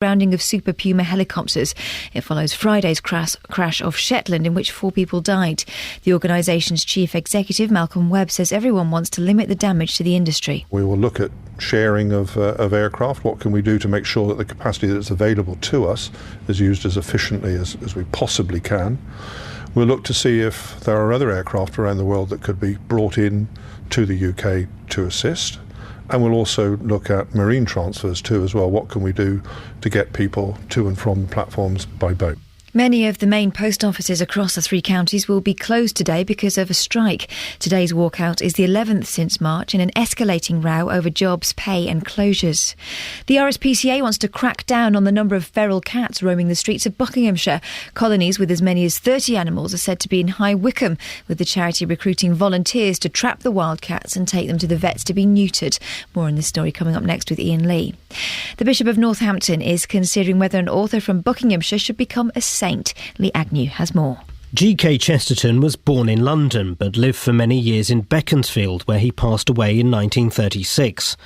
grounding of Super Puma helicopters. It follows Friday's crash off Shetland in which 4 people died. The organisation's chief executive, Malcolm Webb, says everyone wants to limit the damage to the industry. We will look at sharing of aircraft. What can we do to make sure that the capacity that's available to us is used as efficiently as we possibly can? We'll look to see if there are other aircraft around the world that could be brought in to the UK to assist. And we'll also look at marine transfers too as well. What can we do to get people to and from platforms by boat? Many of the main post offices across the 3 counties will be closed today because of a strike. Today's walkout is the 11th since March in an escalating row over jobs, pay and closures. The RSPCA wants to crack down on the number of feral cats roaming the streets of Buckinghamshire. Colonies with as many as 30 animals are said to be in High Wycombe, with the charity recruiting volunteers to trap the wild cats and take them to the vets to be neutered. More on this story coming up next with Iain Lee. The Bishop of Northampton is considering whether an author from Buckinghamshire should become a saint. Lee Agnew has more. G.K. Chesterton was born in London but lived for many years in Beaconsfield, where he passed away in 1936.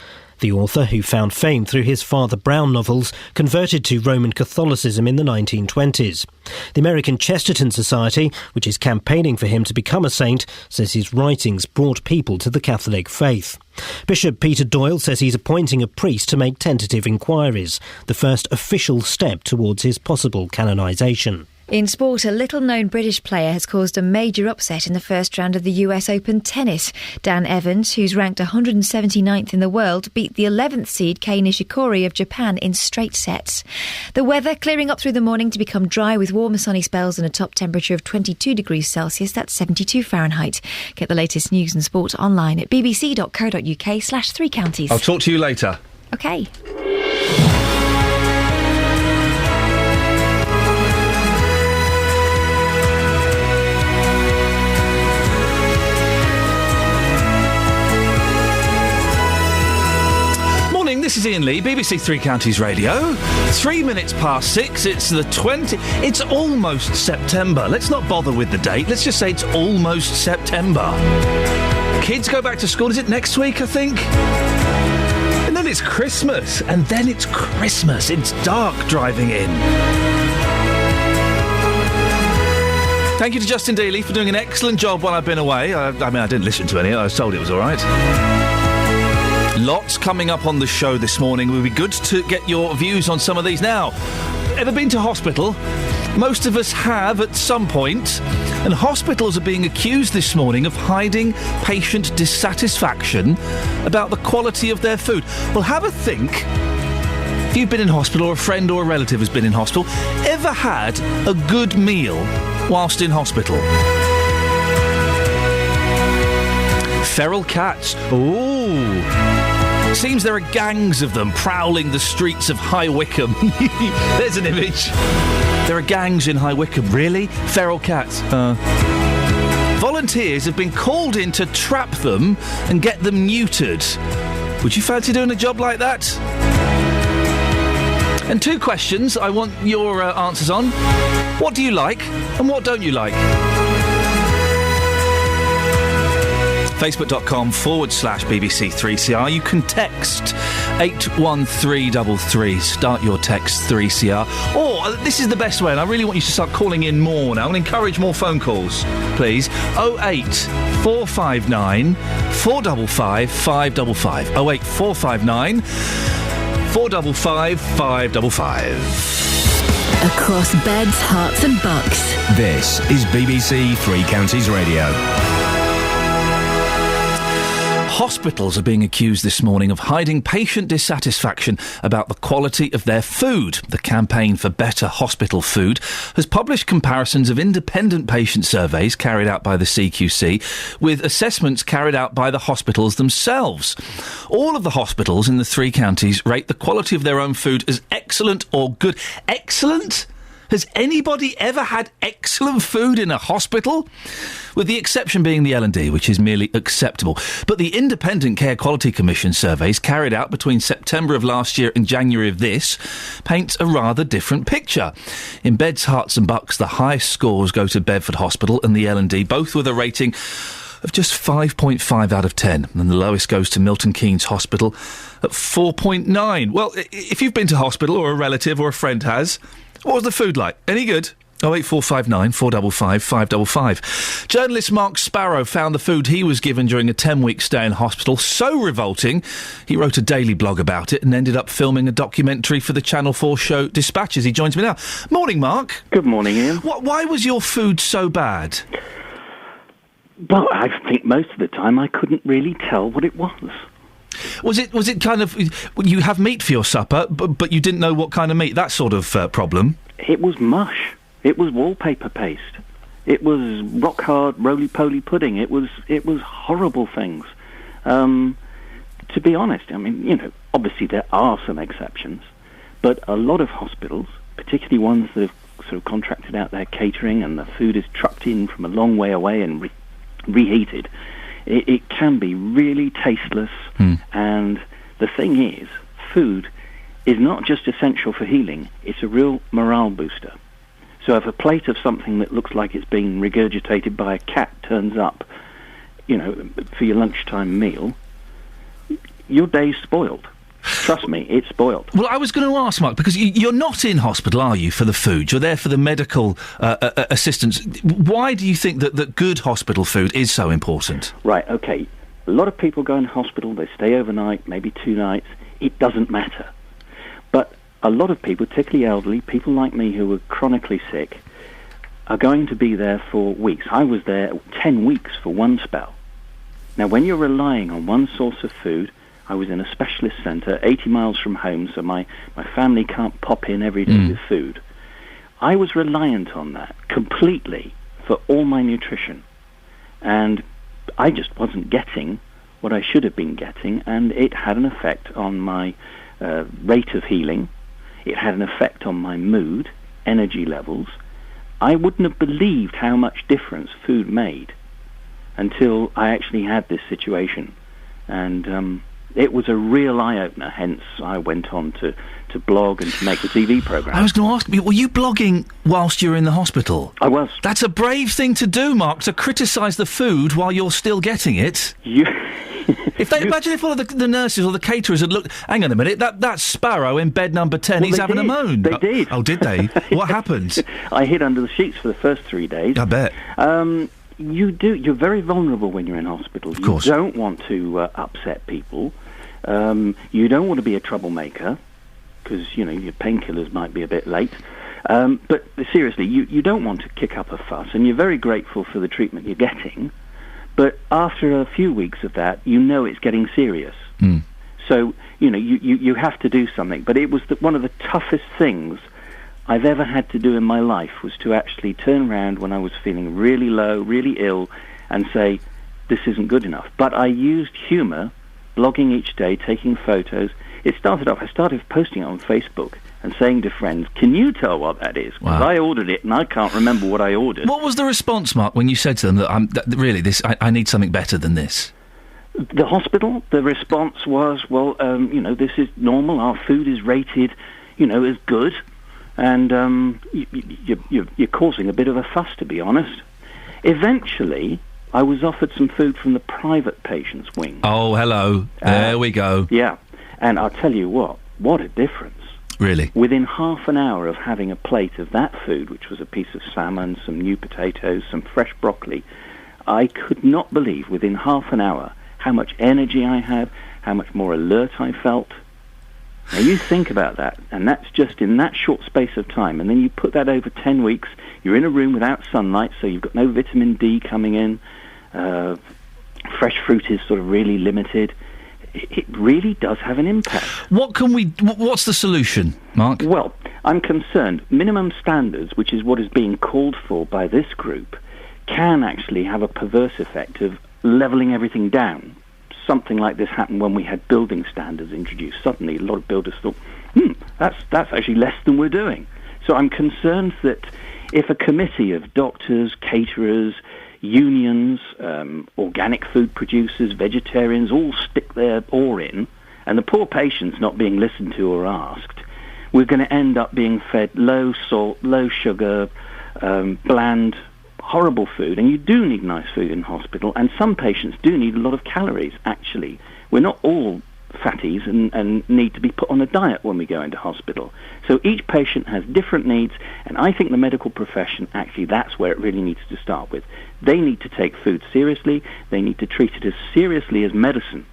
The author, who found fame through his Father Brown novels, converted to Roman Catholicism in the 1920s. The American Chesterton Society, which is campaigning for him to become a saint, says his writings brought people to the Catholic faith. Bishop Peter Doyle says he's appointing a priest to make tentative inquiries, the first official step towards his possible canonisation. In sport, a little-known British player has caused a major upset in the first round of the US Open tennis. Dan Evans, who's ranked 179th in the world, beat the 11th seed Kei Nishikori of Japan in straight sets. The weather clearing up through the morning to become dry with warmer sunny spells and a top temperature of 22 degrees Celsius, that's 72 Fahrenheit. Get the latest news and sport online at bbc.co.uk/3 counties. I'll talk to you later. OK. This is Iain Lee, BBC 3 Counties Radio. 3 minutes past 6, it's the 20... It's almost September. Let's not bother with the date. Let's just say it's almost September. Kids go back to school, is it next week, I think? And then it's Christmas. It's dark driving in. Thank you to Justin Dealey for doing an excellent job while I've been away. I didn't listen to any. I was told it was all right. Lots coming up on the show this morning. It would be good to get your views on some of these. Now, ever been to hospital? Most of us have at some point. And hospitals are being accused this morning of hiding patient dissatisfaction about the quality of their food. Well, have a think. If you've been in hospital, or a friend or a relative has been in hospital, ever had a good meal whilst in hospital? Feral cats. Ooh. Seems there are gangs of them prowling the streets of High Wycombe. There's an image. There are gangs in High Wycombe. Really? Feral cats. Volunteers have been called in to trap them and get them neutered. Would you fancy doing a job like that? And 2 questions I want your answers on. What do you like and what don't you like? Facebook.com/BBC3CR. You can text 81333. Start your text 3CR. Or, this is the best way, and I really want you to start calling in more now. I want to encourage more phone calls, please. 08459 455 555. 08459 455 555. Across beds, hearts and bucks. This is BBC 3 Counties Radio. Hospitals are being accused this morning of hiding patient dissatisfaction about the quality of their food. The Campaign for Better Hospital Food has published comparisons of independent patient surveys carried out by the CQC with assessments carried out by the hospitals themselves. All of the hospitals in the 3 counties rate the quality of their own food as excellent or good. Excellent? Has anybody ever had excellent food in a hospital? With the exception being the L&D, which is merely acceptable. But the Independent Care Quality Commission surveys carried out between September of last year and January of this paints a rather different picture. In beds, hearts and bucks, the highest scores go to Bedford Hospital and the L&D, both with a rating of just 5.5 out of 10, and the lowest goes to Milton Keynes Hospital at 4.9. Well, if you've been to hospital, or a relative or a friend has, what was the food like? Any good? 08459 455 555. Journalist Mark Sparrow found the food he was given during a 10-week stay in hospital so revolting, he wrote a daily blog about it and ended up filming a documentary for the Channel 4 show Dispatches. He joins me now. Morning, Mark. Good morning, Iain. Why was your food so bad? Well, I think most of the time I couldn't really tell what it was. Was it kind of, you have meat for your supper, but you didn't know what kind of meat, that sort of problem? It was mush. It was wallpaper paste. It was rock hard roly-poly pudding. It was horrible things. To be honest, I mean, obviously there are some exceptions, but a lot of hospitals, particularly ones that have sort of contracted out their catering and the food is trucked in from a long way away and reheated, it can be really tasteless. And the thing is, food is not just essential for healing, it's a real morale booster. So if a plate of something that looks like it's being regurgitated by a cat turns up, for your lunchtime meal, your day's spoiled. Trust me, it's spoiled. Well, I was going to ask, Mark, because you're not in hospital, are you, for the food? You're there for the medical assistance. Why do you think that good hospital food is so important? Right, okay. A lot of people go in hospital, they stay overnight, maybe 2 nights. It doesn't matter. But a lot of people, particularly elderly, people like me who are chronically sick, are going to be there for weeks. I was there 10 weeks for one spell. Now, when you're relying on one source of food, I was in a specialist centre 80 miles from home, so my family can't pop in every day with food. I was reliant on that completely for all my nutrition. And I just wasn't getting what I should have been getting, and it had an effect on my rate of healing. It had an effect on my mood, energy levels. I wouldn't have believed how much difference food made until I actually had this situation. And it was a real eye-opener, hence I went on to blog and to make the TV programme. I was going to ask you, were you blogging whilst you were in the hospital? I was. That's a brave thing to do, Mark, to criticise the food while you're still getting it. Imagine if one of the nurses or the caterers had looked, hang on a minute, that's Sparrow in bed number 10, well, he's having a moan. They did. Oh, did they? What happened? I hid under the sheets for the first 3 days. I bet. You're very vulnerable when you're in hospital. Of course. You don't want to upset people. You don't want to be a troublemaker, because, your painkillers might be a bit late. But seriously, you don't want to kick up a fuss, and you're very grateful for the treatment you're getting. But after a few weeks of that, it's getting serious. So, you have to do something. But it was one of the toughest things I've ever had to do in my life, was to actually turn around when I was feeling really low, really ill, and say, this isn't good enough. But I used humour, blogging each day, taking photos. It started off, I started posting it on Facebook and saying to friends, can you tell what that is? Because I ordered it and I can't remember what I ordered. What was the response, Mark, when you said to them that I need something better than this? The hospital, the response was, this is normal, our food is rated, as good, and you're causing a bit of a fuss, to be honest. Eventually, I was offered some food from the private patients' wing. Oh, hello. There we go. Yeah, and I'll tell you what a difference. Really? Within half an hour of having a plate of that food, which was a piece of salmon, some new potatoes, some fresh broccoli, I could not believe within half an hour how much energy I had, how much more alert I felt. Now you think about that, and that's just in that short space of time, and then you put that over 10 weeks, you're in a room without sunlight, so you've got no vitamin D coming in, fresh fruit is sort of really limited. It really does have an impact. What's the solution, Mark? Well, I'm concerned. Minimum standards, which is what is being called for by this group, can actually have a perverse effect of levelling everything down. Something like this happened when we had building standards introduced. Suddenly, a lot of builders thought, that's actually less than we're doing. So I'm concerned that if a committee of doctors, caterers, unions, organic food producers, vegetarians all stick their oar in, and the poor patients not being listened to or asked, we're going to end up being fed low salt, low sugar, bland, horrible food, and you do need nice food in hospital, and some patients do need a lot of calories, actually. We're not all fatties and need to be put on a diet when we go into hospital. So each patient has different needs, and I think the medical profession, actually, that's where it really needs to start with. They need to take food seriously. They need to treat it as seriously as medicine.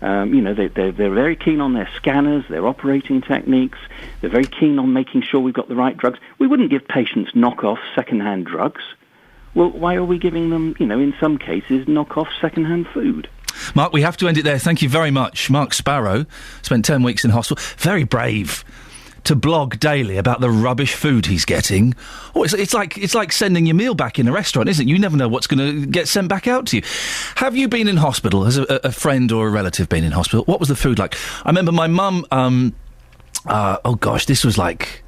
They're very keen on their scanners, their operating techniques. They're very keen on making sure we've got the right drugs. We wouldn't give patients knock-off second-hand drugs. Well, why are we giving them, in some cases, knock-off second-hand food? Mark, we have to end it there. Thank you very much. Mark Sparrow spent 10 weeks in hospital. Very brave to blog daily about the rubbish food he's getting. Oh, it's like sending your meal back in a restaurant, isn't it? You never know what's going to get sent back out to you. Have you been in hospital? Has a friend or a relative been in hospital? What was the food like? I remember my mum, this was like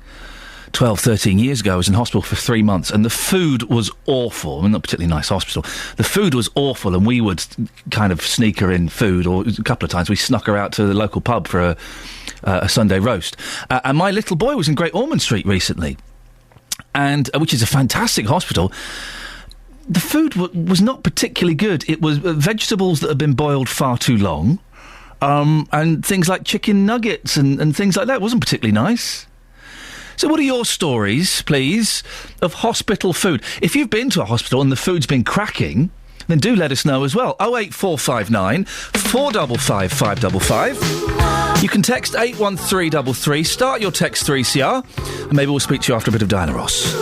12, 13 years ago. I was in hospital for 3 months, and the food was awful. I mean, not particularly nice hospital. The food was awful, and we would kind of sneak her in food, or a couple of times we snuck her out to the local pub for a Sunday roast. And my little boy was in Great Ormond Street recently, and which is a fantastic hospital. The food was not particularly good. It was vegetables that had been boiled far too long, and things like chicken nuggets and things like that. It wasn't particularly nice. So what are your stories, please, of hospital food? If you've been to a hospital and the food's been cracking, then do let us know as well. 08459 455 555. You can text 81333, start your text 3CR, and maybe we'll speak to you after a bit of Diana Ross.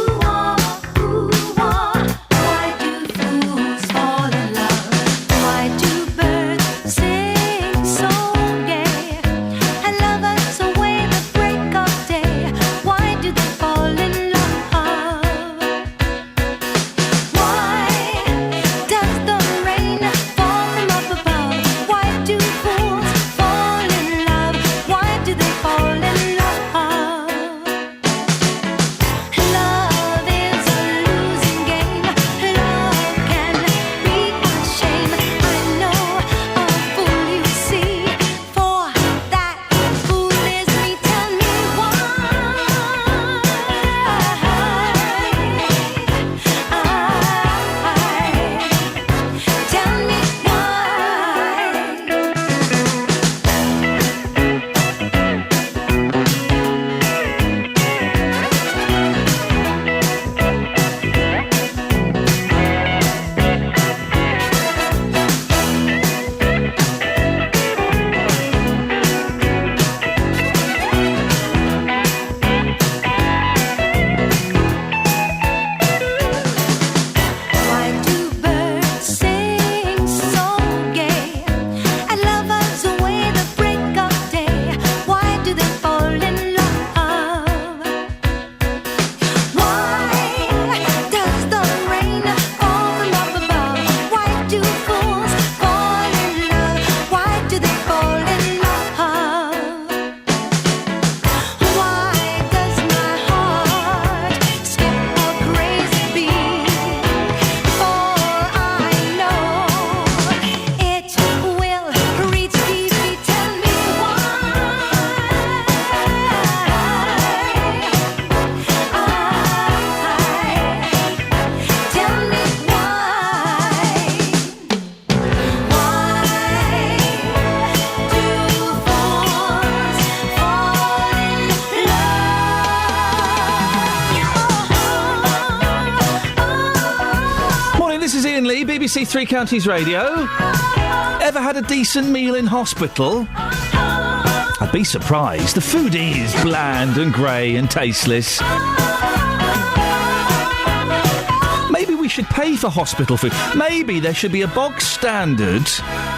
BBC Three Counties Radio. Ever had a decent meal in hospital? I'd be surprised. The food is bland and grey and tasteless. Maybe we should pay for hospital food. Maybe there should be a bog standard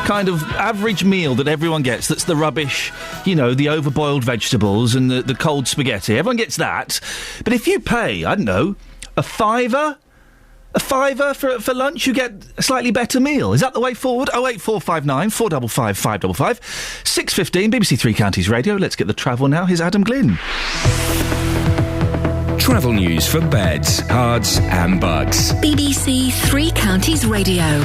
kind of average meal that everyone gets that's the rubbish, the overboiled vegetables and the cold spaghetti. Everyone gets that. But if you pay, I don't know, a fiver for lunch, you get a slightly better meal. Is that the way forward? 08459 455 555. 6:15, BBC Three Counties Radio. Let's get the travel now. Here's Adam Glynn. Travel news for beds, cards and bugs. BBC Three Counties Radio.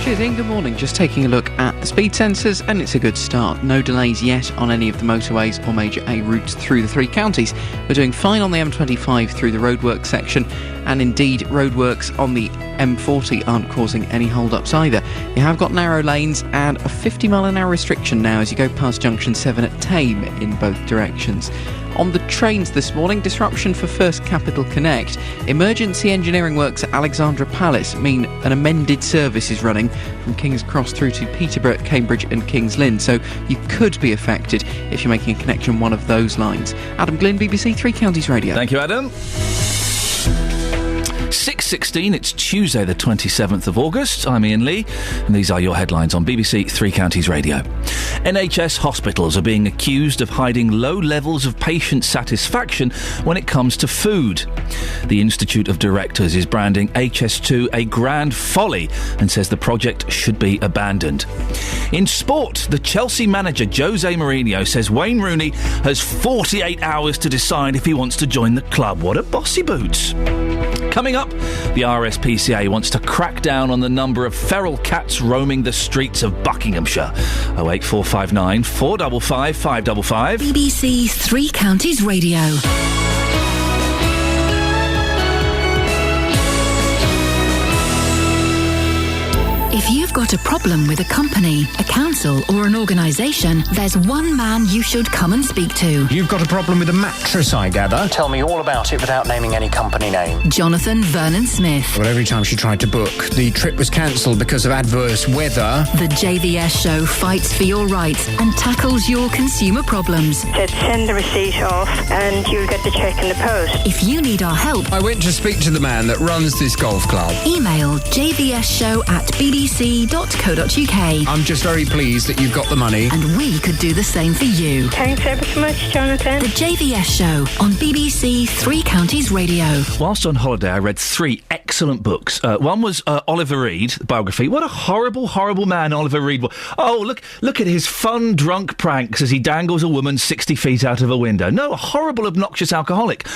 Cheers, Ian. Good morning. Just taking a look at the speed sensors, and it's a good start. No delays yet on any of the motorways or major A routes through the three counties. We're doing fine on the M25 through the roadworks section, and indeed roadworks on the M40 aren't causing any hold-ups either. You have got narrow lanes and a 50 mile an hour restriction now as you go past junction 7 at Tame in both directions. On the trains this morning, disruption for First Capital Connect. Emergency engineering works at Alexandra Palace mean an amended service is running from King's Cross through to Peterborough, Cambridge and King's Lynn, so you could be affected if you're making a connection on one of those lines. Adam Glynn, BBC Three Counties Radio. Thank you, Adam. 6:16, it's Tuesday the 27th of August. I'm Iain Lee, and these are your headlines on BBC Three Counties Radio. NHS hospitals are being accused of hiding low levels of patient satisfaction when it comes to food. The Institute of Directors is branding HS2 a grand folly and says the project should be abandoned. In sport, the Chelsea manager Jose Mourinho says Wayne Rooney has 48 hours to decide if he wants to join the club. What a bossy boots. Coming up, the RSPCA wants to crack down on the number of feral cats roaming the streets of Buckinghamshire. 08459 455 555. BBC Three Counties Radio. If you've got a problem with a company, a council or an organisation, there's one man you should come and speak to. You've got a problem with a mattress, I gather. Tell me all about it without naming any company name. Jonathan Vernon Smith. Well, every time she tried to book, the trip was cancelled because of adverse weather. The JVS show fights for your rights and tackles your consumer problems. Said send the receipt off and you'll get the cheque in the post. If you need our help, I went to speak to the man that runs this golf club. Email jvsshow@bbc.co.uk. I'm just very pleased that you've got the money. And we could do the same for you. Thanks ever so much, Jonathan. The JVS Show on BBC Three Counties Radio. Whilst on holiday, I read three excellent books. One was Oliver Reed, the biography. What a horrible, horrible man Oliver Reed was. Oh, look at his fun, drunk pranks as he dangles a woman 60 feet out of a window. No, a horrible, obnoxious alcoholic.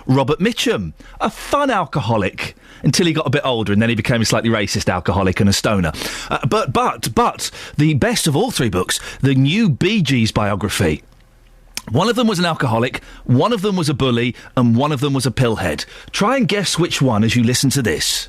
Robert Mitchum, a fun alcoholic. Until he got a bit older, and then he became a slightly racist alcoholic and a stoner. But the best of all three books, the new Bee Gees biography. One of them was an alcoholic, one of them was a bully, and one of them was a pillhead. Try and guess which one as you listen to this.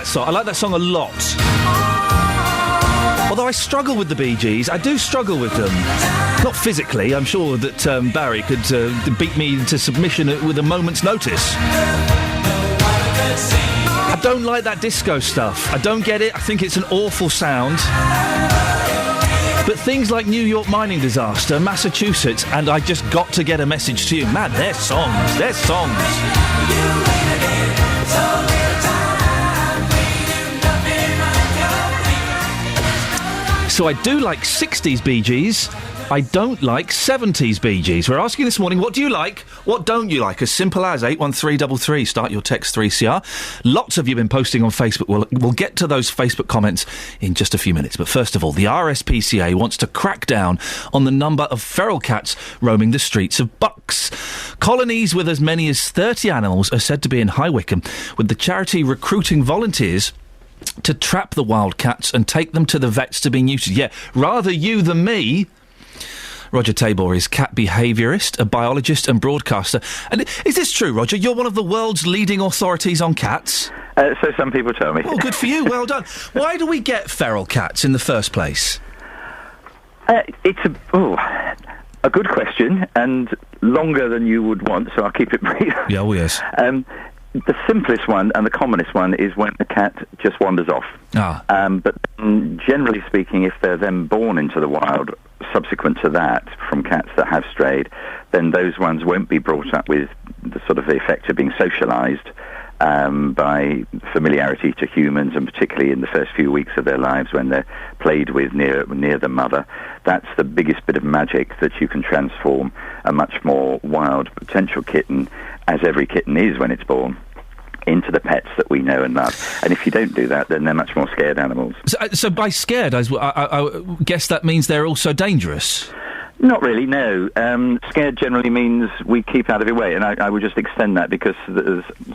that song. I like that song a lot. Although I struggle with the Bee Gees. I do struggle with them. Not physically. I'm sure that Barry could beat me into submission with a moment's notice. I don't like that disco stuff. I don't get it. I think it's an awful sound. But things like New York mining disaster, Massachusetts, and I just got to get a message to you. Man, they're songs. They're songs. So I do like 60s Bee Gees. I don't like 70s Bee Gees. We're asking this morning, what do you like? What don't you like? As simple as 81333. Start your text 3CR. Lots of you have been posting on Facebook. We'll get to those Facebook comments in just a few minutes. But first of all, the RSPCA wants to crack down on the number of feral cats roaming the streets of Bucks. Colonies with as many as 30 animals are said to be in High Wycombe, with the charity recruiting volunteers to trap the wild cats and take them to the vets to be neutered. Yeah, rather you than me. Roger Tabor is cat behaviourist, a biologist and broadcaster. And is this true, Roger? You're one of the world's leading authorities on cats? So some people tell me. Oh, good for you. Well done. Why do we get feral cats in the first place? It's a good question, and longer than you would want, so I'll keep it brief. Yeah, oh yes. The simplest one and the commonest one is when the cat just wanders off. But generally speaking, if they're then born into the wild subsequent to that from cats that have strayed, then those ones won't be brought up with the sort of effect of being socialised by familiarity to humans, and particularly in the first few weeks of their lives when they're played with near the mother. That's the biggest bit of magic that you can transform a much more wild potential kitten, as every kitten is when it's born, into the pets that we know and love. And if you don't do that, then they're much more scared animals. So by scared, I guess that means they're also dangerous? Not really, no. Scared generally means we keep out of your way, and I would just extend that because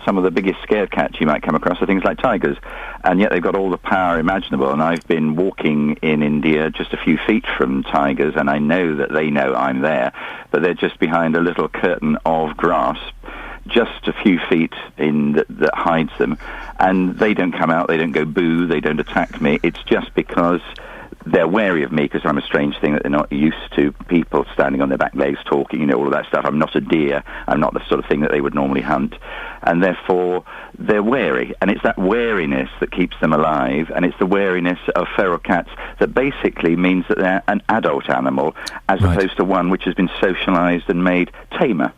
some of the biggest scared cats you might come across are things like tigers, and yet they've got all the power imaginable. And I've been walking in India just a few feet from tigers, and I know that they know I'm there, but they're just behind a little curtain of grass, just a few feet in that hides them, and they don't come out, they don't go boo, they don't attack me. It's just because they're wary of me because I'm a strange thing that they're not used to people standing on their back legs talking, all of that stuff. I'm not a deer. I'm not the sort of thing that they would normally hunt. And therefore, they're wary. And it's that wariness that keeps them alive. And it's the wariness of feral cats that basically means that they're an adult animal as opposed to one which has been socialised and made tamer.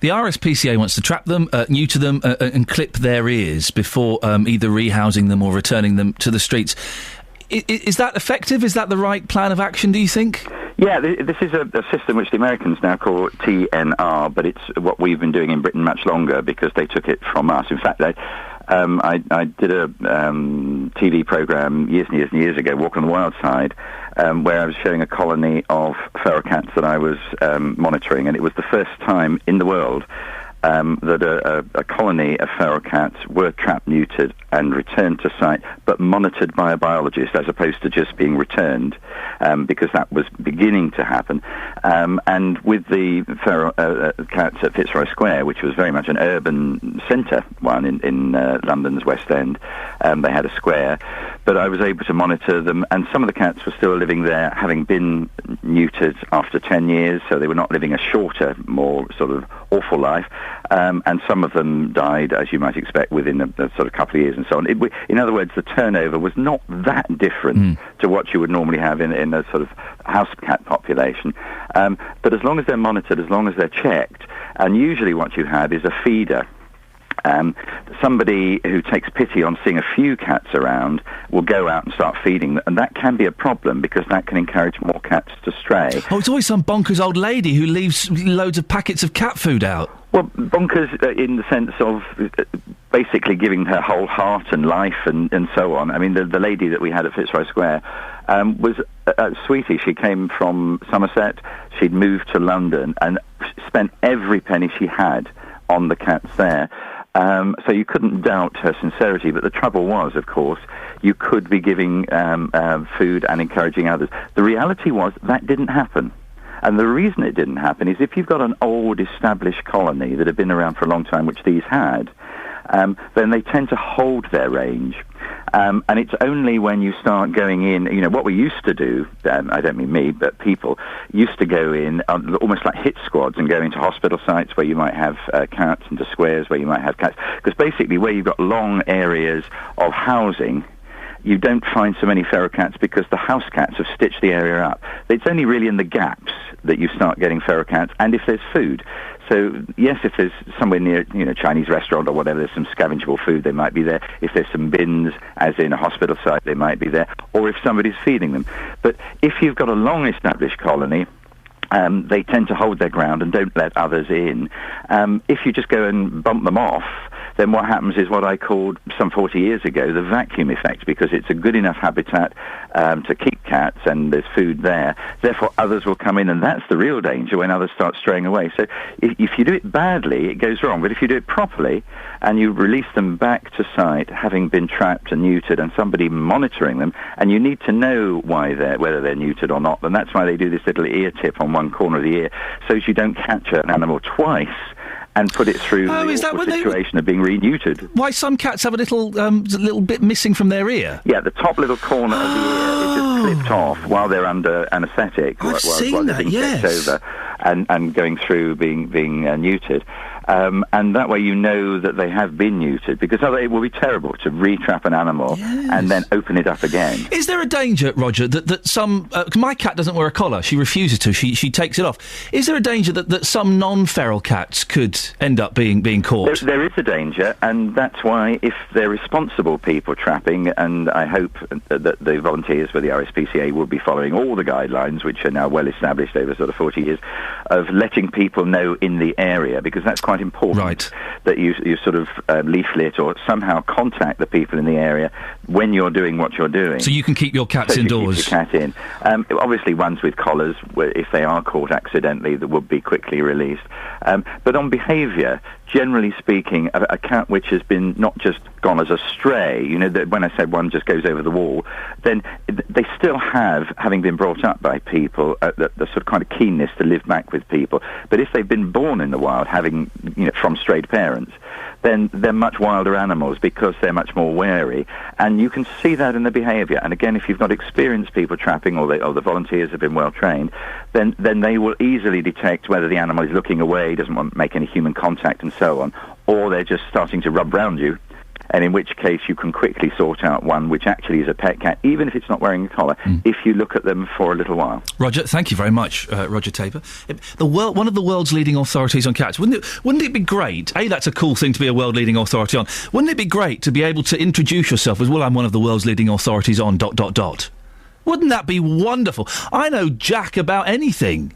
The RSPCA wants to trap them, neuter them, and clip their ears before either rehousing them or returning them to the streets. Is that effective? Is that the right plan of action, do you think? Yeah, this is a system which the Americans now call TNR, but it's what we've been doing in Britain much longer because they took it from us. In fact, I did a TV programme years and years and years ago, Walk on the Wild Side, where I was showing a colony of feral cats that I was monitoring, and it was the first time in the world that a colony of feral cats were trapped, neutered, and returned to site, but monitored by a biologist as opposed to just being returned, because that was beginning to happen. And with the feral cats at Fitzroy Square, which was very much an urban centre one in London's West End, they had a square, but I was able to monitor them, and some of the cats were still living there, having been neutered after 10 years, so they were not living a shorter, more sort of awful life. And some of them died, as you might expect, within a sort of couple of years and so on. In other words, the turnover was not that different to what you would normally have in a sort of house cat population. But as long as they're monitored, as long as they're checked, and usually what you have is a feeder. Somebody who takes pity on seeing a few cats around will go out and start feeding them, and that can be a problem because that can encourage more cats to stray. Oh, it's always some bonkers old lady who leaves loads of packets of cat food out. Well, bonkers in the sense of basically giving her whole heart and life and so on. I mean, the lady that we had at Fitzroy Square was a sweetie. She came from Somerset. She'd moved to London and spent every penny she had on the cats there. So you couldn't doubt her sincerity, but the trouble was, of course, you could be giving food and encouraging others. The reality was that didn't happen. And the reason it didn't happen is if you've got an old established colony that had been around for a long time, which these had, then they tend to hold their range. And it's only when you start going in, what we used to do, I don't mean me, but people used to go in almost like hit squads and go into hospital sites where you might have cats, into squares where you might have cats. Because basically where you've got long areas of housing, you don't find so many feral cats because the house cats have stitched the area up. It's only really in the gaps that you start getting feral cats, and if there's food. So, yes, if there's somewhere near, Chinese restaurant or whatever, there's some scavengeable food, they might be there. If there's some bins, as in a hospital site, they might be there. Or if somebody's feeding them. But if you've got a long-established colony, they tend to hold their ground and don't let others in. If you just go and bump them off, then what happens is what I called some 40 years ago the vacuum effect, because it's a good enough habitat to keep cats and there's food there. Therefore, others will come in, and that's the real danger when others start straying away. So if you do it badly, it goes wrong. But if you do it properly and you release them back to site, having been trapped and neutered, and somebody monitoring them, and you need to know whether they're neutered or not, and that's why they do this little ear tip on one corner of the ear, so as you don't catch an animal twice and put it through the awful situation of being reneutered. Why some cats have a little bit missing from their ear? Yeah, the top little corner of the ear is just clipped off while they're under anaesthetic. I've seen that, yes. Over and going through being neutered. And that way you know that they have been neutered, because otherwise it will be terrible to re-trap an animal and then open it up again. Is there a danger, Roger, that some... my cat doesn't wear a collar. She refuses to. She takes it off. Is there a danger that some non-feral cats could end up being caught? There is a danger, and that's why if they're responsible people trapping, and I hope that the volunteers for the RSPCA will be following all the guidelines, which are now well established over sort of 40 years, of letting people know in the area, because that's quite important, that you sort of leaflet or somehow contact the people in the area when you're doing what you're doing. So you can keep your cats indoors? Keep your cat in. Obviously ones with collars, if they are caught accidentally, that would be quickly released. But on behaviour, generally speaking, a cat which has been not just gone as a stray, when I said one just goes over the wall, then they still have, having been brought up by people, the sort of kind of keenness to live back with people. But if they've been born in the wild, having, from strayed parents, then they're much wilder animals because they're much more wary. And you can see that in the behaviour. And again, if you've got experienced people trapping, or the volunteers have been well trained, then they will easily detect whether the animal is looking away, doesn't want to make any human contact and so on, or they're just starting to rub round you. And in which case you can quickly sort out one which actually is a pet cat, even if it's not wearing a collar, if you look at them for a little while. Roger, thank you very much, Roger Taper. One of the world's leading authorities on cats. Wouldn't it be great? That's a cool thing to be a world leading authority on. Wouldn't it be great to be able to introduce yourself as, well, I'm one of the world's leading authorities on ... Wouldn't that be wonderful? I know jack about anything.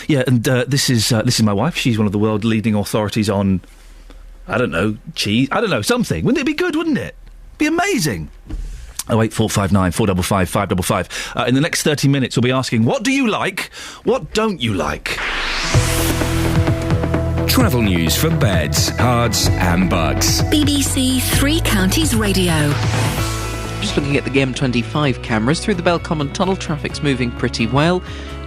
Yeah, and this is my wife. She's one of the world leading authorities on, I don't know, cheese. I don't know, something. Wouldn't it be good, wouldn't it? Be amazing. 08459 455 555. In the next 30 minutes, we'll be asking, what do you like? What don't you like? Travel news for beds, cards and bugs. BBC Three Counties Radio. Just looking at the M25 cameras through the Belcommon Tunnel, traffic's moving pretty well.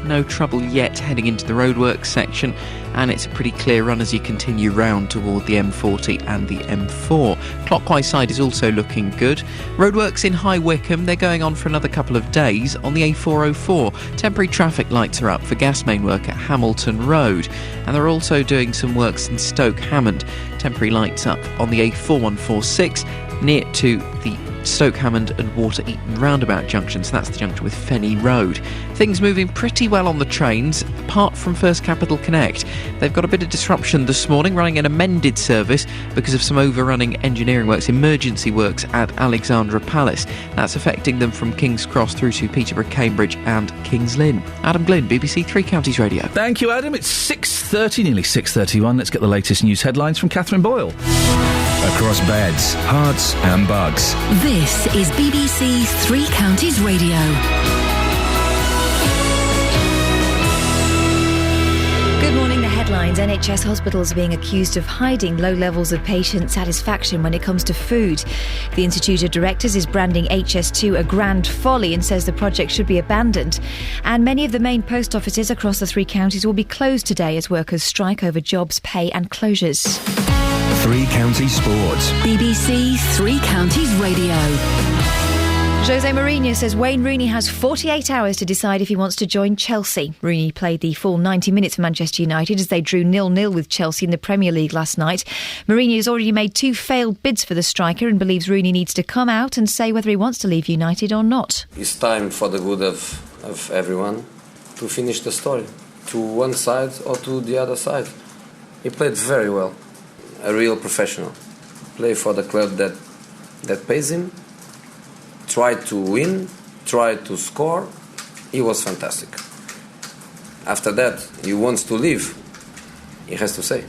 No trouble yet heading into the roadworks section, and it's a pretty clear run as you continue round toward the M40 and the M4. Clockwise side is also looking good. Roadworks in High Wycombe, they're going on for another couple of days. On the A404, temporary traffic lights are up for gas main work at Hamilton Road, and they're also doing some works in Stoke Hammond. Temporary lights up on the A4146 near to the Stoke Hammond and Water Eaton roundabout junction, so that's the junction with Fenny Road. Things moving pretty well on the trains, apart from First Capital Connect. They've got a bit of disruption this morning, running an amended service because of some overrunning engineering works, emergency works at Alexandra Palace. That's affecting them from King's Cross through to Peterborough, Cambridge and Kings Lynn. Adam Glynn, BBC Three Counties Radio. Thank you, Adam. It's 6:30, nearly 6:31. Let's get the latest news headlines from Catherine Boyle. Across beds, hearts and bugs. This is BBC Three Counties Radio. Good morning. The headlines. NHS hospitals are being accused of hiding low levels of patient satisfaction when it comes to food. The Institute of Directors is branding HS2 a grand folly and says the project should be abandoned. And many of the main post offices across the three counties will be closed today as workers strike over jobs, pay and closures. Three Counties Sports. BBC Three Counties Radio. Jose Mourinho says Wayne Rooney has 48 hours to decide if he wants to join Chelsea. Rooney played the full 90 minutes for Manchester United as they drew 0-0 with Chelsea in the Premier League last night. Mourinho has already made 2 failed bids for the striker and believes Rooney needs to come out and say whether he wants to leave United or not. It's time for the good of everyone to finish the story, to one side or to the other side. He played very well, a real professional. Play for the club that pays him. Tried to win, tried to score. He was fantastic. After that, he wants to leave. He has to say.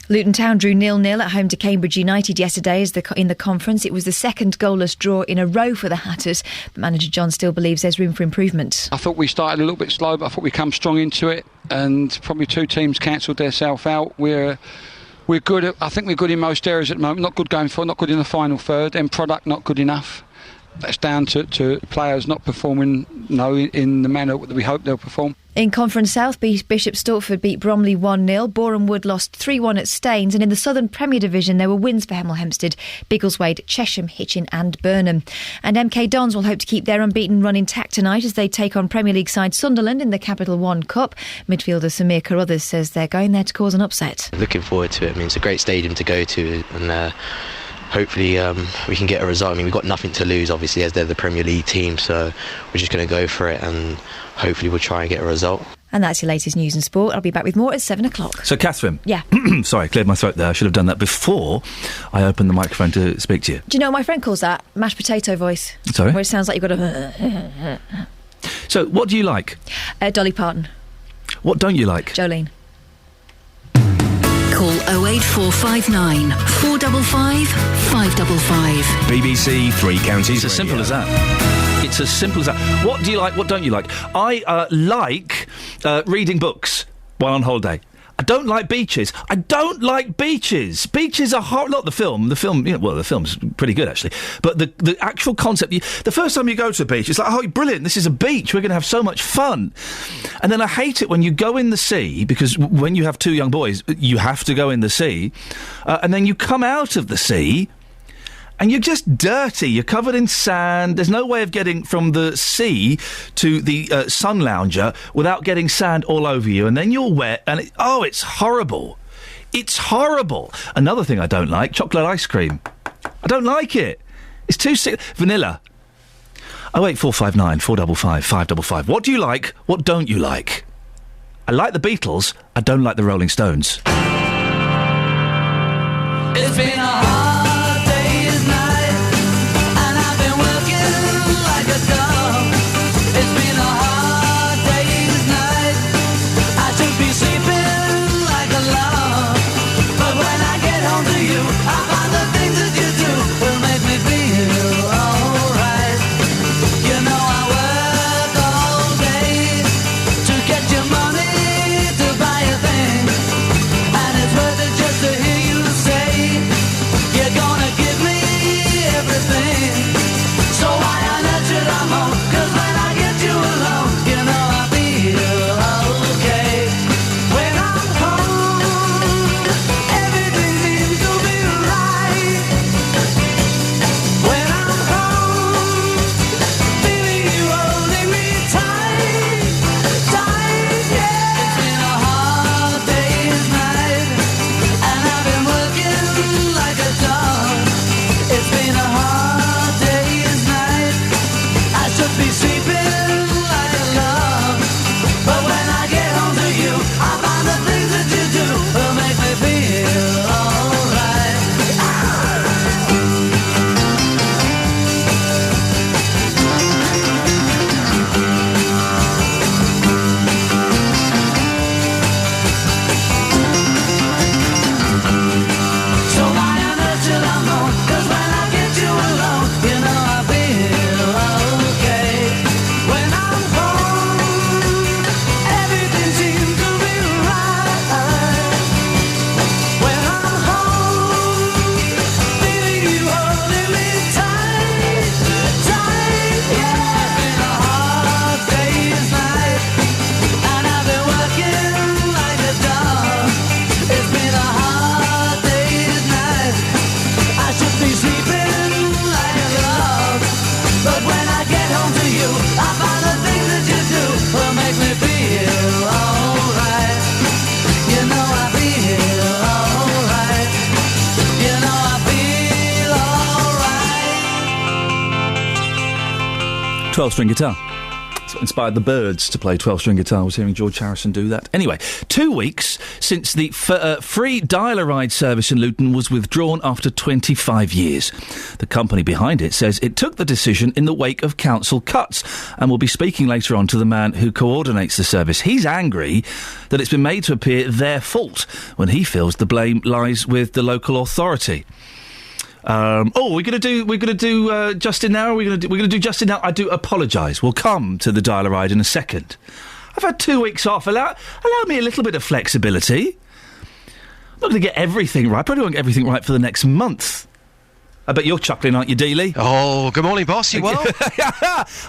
Luton Town drew 0-0 at home to Cambridge United yesterday in the conference. It was the second goalless draw in a row for the Hatters, but manager John still believes there's room for improvement. I thought we started a little bit slow, but I thought we come strong into it, and probably 2 teams cancelled themselves out. We're good. I think we're good in most areas at the moment. Not good going forward, not good in the final third. End product not good enough. That's down to players not performing in the manner that we hope they'll perform. In Conference South, Bishop Stortford beat Bromley 1-0. Boreham Wood lost 3-1 at Staines. And in the Southern Premier Division, there were wins for Hemel Hempstead, Biggleswade, Chesham, Hitchin and Burnham. And MK Dons will hope to keep their unbeaten run intact tonight as they take on Premier League side Sunderland in the Capital One Cup. Midfielder Samir Carruthers says they're going there to cause an upset. Looking forward to it. I mean, it's a great stadium to go to, and hopefully we can get a result. I mean, we've got nothing to lose, obviously, as they're the Premier League team, so we're just going to go for it and hopefully we'll try and get a result. And that's your latest news and sport. I'll be back with more at 7 o'clock. So, Catherine. Yeah. Sorry, I cleared my throat there. I should have done that before I opened the microphone to speak to you. Do you know what my friend calls that? Mashed potato voice. Sorry? Where it sounds like you've got a... So, what do you like? Dolly Parton. What don't you like? Jolene. Call 08459 455 555. BBC Three Counties. It's as simple as that. It's as simple as that. What do you like? What don't you like? I like reading books while on holiday. I don't like beaches. I don't like beaches. Beaches are hard. Not the film. The film, the film's pretty good, actually. But the actual concept, the first time you go to a beach, it's like, oh, brilliant, this is a beach. We're going to have so much fun. And then I hate it when you go in the sea, because when you have 2 young boys, you have to go in the sea. And then you come out of the sea, and you're just dirty. You're covered in sand. There's no way of getting from the sea to the sun lounger without getting sand all over you. And then you're wet. And it's horrible. It's horrible. Another thing I don't like, chocolate ice cream. I don't like it. It's too sick. Vanilla. 08459 455 555. What do you like? What don't you like? I like the Beatles. I don't like the Rolling Stones. It's been a hard day's night, and I've been working like a dog. It's been a hard day's night, I should be sleeping like a log. But when I get home to you, I find the things that you do will make me feel alright. You know I work all day to get your money to buy a thing, and it's worth it just to hear you say, yeah, 12-string guitar. That's what inspired the Byrds to play 12-string guitar, was hearing George Harrison do that. Anyway, 2 weeks since the free dial-a-ride service in Luton was withdrawn after 25 years. The company behind it says it took the decision in the wake of council cuts, and we'll be speaking later on to the man who coordinates the service. He's angry that it's been made to appear their fault when he feels the blame lies with the local authority. We're going to do Justin now. We're going to do Justin now. I do apologise. We'll come to the dial-a-ride in a second. I've had 2 weeks off. Allow me a little bit of flexibility. I'm not going to get everything right. Probably won't get everything right for the next month. I bet you're chuckling, aren't you, Dealey? Oh, good morning, boss. You well?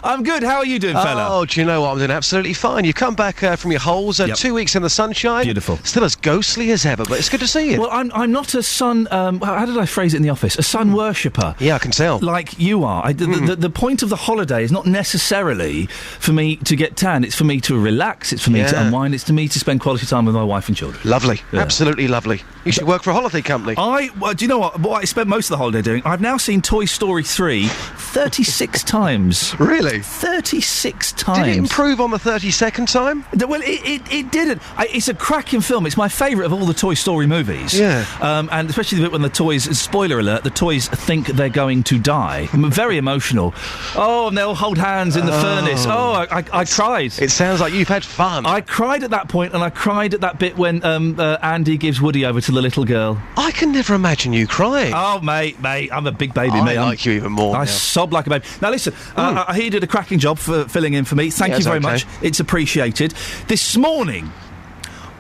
I'm good. How are you doing, fella? Oh, do you know what? I'm doing absolutely fine. You come back from your holes, 2 weeks in the sunshine. Beautiful. Still as ghostly as ever, but it's good to see you. Well, I'm not a sun... how did I phrase it in the office? A sun worshipper. Yeah, I can tell. Like you are. The point of the holiday is not necessarily for me to get tan. It's for me to relax. It's for me to unwind. It's for me to spend quality time with my wife and children. Lovely. Yeah. Absolutely lovely. You should work for a holiday company. Do you know what I spent most of the holiday doing? I've now seen Toy Story 3 36 times. Really? 36 times. Did it improve on the 32nd time? Well, it didn't. It's a cracking film. It's my favourite of all the Toy Story movies. Yeah. And especially the bit when the toys, spoiler alert, the toys think they're going to die. Very emotional. Oh, and they'll hold hands in the furnace. Oh, I cried. It sounds like you've had fun. I cried at that point, and I cried at that bit when Andy gives Woody over to the little girl. I can never imagine you crying. Oh, mate, I'm a big baby, mate. I like you even more. I sob like a baby. Now, listen, I hear you did a cracking job for filling in for me. Thank you very much. It's appreciated. This morning,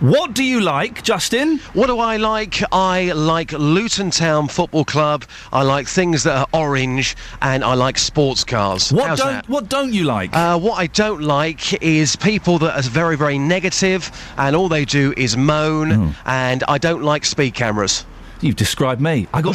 what do you like, Justin? What do I like? I like Luton Town Football Club. I like things that are orange, and I like sports cars. What don't you like? What I don't like is people that are very, very negative, and all they do is moan. And I don't like speed cameras. You've described me. I got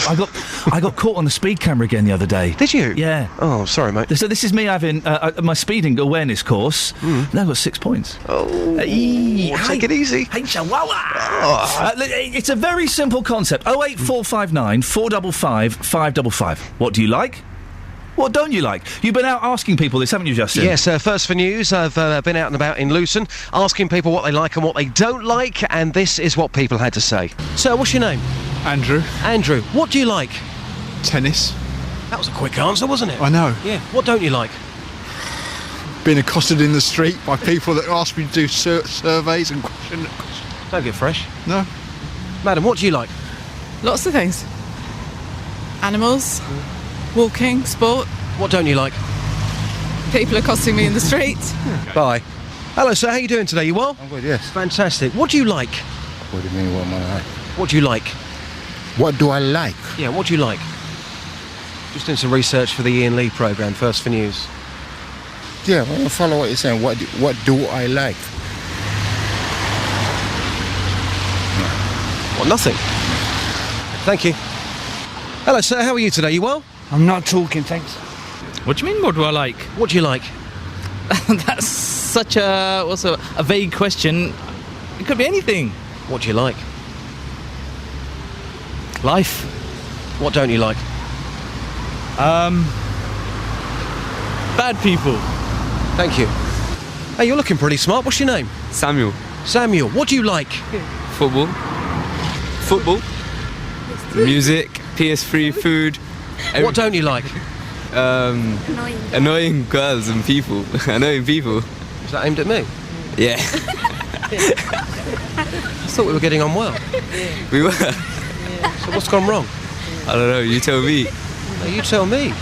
caught on the speed camera again the other day. Did you? Yeah. Oh, sorry, mate. So this is me having my speeding awareness course. Now I've got 6 points. Oh, take it easy. Hey, chihuahua. It's a very simple concept. 08459 455 555. What do you like? What don't you like? You've been out asking people this, haven't you, Justin? Yes, first for news, I've been out and about in Luton, asking people what they like and what they don't like, and this is what people had to say. So, what's your name? Andrew. Andrew, what do you like? Tennis. That was a quick answer, wasn't it? I know. Yeah. What don't you like? Being accosted in the street by people that ask me to do surveys and questions. Don't get fresh. No. Madam, what do you like? Lots of things. Animals. Walking, sport. What don't you like? People accosting me in the street. Bye. Hello, sir. How are you doing today? You well? I'm good, yes. Fantastic. What do you like? What do you mean, what am I like? What do you like? What do I like? Yeah, what do you like? Just doing some research for the Iain Lee programme, First for News. Yeah, I want to follow what you're saying. What do I like? Well, nothing. Thank you. Hello, sir. How are you today? You well? I'm not talking, thanks. What do you mean, what do I like? What do you like? That's such a vague question. It could be anything. What do you like? Life. What don't you like? Bad people. Thank you. Hey, you're looking pretty smart. What's your name? Samuel. Samuel, what do you like? Football. Music. PS3, food. What don't you like? Annoying girls and people. Annoying people. Is that aimed at me? Yeah. I thought we were getting on well. We were. So what's gone wrong? I don't know, you tell me. No, you tell me.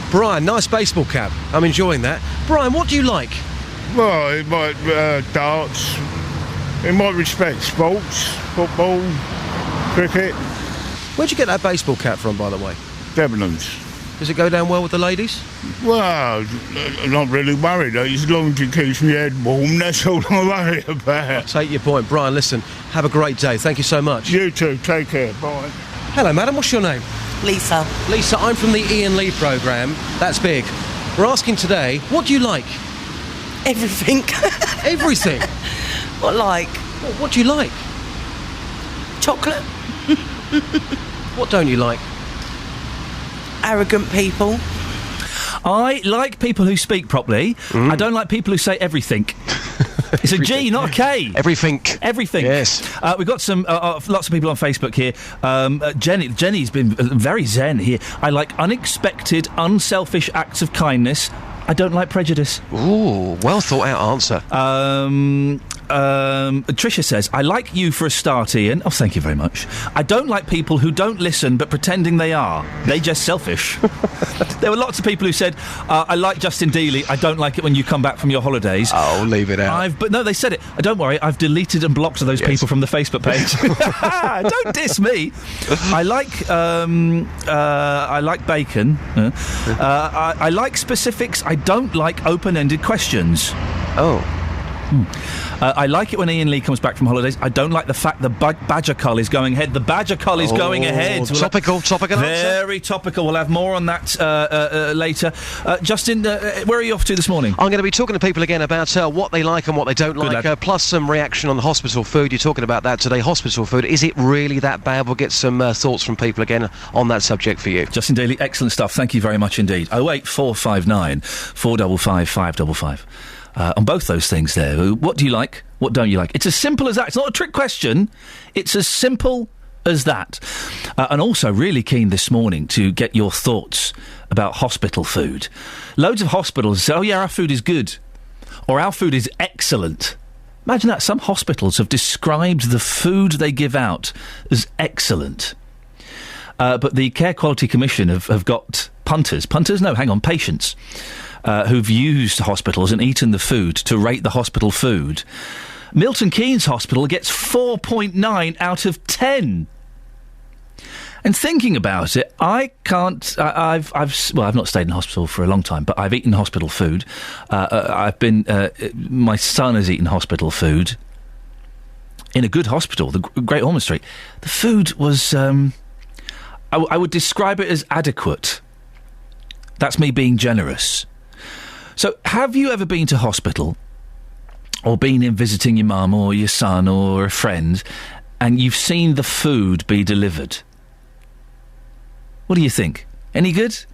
Brian, nice baseball cap. I'm enjoying that. Brian, what do you like? Well, it might darts. It might respect sports, football, cricket. Where'd you get that baseball cap from, by the way? Debenhams. Does it go down well with the ladies? Well, I'm not really worried. As long as it keeps my head warm, that's all I worry about. I take your point. Brian, listen, have a great day. Thank you so much. You too. Take care. Bye. Hello, madam. What's your name? Lisa. Lisa, I'm from the Iain Lee programme. That's big. We're asking today, what do you like? Everything. Everything? What like? What do you like? Chocolate. What don't you like? Arrogant people. I like people who speak properly. I don't like people who say everything. It's a G, not a K. Everything. Yes. We've got some lots of people on Facebook here. Jenny's been very zen here. I like unexpected, unselfish acts of kindness. I don't like prejudice. Ooh, well thought out answer. Tricia says, I like you for a start, Ian. Oh, thank you very much. I don't like people who don't listen but pretending they are. They're just selfish. There were lots of people who said, I like Justin Dealey. I don't like it when you come back from your holidays. Oh, leave it out. But no, they said it. Don't worry, I've deleted and blocked those people from the Facebook page. Don't diss me. I like bacon. I like specifics. I don't like open-ended questions. Oh. I like it when Ian Lee comes back from holidays. I don't like the fact the Badger Cull is going ahead. The Badger Cull is going ahead. Topical Very topical. We'll have more on that later. Justin, where are you off to this morning? I'm going to be talking to people again about what they like and what they don't like, plus some reaction on the hospital food. You're talking about that today, hospital food. Is it really that bad? We'll get some thoughts from people again on that subject for you. Justin Daly, excellent stuff. Thank you very much indeed. 08459 455 555. On both those things there. What do you like? What don't you like? It's as simple as that. It's not a trick question. It's as simple as that. And also really keen this morning to get your thoughts about hospital food. Loads of hospitals say, oh yeah, our food is good. Or our food is excellent. Imagine that. Some hospitals have described the food they give out as excellent. But the Care Quality Commission have got patients. Who've used hospitals and eaten the food to rate the hospital food. Milton Keynes Hospital gets 4.9 out of 10. And thinking about it, I can't. I've not stayed in hospital for a long time, but I've eaten hospital food. My son has eaten hospital food in a good hospital, the Great Ormond Street. The food was. I would describe it as adequate. That's me being generous. So, have you ever been to hospital or been in visiting your mum or your son or a friend and you've seen the food be delivered? What do you think? Any good?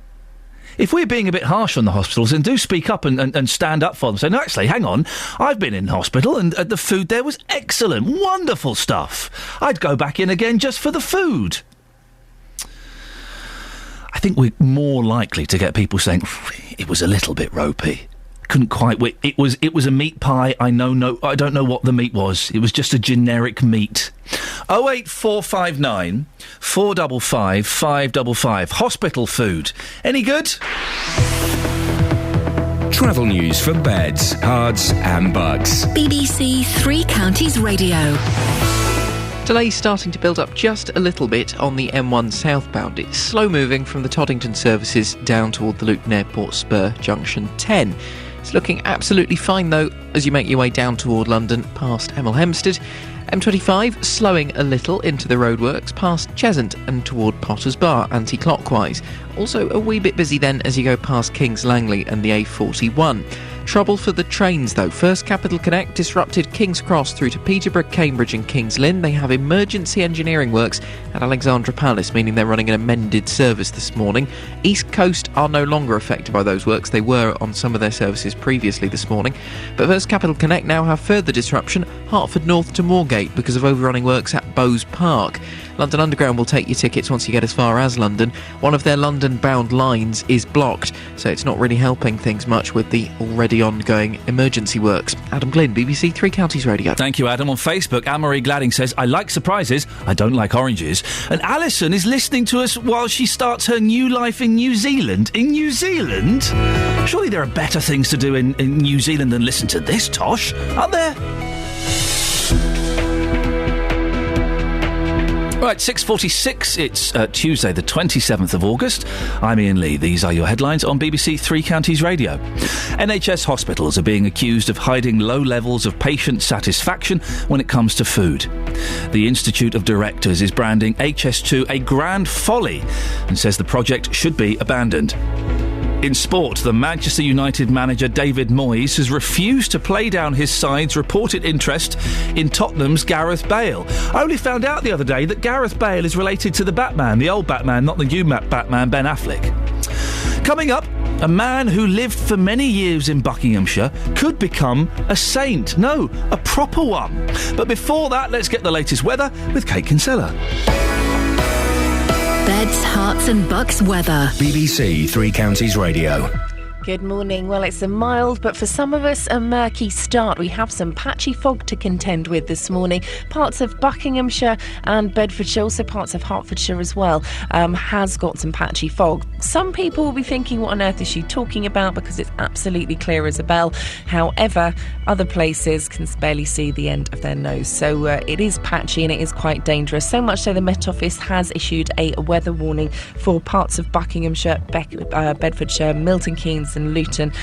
If we're being a bit harsh on the hospitals, then do speak up and stand up for them. Say, no, actually, hang on, I've been in hospital and the food there was excellent, wonderful stuff. I'd go back in again just for the food. I think we're more likely to get people saying it was a little bit ropey. Couldn't quite wait. It was a meat pie. I don't know what the meat was. It was just a generic meat. 08459 455 555. Hospital food. Any good? Travel news for beds, cards and bugs. BBC Three Counties Radio. Delays starting to build up just a little bit on the M1 southbound. It's slow moving from the Toddington services down toward the Luton Airport Spur Junction 10. It's looking absolutely fine though as you make your way down toward London past Hemel Hempstead. M25 slowing a little into the roadworks past Cheshunt and toward Potters Bar anti-clockwise. Also a wee bit busy then as you go past Kings Langley and the A41. Trouble for the trains though. First Capital Connect disrupted King's Cross through to Peterborough, Cambridge and Kings Lynn. They have emergency engineering works at Alexandra Palace, meaning they're running an amended service this morning. East Coast are no longer affected by those works. They were on some of their services previously this morning. But First Capital Connect now have further disruption, Hertford North to Moorgate because of overrunning works at Bowes Park. London Underground will take your tickets once you get as far as London. One of their London-bound lines is blocked, so it's not really helping things much with the already ongoing emergency works. Adam Glynn, BBC Three Counties Radio. Thank you, Adam. On Facebook, Anne-Marie Gladding says, I like surprises, I don't like oranges. And Alison is listening to us while she starts her new life in New Zealand. In New Zealand? Surely there are better things to do in New Zealand than listen to this, Tosh, aren't there? Right, 6:46, it's Tuesday the 27th of August. I'm Ian Lee. These are your headlines on BBC Three Counties Radio. NHS hospitals are being accused of hiding low levels of patient satisfaction when it comes to food. The Institute of Directors is branding HS2 a grand folly and says the project should be abandoned. In sport, the Manchester United manager David Moyes has refused to play down his side's reported interest in Tottenham's Gareth Bale. I only found out the other day that Gareth Bale is related to the Batman, the old Batman, not the new Batman, Ben Affleck. Coming up, A man who lived for many years in Buckinghamshire could become a saint. No, a proper one. But before that, let's get the latest weather with Kate Kinsella. Beds, Hearts and Bucks weather. BBC Three Counties Radio. Good morning. Well, it's a mild, but for some of us, a murky start. We have some patchy fog to contend with this morning. Parts of Buckinghamshire and Bedfordshire, also parts of Hertfordshire as well, has got some patchy fog. Some people will be thinking, what on earth is she talking about? Because it's absolutely clear as a bell. However, other places can barely see the end of their nose. So it is patchy and it is quite dangerous. So much so the Met Office has issued a weather warning for parts of Buckinghamshire, Bedfordshire, Milton Keynes and Luton.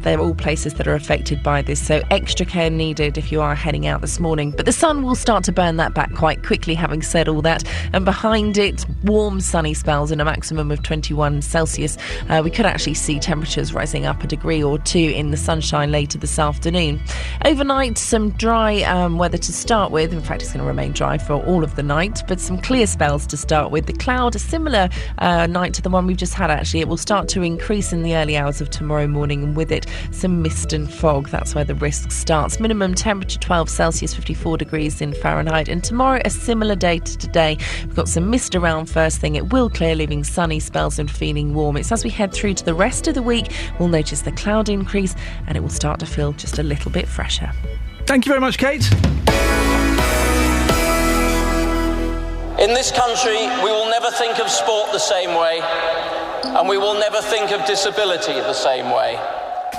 They're all places that are affected by this, so extra care needed if you are heading out this morning. But the sun will start to burn that back quite quickly, having said all that, and behind it, warm sunny spells and a maximum of 21 Celsius. We could actually see temperatures rising up a degree or two in the sunshine later this afternoon. Overnight, some dry weather to start with. In fact, it's going to remain dry for all of the night, but some clear spells to start with. The cloud, a similar night to the one we've just had, actually. It will start to increase in the early hours of tomorrow morning, and with it some mist and fog. That's where the risk starts. Minimum temperature 12 Celsius, 54 degrees in Fahrenheit, and tomorrow a similar day to today. We've got some mist around first thing. It will clear, leaving sunny spells and feeling warm. It's as we head through to the rest of the week, we'll notice the cloud increase and it will start to feel just a little bit fresher. Thank you very much, Kate. In this country, we will never think of sport the same way, and we will never think of disability the same way.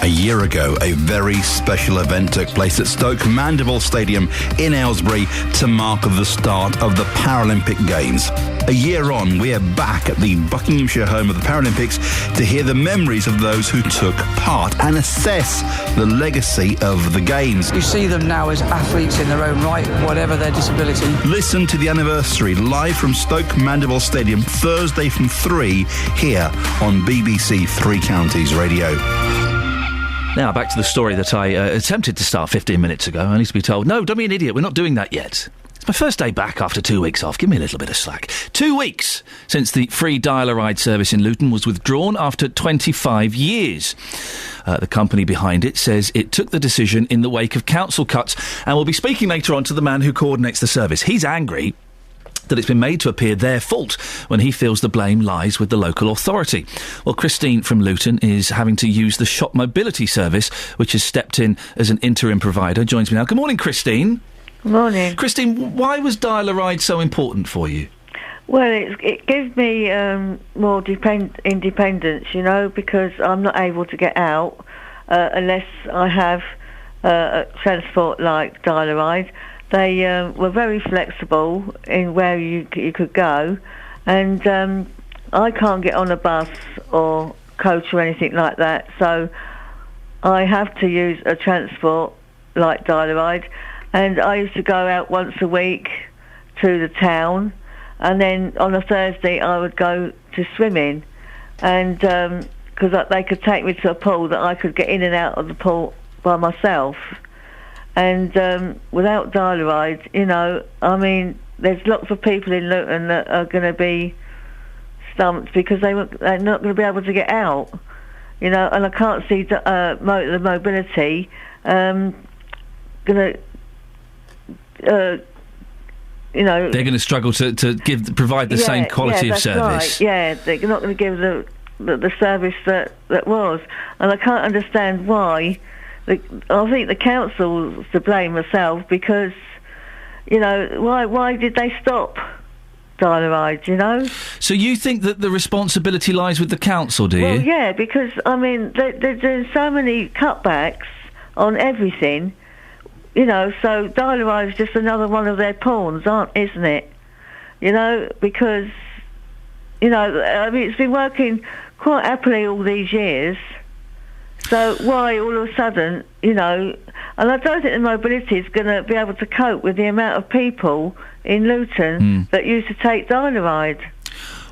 A year ago, a very special event took place at Stoke Mandeville Stadium in Aylesbury to mark the start of the Paralympic Games. A year on, we are back at the Buckinghamshire home of the Paralympics to hear the memories of those who took part and assess the legacy of the Games. We see them now as athletes in their own right, whatever their disability. Listen to the anniversary live from Stoke Mandeville Stadium Thursday from 3 here on BBC Three Counties Radio. Now, back to the story that I attempted to start 15 minutes ago, only to be told, no, don't be an idiot, we're not doing that yet. It's my first day back after 2 weeks off. Give me a little bit of slack. 2 weeks since the free dial-a-ride service in Luton was withdrawn after 25 years. The company behind it says it took the decision in the wake of council cuts, and we'll be speaking later on to the man who coordinates the service. He's angry that it's been made to appear their fault when he feels the blame lies with the local authority. Well, Christine from Luton is having to use the shop mobility service, which has stepped in as an interim provider. Joins me now. Good morning, Christine. Morning. Christine, why was dial-a-ride so important for you? Well, it gives me more independence, you know, because I'm not able to get out unless I have transport like dial-a-ride. They were very flexible in where you could go, and I can't get on a bus or coach or anything like that, so I have to use a transport like dial-a-ride. And I used to go out once a week to the town, and then on a Thursday I would go to swimming, and because they could take me to a pool that I could get in and out of the pool by myself. And without dial-a-ride, you know, I mean, there's lots of people in Luton that are going to be stumped because they're not going to be able to get out, you know, and I can't see the mobility going to, you know... They're going to struggle to provide the same quality of service. Right. Yeah, they're not going to give the service that was. And I can't understand why... I think the council's to blame myself because, you know, why did they stop dial-a-ride, you know? So you think that the responsibility lies with the council, do you? Well, yeah, because, I mean, they're doing so many cutbacks on everything, you know, so dial-a-ride is just another one of their pawns, isn't it? You know, because, you know, I mean, it's been working quite happily all these years. So why all of a sudden, you know, and I don't think the mobility is going to be able to cope with the amount of people in Luton that used to take dial-a-ride.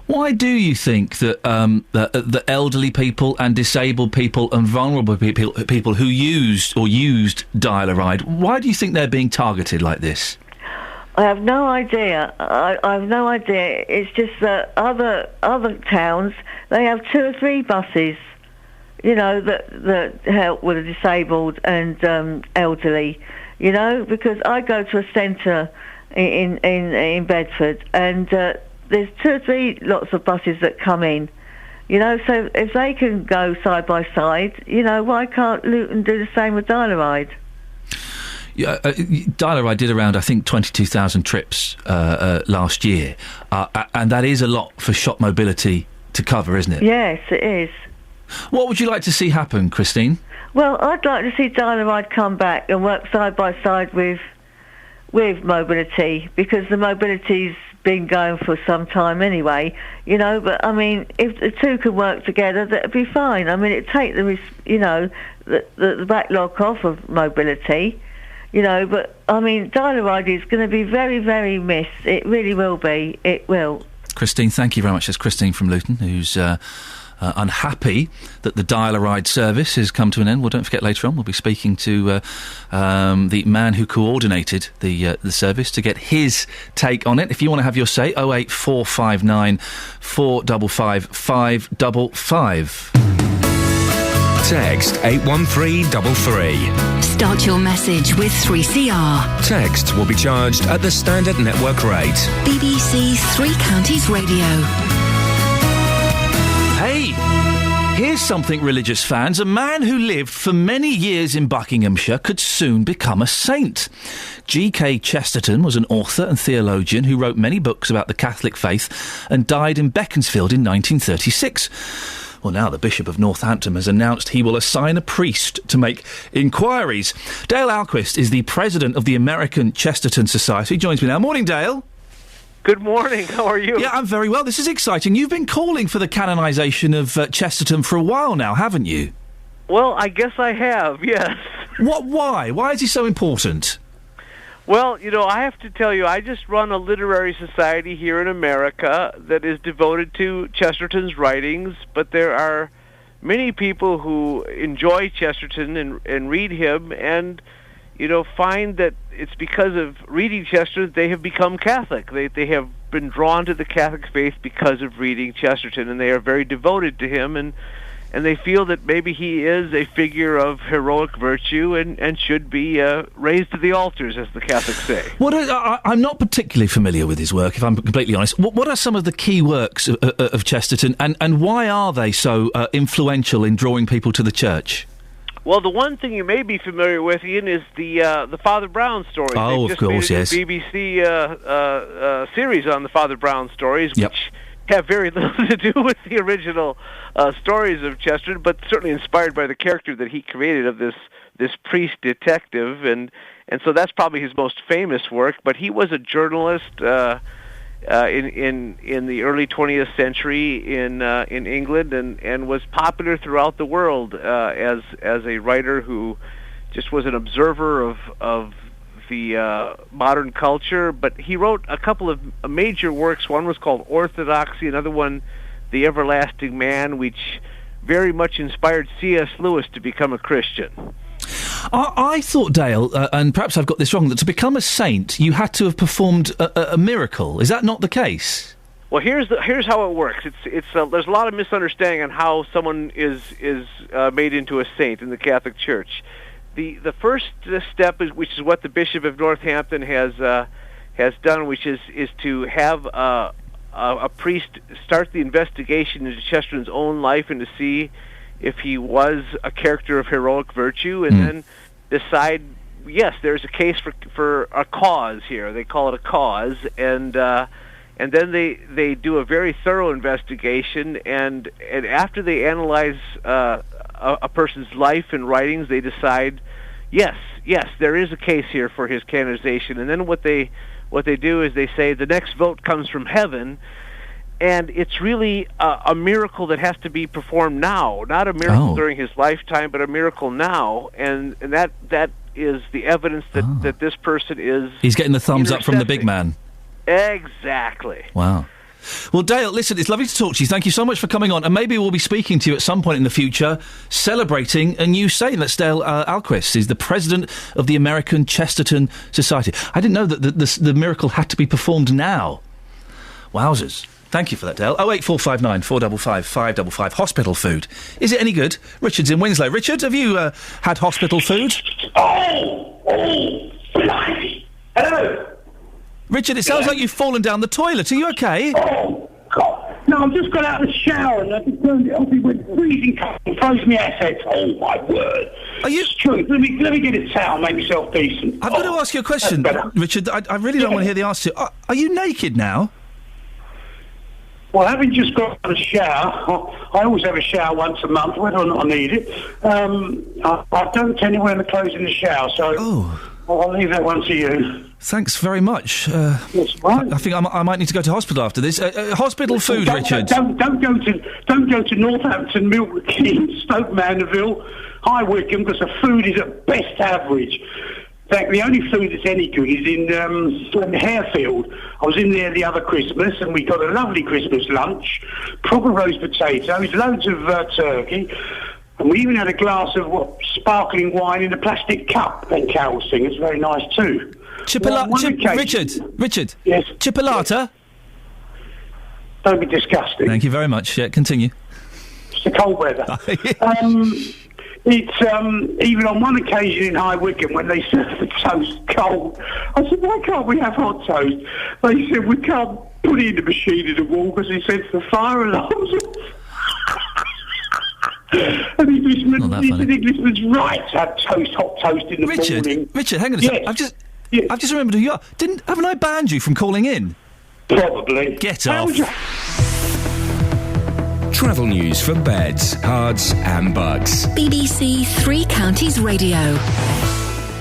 Why do you think that the elderly people and disabled people and vulnerable people who used dial-a-ride, why do you think they're being targeted like this? I have no idea. I have no idea. It's just that other towns, they have 2 or 3 buses. that help with the disabled and elderly, because I go to a centre in Bedford, and there's 2 or 3 lots of buses that come in, so if they can go side by side, why can't Luton do the same with Dial-A-Ride? Yeah, Dial-A-Ride did around, I think, 22,000 trips last year, and that is a lot for shop mobility to cover, isn't it? Yes, it is. What would you like to see happen, Christine? Well, I'd like to see Dial-A-Ride come back and work side by side with mobility, because the mobility's been going for some time anyway, but I mean, if the two can work together, that'd be fine. I mean, it'd take the backlog off of mobility, but I mean, Dial-A-Ride is going to be very, very missed. It really will be. It will. Christine, thank you very much. That's Christine from Luton, who's unhappy that the Dial-A-Ride service has come to an end. Well, don't forget, later on we'll be speaking to the man who coordinated the service to get his take on it. If you want to have your say, 08459 455 555. Text 81333. Start your message with 3CR. Text will be charged at the standard network rate. BBC Three Counties Radio. Hey, here's something, religious fans. A man who lived for many years in Buckinghamshire could soon become a saint. G.K. Chesterton was an author and theologian who wrote many books about the Catholic faith and died in Beaconsfield in 1936. Well, now the Bishop of Northampton has announced he will assign a priest to make inquiries. Dale Alquist is the president of the American Chesterton Society. He joins me now. Morning, Dale. Good morning. How are you? Yeah, I'm very well. This is exciting. You've been calling for the canonisation of Chesterton for a while now, haven't you? Well, I guess I have, yes. Why? Why is he so important? Well, I have to tell you, I just run a literary society here in America that is devoted to Chesterton's writings, but there are many people who enjoy Chesterton and read him and, find that it's because of reading Chesterton they have become Catholic. They have been drawn to the Catholic faith because of reading Chesterton, and they are very devoted to him, and they feel that maybe he is a figure of heroic virtue and should be raised to the altars, as the Catholics say. I'm not particularly familiar with his work, if I'm completely honest. What are some of the key works of Chesterton, and why are they so influential in drawing people to the church? Well, the one thing you may be familiar with, Ian, is the Father Brown stories. Oh, They've of course, yes. yes. BBC series on the Father Brown stories, which have very little to do with the original stories of Chesterton, but certainly inspired by the character that he created of this priest detective, and so that's probably his most famous work. But he was a journalist in the early 20th century in England, and was popular throughout the world as a writer who just was an observer of the modern culture. But he wrote a couple of major works. One was called Orthodoxy, another one, The Everlasting Man, which very much inspired C.S. Lewis to become a Christian. I thought, Dale, and perhaps I've got this wrong, that to become a saint you had to have performed a miracle. Is that not the case? Well, here's how it works. There's a lot of misunderstanding on how someone is made into a saint in the Catholic Church. The first step which is what the Bishop of Northampton has done, which is to have a priest start the investigation into Chesterton's own life and to see if he was a character of heroic virtue, and then decide, yes, there's a case for a cause here. They call it a cause, and then they do a very thorough investigation, and after they analyze a person's life and writings, they decide, yes, there is a case here for his canonization. And then what they do is they say the next vote comes from heaven. And it's really a miracle that has to be performed now, not a miracle during his lifetime, but a miracle now. And that is the evidence that this person is... He's getting the thumbs up from the big man. Exactly. Wow. Well, Dale, listen, it's lovely to talk to you. Thank you so much for coming on. And maybe we'll be speaking to you at some point in the future, celebrating a new saint. That's Dale Alquist. He's the president of the American Chesterton Society. I didn't know that the miracle had to be performed now. Wowzers. Thank you for that, Dale. 08459 455 555. Hospital food. Is it any good? Richard's in Winslow. Richard, have you had hospital food? Blimey. Hello. Richard, it sounds like you've fallen down the toilet. Are you okay? Oh, God. No, I've just got out of the shower and I just turned it off. It went freezing cold and froze my assets. Oh, my word. Are you... It's true. Let me get a towel, make myself decent. I've got to ask you a question, Richard. I really don't want to hear the answer to. Are you naked now? Well, having just got out of the shower, I always have a shower once a month, whether or not I need it. I don't tend to wear the clothes in the shower, so I'll leave that one to you. Thanks very much. Yes, right. I think I might need to go to hospital after this. Hospital food, Richard. Don't go to Northampton, Milton Keynes, Stoke Mandeville, High Wycombe, because the food is at best average. In fact, the only food that's any good is in Harefield. I was in there the other Christmas, and we got a lovely Christmas lunch, proper roast potatoes, loads of turkey, and we even had a glass of sparkling wine in a plastic cup. And Carol's thing, it's very nice too. Richard. Yes. Chipolata. Don't be disgusting. Thank you very much. Yeah, continue. It's the cold weather. It's even on one occasion in High Wycombe when they served the toast cold. I said, why can't we have hot toast? They said, we can't put it in the machine in the wall because it sets the fire alarms. And Englishman's right to have hot toast in the morning. Richard, hang on a second. I've just remembered who you are. Haven't I banned you from calling in? Probably. Get off. Travel news for beds, cards and bugs. BBC Three Counties Radio.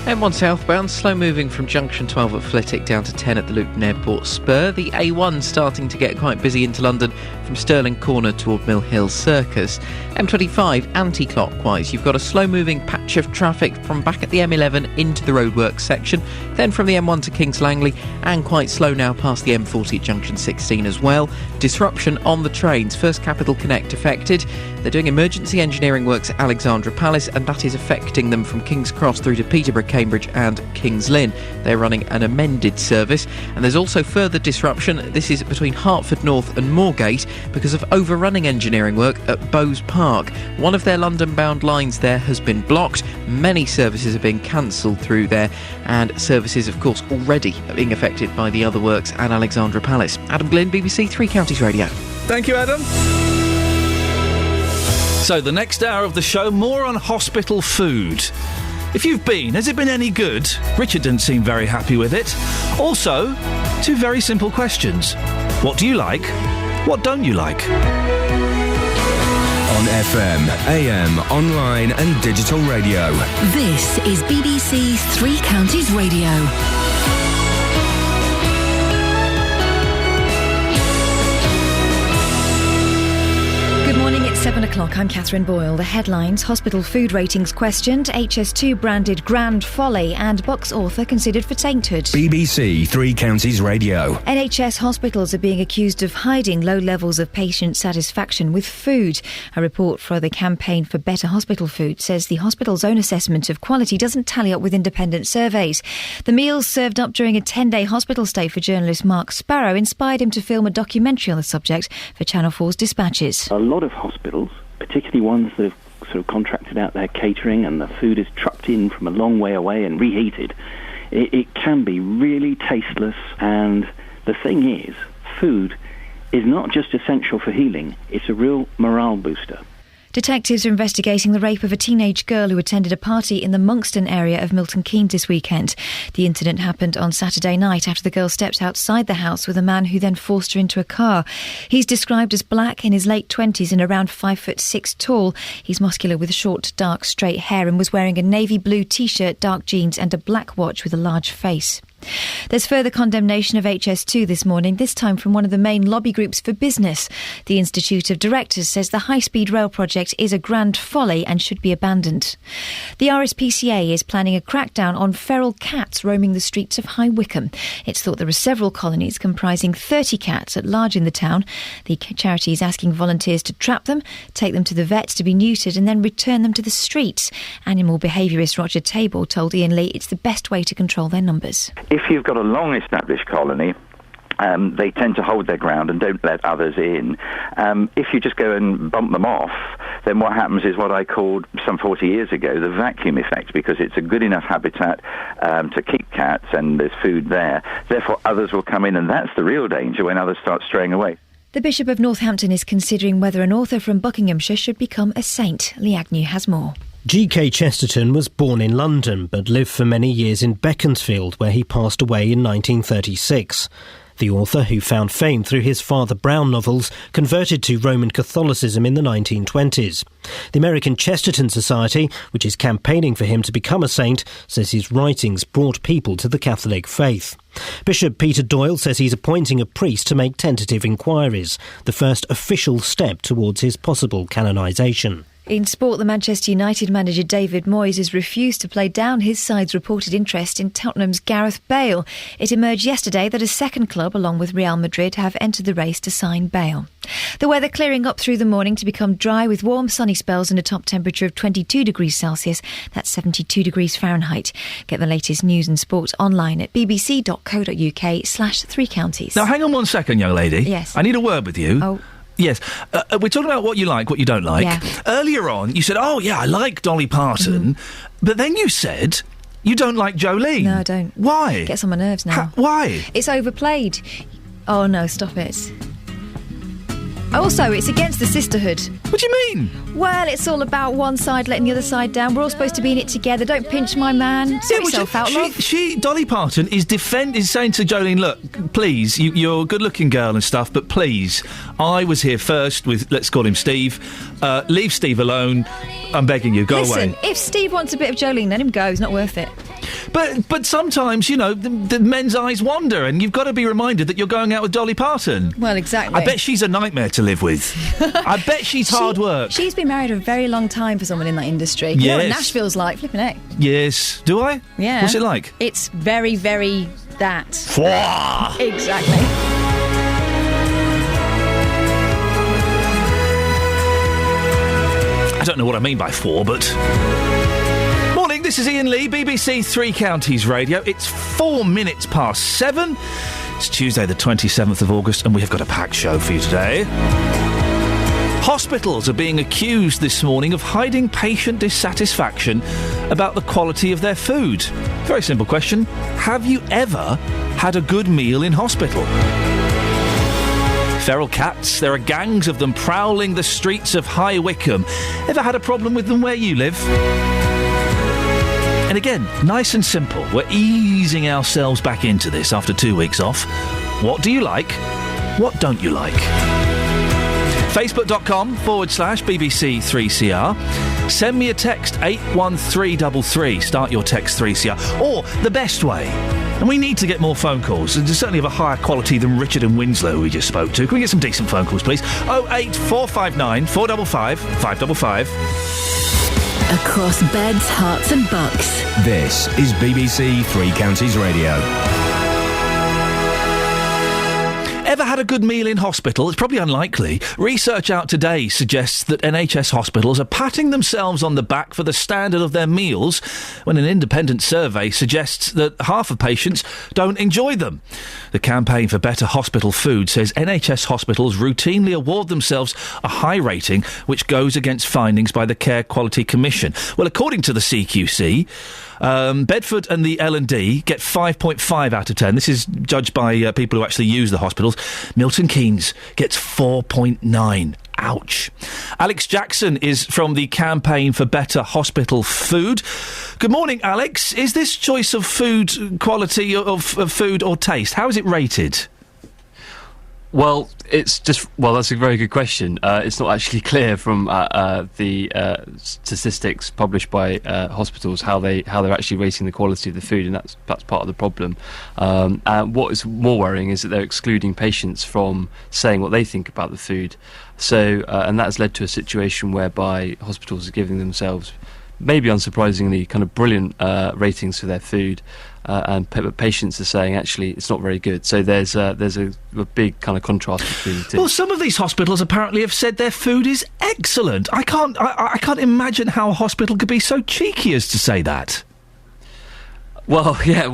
M1 southbound, slow moving from junction 12 at Flitwick down to 10 at the Luton Airport Spur. The A1 starting to get quite busy into London from Stirling Corner toward Mill Hill Circus. M25 anti-clockwise. You've got a slow moving patch of traffic from back at the M11 into the roadworks section, then from the M1 to Kings Langley, and quite slow now past the M40 at junction 16 as well. Disruption on the trains. First Capital Connect affected. They're doing emergency engineering works at Alexandra Palace, and that is affecting them from King's Cross through to Peterborough, Cambridge and Kings Lynn. They're running an amended service, and there's also further disruption. This is between Hertford North and Moorgate because of overrunning engineering work at Bowes Park. One of their London-bound lines there has been blocked. Many services are being cancelled through there, and services, of course, already being affected by the other works at Alexandra Palace. Adam Glynn, BBC Three Counties Radio. Thank you, Adam. So, the next hour of the show, more on hospital food. If you've been, has it been any good? Richard didn't seem very happy with it. Also, two very simple questions. What do you like? What don't you like? On FM, AM, online and digital radio. This is BBC Three Counties Radio. Good morning, it's 7 o'clock. I'm Catherine Boyle. The headlines: hospital food ratings questioned, HS2 branded grand folly, and box author considered for tainthood. BBC Three Counties Radio. NHS hospitals are being accused of hiding low levels of patient satisfaction with food. A report for the Campaign for Better Hospital Food says the hospital's own assessment of quality doesn't tally up with independent surveys. The meals served up during a 10-day hospital stay for journalist Mark Sparrow inspired him to film a documentary on the subject for Channel 4's Dispatches. A lot of hospitals, particularly ones that have sort of contracted out their catering and the food is trucked in from a long way away and reheated, it can be really tasteless. And the thing is, food is not just essential for healing, it's a real morale booster. Detectives are investigating the rape of a teenage girl who attended a party in the Monkston area of Milton Keynes this weekend. The incident happened on Saturday night after the girl stepped outside the house with a man who then forced her into a car. He's described as black, in his late 20s and around 5'6" tall. He's muscular with short, dark, straight hair and was wearing a navy blue T-shirt, dark jeans and a black watch with a large face. There's further condemnation of HS2 this morning, this time from one of the main lobby groups for business. The Institute of Directors says the high-speed rail project is a grand folly and should be abandoned. The RSPCA is planning a crackdown on feral cats roaming the streets of High Wycombe. It's thought there are several colonies comprising 30 cats at large in the town. The charity is asking volunteers to trap them, take them to the vets to be neutered and then return them to the streets. Animal behaviourist Roger Tabor told Iain Lee it's the best way to control their numbers. If you've got a long-established colony they tend to hold their ground and don't let others in. If you just go and bump them off, then what happens is what I called some 40 years ago the vacuum effect, because it's a good enough habitat to keep cats and there's food there. Therefore, others will come in, and that's the real danger when others start straying away. The Bishop of Northampton is considering whether an author from Buckinghamshire should become a saint. Lee Agnew has more. G.K. Chesterton was born in London but lived for many years in Beaconsfield, where he passed away in 1936. The author, who found fame through his Father Brown novels, converted to Roman Catholicism in the 1920s. The American Chesterton Society, which is campaigning for him to become a saint, says his writings brought people to the Catholic faith. Bishop Peter Doyle says he's appointing a priest to make tentative inquiries, the first official step towards his possible canonisation. In sport, the Manchester United manager David Moyes has refused to play down his side's reported interest in Tottenham's Gareth Bale. It emerged yesterday that a second club, along with Real Madrid, have entered the race to sign Bale. The weather clearing up through the morning to become dry with warm sunny spells and a top temperature of 22 degrees Celsius. That's 72 degrees Fahrenheit. Get the latest news and sport online at bbc.co.uk/3 counties. Now, hang on 1 second, young lady. Yes. I need a word with you. Oh. Yes. We're talking about what you like, what you don't like. Yeah. Earlier on, you said, oh, yeah, I like Dolly Parton. But then you said you don't like Jolene. No, I don't. Why? It gets on my nerves now. Why? It's overplayed. Oh, no, stop it. Also, it's against the sisterhood. What do you mean? Well, it's all about one side letting the other side down. We're all supposed to be in it together. Don't pinch my man. Sort yourself out, love. Dolly Parton is saying to Jolene, look, please, you're a good-looking girl and stuff, but please, I was here first with, let's call him Steve. Leave Steve alone. I'm begging you, go away. Listen, if Steve wants a bit of Jolene, let him go. It's not worth it. But sometimes, you know, the men's eyes wander, and you've got to be reminded that you're going out with Dolly Parton. Well, exactly. I bet she's a nightmare to live with. I bet she's hard work. She's been married a very long time for someone in that industry. Yes. You know what Nashville's like, flipping heck. Yes. Do I? Yeah. What's it like? It's very, very that. Fwah! Exactly. I don't know what I mean by four, but... Morning, this is Iain Lee, BBC Three Counties Radio. It's 4 minutes past 7. It's Tuesday the 27th of August, and we have got a packed show for you today. Hospitals are being accused this morning of hiding patient dissatisfaction about the quality of their food. Very simple question. Have you ever had a good meal in hospital? Feral cats, there are gangs of them prowling the streets of High Wycombe. Ever had a problem with them where you live? And again, nice and simple. We're easing ourselves back into this after 2 weeks off. What do you like? What don't you like? Facebook.com/BBC3CR. Send me a text 81333. Start your text 3CR. Or the best way. And we need to get more phone calls, and certainly of a higher quality than Richard and Winslow we just spoke to. Can we get some decent phone calls, please? 08459 455 555. Across beds, hearts and bucks. This is BBC Three Counties Radio. Ever had a good meal in hospital? It's probably unlikely. Research out today suggests that NHS hospitals are patting themselves on the back for the standard of their meals, when an independent survey suggests that half of patients don't enjoy them. The Campaign for Better Hospital Food says NHS hospitals routinely award themselves a high rating, which goes against findings by the Care Quality Commission. Well, according to the CQC, Bedford and the L&D get 5.5 out of 10. This is judged by people who actually use the hospitals. Milton Keynes gets 4.9. Ouch. Alex Jackson is from the Campaign for Better Hospital Food. Good morning, Alex. Is this choice of food quality of food or taste? How is it rated? Well, that's a very good question. It's not actually clear from the statistics published by hospitals how they're actually rating the quality of the food, and that's part of the problem. And what is more worrying is that they're excluding patients from saying what they think about the food. So, and that has led to a situation whereby hospitals are giving themselves, maybe unsurprisingly, kind of brilliant ratings for their food. And patients are saying actually it's not very good. So there's a big kind of contrast between the two. Well, some of these hospitals apparently have said their food is excellent. I can't imagine how a hospital could be so cheeky as to say that. Well, yeah,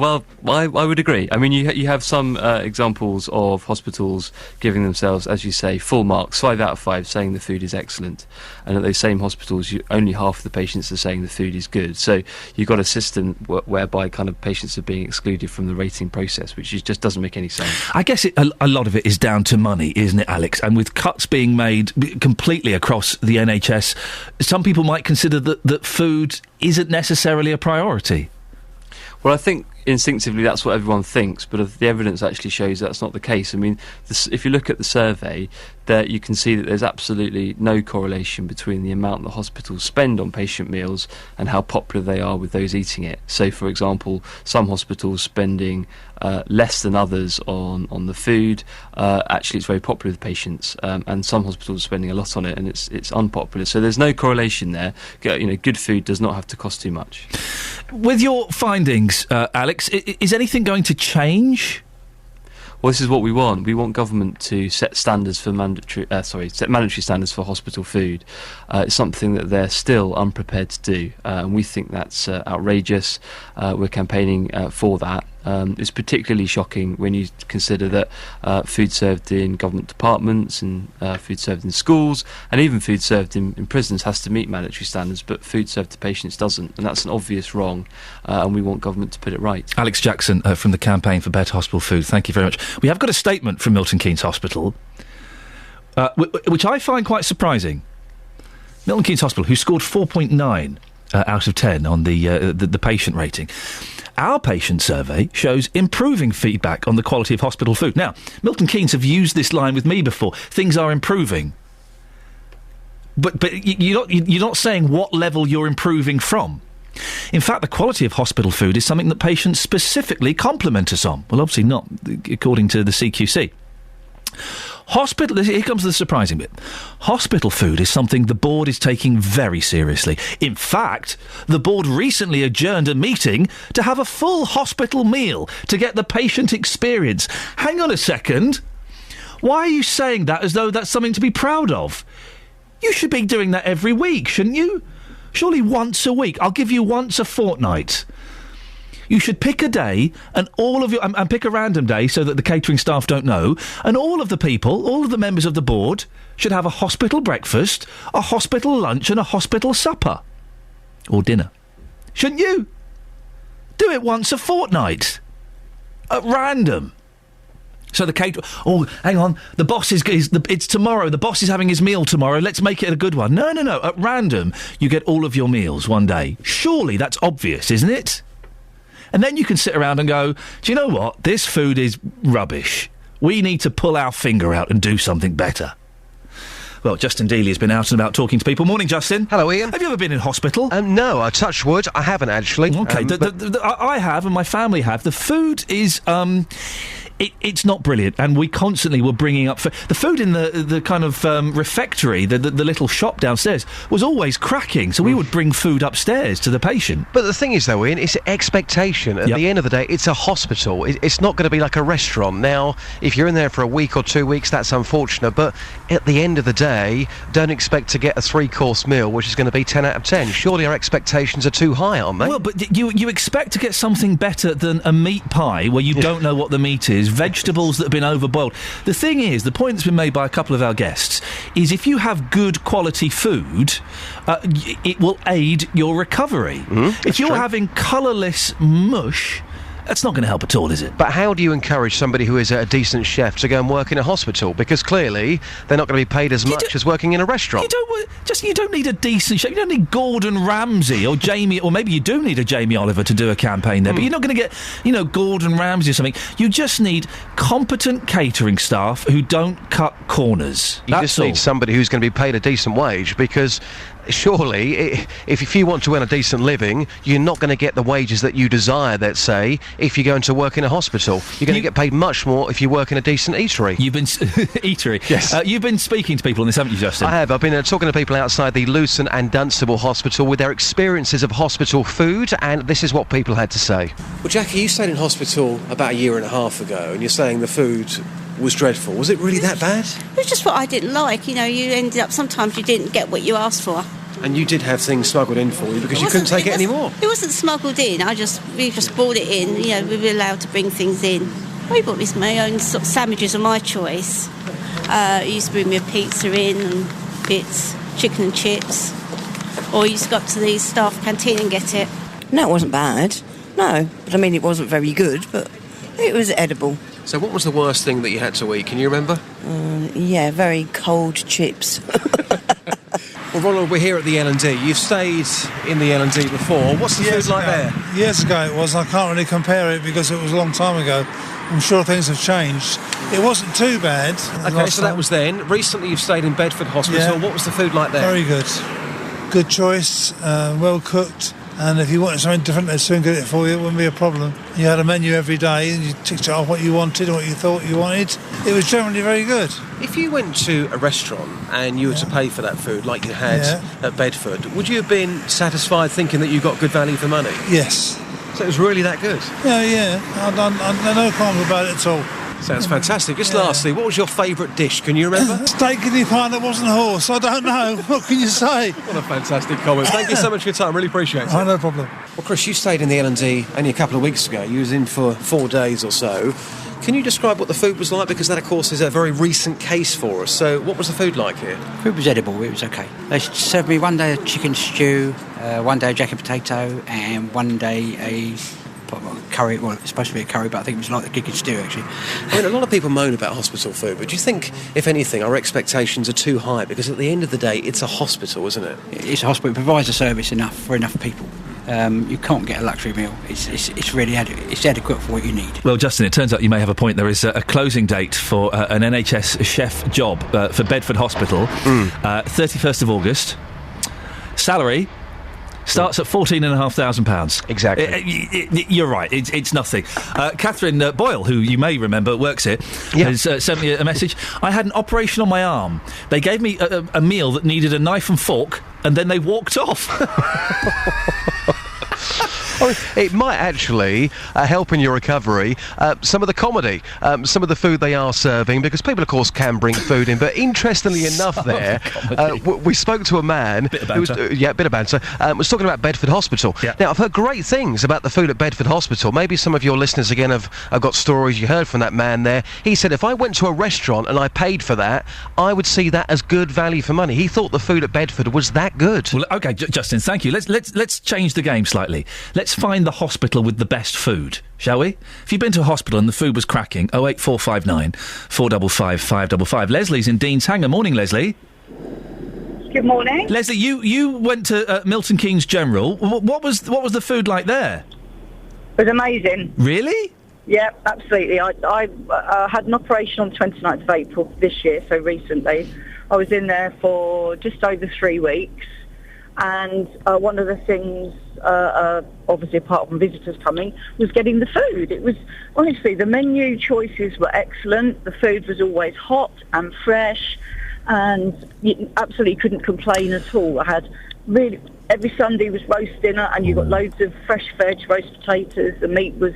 I would agree. I mean, you have some examples of hospitals giving themselves, as you say, full marks, 5 out of 5, saying the food is excellent. And at those same hospitals, only half of the patients are saying the food is good. So you've got a system whereby kind of patients are being excluded from the rating process, which just doesn't make any sense. I guess a lot of it is down to money, isn't it, Alex? And with cuts being made completely across the NHS, some people might consider that food isn't necessarily a priority. Well, I think instinctively that's what everyone thinks, but the evidence actually shows that's not the case. I mean, if you look at the survey, there you can see that there's absolutely no correlation between the amount that hospitals spend on patient meals and how popular they are with those eating it. So, for example, some hospitals spending less than others on the food. Actually, it's very popular with patients, and some hospitals are spending a lot on it, and it's unpopular. So there's no correlation there. Good food does not have to cost too much. With your findings, Alex, is anything going to change? Well, this is what we want. We want government to set standards for set mandatory standards for hospital food. It's something that they're still unprepared to do, and we think that's outrageous. We're campaigning for that. It's particularly shocking when you consider that food served in government departments and food served in schools and even food served in prisons has to meet mandatory standards, but food served to patients doesn't, and that's an obvious wrong, and we want government to put it right. Alex Jackson from the Campaign for Better Hospital Food, thank you very much. We have got a statement from Milton Keynes Hospital, which I find quite surprising. Milton Keynes Hospital, who scored 4.9 out of 10 on the patient rating. Our patient survey shows improving feedback on the quality of hospital food. Now, Milton Keynes have used this line with me before. Things are improving. But you're not saying what level you're improving from. In fact, the quality of hospital food is something that patients specifically compliment us on. Well, obviously not, according to the CQC. Here comes the surprising bit. Hospital food is something the board is taking very seriously. In fact, the board recently adjourned a meeting to have a full hospital meal to get the patient experience. Hang on a second. Why are you saying that as though that's something to be proud of? You should be doing that every week, shouldn't you? Surely once a week. I'll give you once a fortnight. You should pick a day and and pick a random day so that the catering staff don't know, and all of the members of the board should have a hospital breakfast, a hospital lunch and a hospital supper. Or dinner. Shouldn't you? Do it once a fortnight. At random. So the caterer... Oh, hang on. The boss it's tomorrow. The boss is having his meal tomorrow. Let's make it a good one. No. At random, you get all of your meals one day. Surely that's obvious, isn't it? And then you can sit around and go, do you know what? This food is rubbish. We need to pull our finger out and do something better. Well, Justin Dealey has been out and about talking to people. Morning, Justin. Hello, Ian. Have you ever been in hospital? No, I touch wood. I haven't, actually. OK, I have, and my family have. The food is... It's not brilliant, and we constantly were bringing up... the food in the kind of refectory, the little shop downstairs, was always cracking, so we would bring food upstairs to the patient. But the thing is, though, Ian, it's expectation. At the end of the day, it's a hospital. It's not going to be like a restaurant. Now, if you're in there for a week or 2 weeks, that's unfortunate, but at the end of the day, don't expect to get a 3-course meal, which is going to be 10 out of 10. Surely our expectations are too high, aren't they? Well, but you expect to get something better than a meat pie, where you don't know what the meat is, vegetables that have been overboiled. The thing is, the point that's been made by a couple of our guests, is if you have good quality food, it will aid your recovery. If you're having colourless mush, that's not going to help at all, is it? But how do you encourage somebody who is a decent chef to go and work in a hospital? Because clearly they're not going to be paid as much as working in a restaurant. You don't need a decent chef. You don't need Gordon Ramsay or Jamie, or maybe you do need a Jamie Oliver to do a campaign there, but you're not going to get, Gordon Ramsay or something. You just need competent catering staff who don't cut corners. You just need somebody who's going to be paid a decent wage, because... surely, if you want to earn a decent living, you're not going to get the wages that you desire, let's say, if you're going to work in a hospital. You're going to get paid much more if you work in a decent eatery. You've been... eatery? Yes. You've been speaking to people on this, haven't you, Justin? I have. I've been talking to people outside the Luton and Dunstable Hospital with their experiences of hospital food, and this is what people had to say. Well, Jackie, you stayed in hospital about 1.5 years ago, and you're saying the food was dreadful. Was it really that bad? It was just what I didn't like. You ended up, sometimes you didn't get what you asked for. And you did have things smuggled in for you because you couldn't take it anymore. It wasn't smuggled in. We just brought it in. You know, we were allowed to bring things in. I bought my own sort of sandwiches of my choice. He used to bring me a pizza in and bits, chicken and chips. Or you used to go up to the staff canteen and get it. No, it wasn't bad. No, but I mean, it wasn't very good, but it was edible. So what was the worst thing that you had to eat? Can you remember? Yeah, very cold chips. Well, Ronald, we're here at the L&D. You've stayed in the L&D before. What's the food like there? Years ago it was. I can't really compare it because it was a long time ago. I'm sure things have changed. It wasn't too bad. OK, so that was then. Recently you've stayed in Bedford Hospital. Yeah. What was the food like there? Very good. Good choice, well cooked. And if you wanted something different, they'd soon get it for you. It wouldn't be a problem. You had a menu every day and you ticked off what you wanted and what you thought you wanted. It was generally very good. If you went to a restaurant and you were to pay for that food like you had at Bedford, would you have been satisfied thinking that you got good value for money? Yes. So it was really that good? Yeah. I no qualms about it at all. Sounds fantastic. Just lastly, what was your favourite dish? Can you remember? Steak kidney pie that wasn't a horse. I don't know. What can you say? What a fantastic comment. Thank you so much for your time. Really appreciate it. Oh, no problem. Well, Chris, you stayed in the L&D only a couple of weeks ago. You was in for 4 days or so. Can you describe what the food was like? Because that, of course, is a very recent case for us. So what was the food like here? Food was edible. It was okay. They served me one day a chicken stew, one day a jacket potato, and one day a curry. Well, it's supposed to be a curry, but I think it was like the chicken stew, actually. I mean, a lot of people moan about hospital food, but do you think, if anything, our expectations are too high? Because at the end of the day, it's a hospital, isn't it? It's a hospital. It provides a service for enough people. You can't get a luxury meal. It's really it's adequate for what you need. Well, Justin, it turns out you may have a point. There is a closing date for an NHS chef job for Bedford Hospital, 31st of August. Salary starts at £14,500. Exactly. You're right. It's nothing. Catherine Boyle, who you may remember works here, has sent me a message. I had an operation on my arm. They gave me a meal that needed a knife and fork, and then they walked off. It might actually help in your recovery. Some of the comedy, some of the food they are serving, because people, of course, can bring food in. But interestingly enough, we spoke to a man. Bit of banter. Was talking about Bedford Hospital. Yeah. Now, I've heard great things about the food at Bedford Hospital. Maybe some of your listeners again have got stories you heard from that man there. He said if I went to a restaurant and I paid for that, I would see that as good value for money. He thought the food at Bedford was that good. Well, OK, Justin, thank you. Let's change the game slightly. Let's find the hospital with the best food, shall we? If you've been to a hospital and the food was cracking, 08459 455 555. Leslie's in Dean's Hanger. Morning, Leslie. Good morning. Leslie, you went to Milton Keynes General. What was the food like there? It was amazing. Really? Yeah, absolutely. I had an operation on the 29th of April this year, so recently. I was in there for just over 3 weeks. And one of the things, obviously apart from visitors coming, was getting the food. It was, honestly, the menu choices were excellent. The food was always hot and fresh, and you absolutely couldn't complain at all. I had really, every Sunday was roast dinner, and you got loads of fresh veg, roast potatoes. The meat was,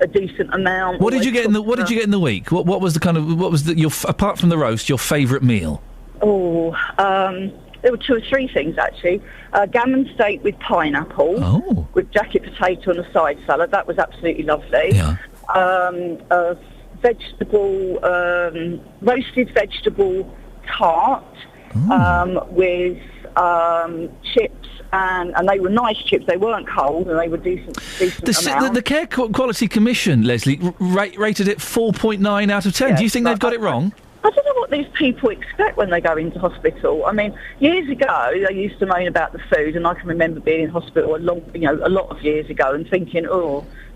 a decent amount. What did you get in the week? What was the kind of, your apart from the roast, your favourite meal? There were 2 or 3 things, actually. Gammon steak with pineapple, with jacket potato and a side salad. That was absolutely lovely. Yeah. Roasted vegetable tart with chips, and they were nice chips. They weren't cold, and they were decent amount. The Care Quality Commission, Leslie, rated it 4.9 out of 10. Do you think they've got it wrong? I don't know what these people expect when they go into hospital. I mean, years ago, they used to moan about the food, and I can remember being in hospital a lot of years ago and thinking,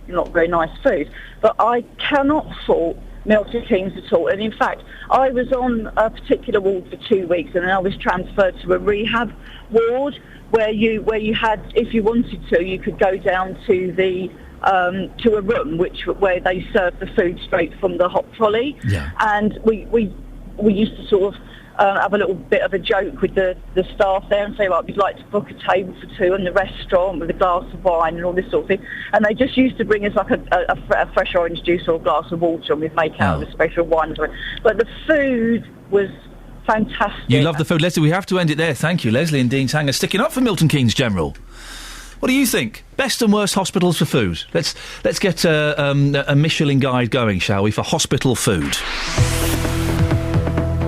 not very nice food. But I cannot fault Milton Keynes at all. And in fact, I was on a particular ward for 2 weeks, and then I was transferred to a rehab ward where you had, if you wanted to, you could go down to the to a room where they served the food straight from the hot trolley. Yeah. And we used to sort of have a little bit of a joke with the staff there and say, well, we'd like to book a table for 2 in the restaurant with a glass of wine and all this sort of thing. And they just used to bring us like a fresh orange juice or a glass of water, and we'd make out with a special wine. But the food was fantastic. You love the food. Leslie, we have to end it there. Thank you. Leslie and Dean's Hanger sticking up for Milton Keynes General. What do you think? Best and worst hospitals for food. Let's get a Michelin guide going, shall we, for hospital food.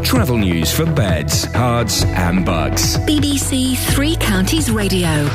Travel news for beds, cards and bugs. BBC Three Counties Radio.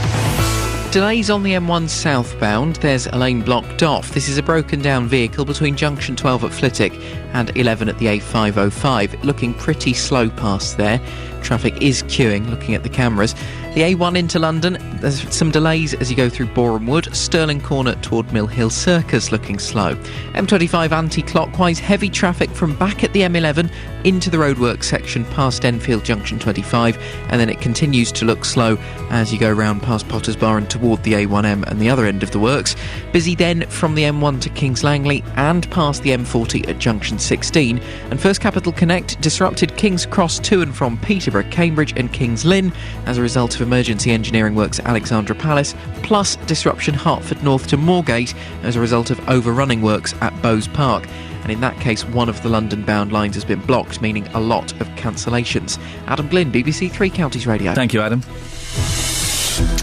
Delays on the M1 southbound. There's a lane blocked off. This is a broken down vehicle between junction 12 at Flitwick and 11 at the A505. Looking pretty slow past there. Traffic is queuing, looking at the cameras. The A1 into London, there's some delays as you go through Boreham Wood. Stirling Corner toward Mill Hill Circus looking slow. M25 anti-clockwise, heavy traffic from back at the M11 into the roadworks section past Enfield Junction 25, and then it continues to look slow as you go round past Potter's Bar and toward the A1M and the other end of the works. Busy then from the M1 to Kings Langley and past the M40 at Junction 16. And First Capital Connect disrupted King's Cross to and from Peterborough, Cambridge and Kings Lynn as a result of emergency engineering works at Alexandra Palace, plus disruption Hertford North to Moorgate as a result of overrunning works at Bowes Park. And in that case, one of the London-bound lines has been blocked, meaning a lot of cancellations. Adam Glynn, BBC Three Counties Radio. Thank you, Adam.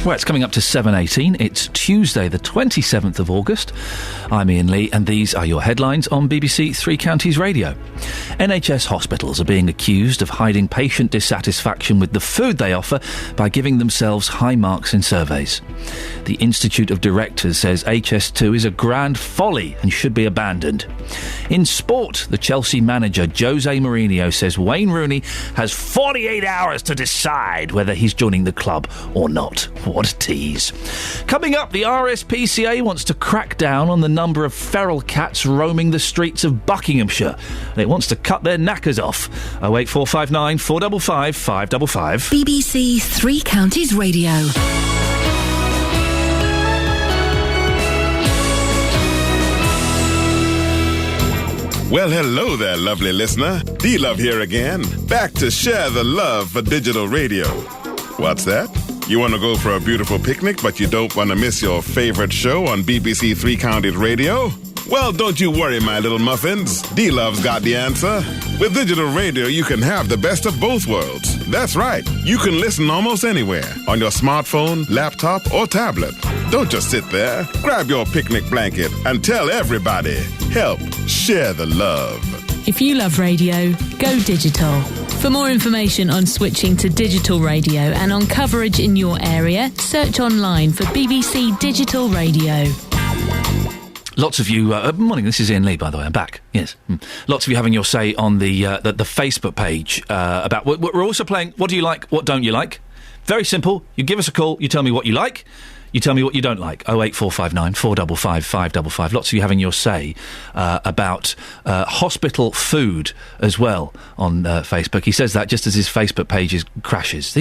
Well, it's coming up to 7:18. It's Tuesday, the 27th of August. I'm Iain Lee, and these are your headlines on BBC Three Counties Radio. NHS hospitals are being accused of hiding patient dissatisfaction with the food they offer by giving themselves high marks in surveys. The Institute of Directors says HS2 is a grand folly and should be abandoned. In sport, the Chelsea manager Jose Mourinho says Wayne Rooney has 48 hours to decide whether he's joining the club or not. What a tease. Coming up, the RSPCA wants to crack down on the number of feral cats roaming the streets of Buckinghamshire. And it wants to cut their knackers off. 08459 455 555. BBC Three Counties Radio. Well, hello there, lovely listener. D-Love here again, back to share the love for digital radio. What's that? You want to go for a beautiful picnic, but you don't want to miss your favorite show on BBC Three Counties Radio? Well, don't you worry, my little muffins. D-Love's got the answer. With digital radio, you can have the best of both worlds. That's right. You can listen almost anywhere, on your smartphone, laptop, or tablet. Don't just sit there. Grab your picnic blanket and tell everybody. Help share the love. If you love radio, go digital. For more information on switching to digital radio and on coverage in your area, search online for BBC Digital Radio. Lots of you... morning, this is Iain Lee, by the way. I'm back. Yes. Lots of you having your say on the Facebook page about... We're also playing What Do You Like, What Don't You Like? Very simple. You give us a call, you tell me what you like, you tell me what you don't like. 08459 455 555. Lots of you having your say about hospital food as well on Facebook. He says that just as his Facebook page crashes.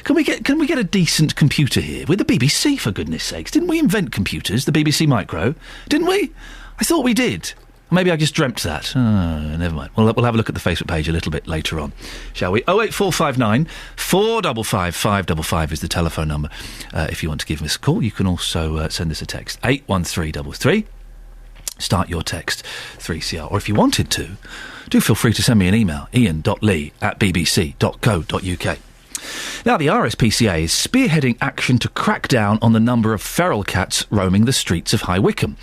Can we get a decent computer here? We're the BBC, for goodness sakes. Didn't we invent computers, the BBC Micro? Didn't we? I thought we did. Maybe I just dreamt that. Never mind. We'll have a look at the Facebook page a little bit later on, shall we? 08459 455 555 is the telephone number. If you want to give us a call, you can also send us a text. 81333. Start your text 3CR. Or if you wanted to, do feel free to send me an email, ian.lee@bbc.co.uk. Now, the RSPCA is spearheading action to crack down on the number of feral cats roaming the streets of High Wycombe.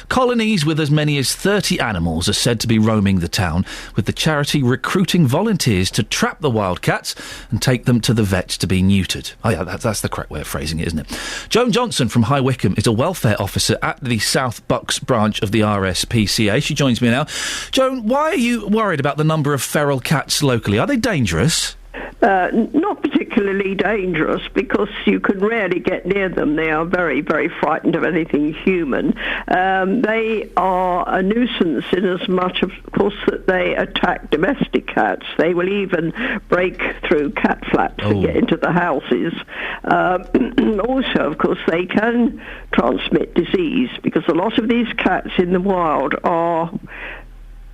Colonies with as many as 30 animals are said to be roaming the town, with the charity recruiting volunteers to trap the wild cats and take them to the vets to be neutered. Oh yeah, that's the correct way of phrasing it, isn't it? Joan Johnson from High Wycombe is a welfare officer at the South Bucks branch of the RSPCA. She joins me now. Joan, why are you worried about the number of feral cats locally? Are they dangerous? Not particularly dangerous, because you can rarely get near them. They are very, very frightened of anything human. They are a nuisance in as much, of course, that they attack domestic cats. They will even break through cat flats and get into the houses. Also, of course, they can transmit disease, because a lot of these cats in the wild are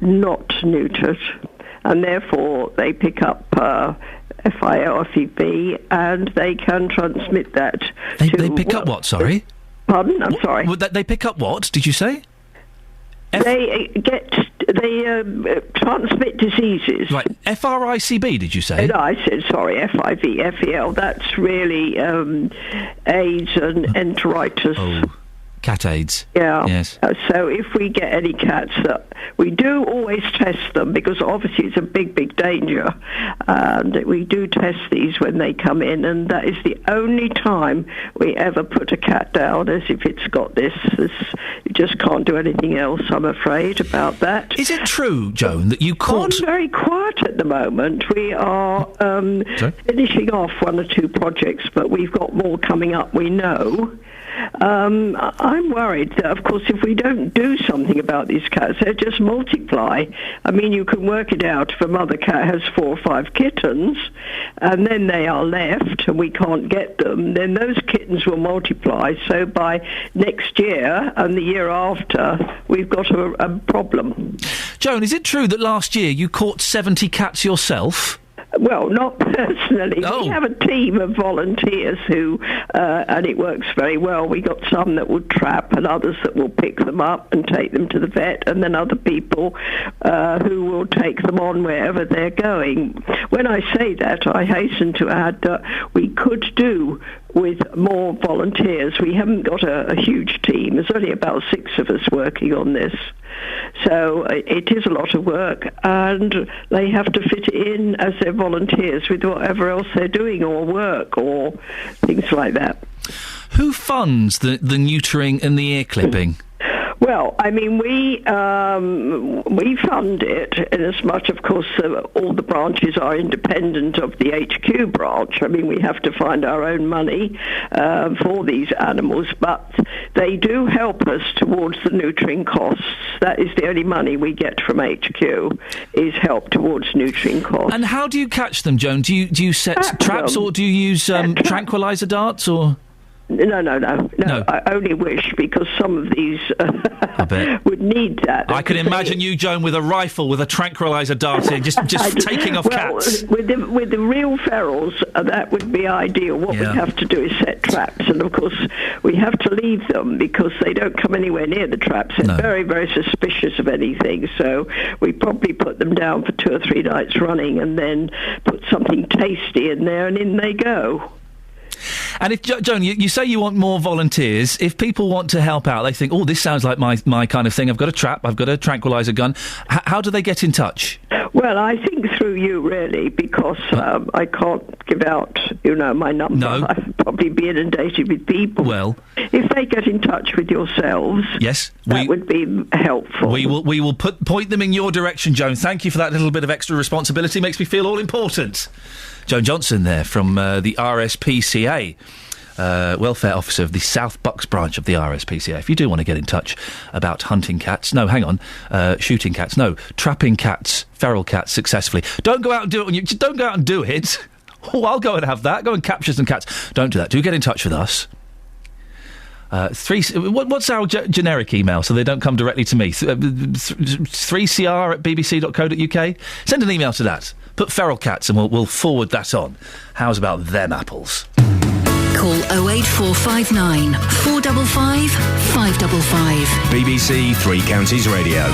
not neutered, and therefore they pick up FILFEB, and they can transmit that. They pick up what, sorry? Pardon? I'm sorry. They pick up what, did you say? They get they transmit diseases. Right, FRICB, did you say? And I said, sorry, FIV, that's really AIDS and enteritis. Oh, cat AIDS. Yeah. Yes. So if we get any cats, we do always test them because obviously it's a big, big danger. And we do test these when they come in, and that is the only time we ever put a cat down as if it's got this. You just can't do anything else, I'm afraid, about that. Is it true, Joan, that you caught... I'm very quiet at the moment. We are finishing off one or two projects, but we've got more coming up, we know. I'm worried that, of course, if we don't do something about these cats, they'll just multiply. I mean, you can work it out if a mother cat has 4 or 5 kittens, and then they are left, and we can't get them, then those kittens will multiply. So by next year and the year after, we've got a problem. Joan, is it true that last year you caught 70 cats yourself? Well, not personally. Oh. We have a team of volunteers who, and it works very well. We got some that will trap and others that will pick them up and take them to the vet, and then other people who will take them on wherever they're going. When I say that, I hasten to add that we could do with more volunteers. We haven't got a huge team. There's only about 6 of us working on this. So it is a lot of work, and they have to fit it in as their volunteers with whatever else they're doing, or work, or things like that. Who funds the neutering and the ear clipping? Well, I mean, we fund it in as much, of course, all the branches are independent of the HQ branch. I mean, we have to find our own money for these animals, but they do help us towards the neutering costs. That is the only money we get from HQ, is help towards neutering costs. And how do you catch them, Joan? Do you set traps, or do you use tranquilizer darts, or...? No. I only wish, because some of these would need that. I can imagine you, Joan, with a rifle with a tranquilizer dart in, just taking off cats. With the real ferals, that would be ideal. What we have to do is set traps, and of course we have to leave them because they don't come anywhere near the traps. They're very, very suspicious of anything. So we probably put them down for 2 or 3 nights running, and then put something tasty in there, and in they go. And if, Joan, you say you want more volunteers. If people want to help out, they think, oh, this sounds like my kind of thing. I've got a trap, I've got a tranquilizer gun. How do they get in touch? Well, I think through you, really, because I can't give out, my number. No. I'd probably be inundated with people. Well, if they get in touch with yourselves, yes, that would be helpful. We will point them in your direction, Joan. Thank you for that little bit of extra responsibility. Makes me feel all important. Joan Johnson there from the RSPCA. Welfare Officer of the South Bucks branch of the RSPCA. If you do want to get in touch about hunting cats, shooting cats, trapping cats, feral cats successfully. Don't go out and do it. Just don't go out and do it. Oh, I'll go and have that. Go and capture some cats. Don't do that. Do get in touch with us. What's our generic email so they don't come directly to me? 3cr@bbc.co.uk. Send an email to that. Put feral cats and we'll forward that on. How's about them apples? Call 08459 455 555. BBC Three Counties Radio.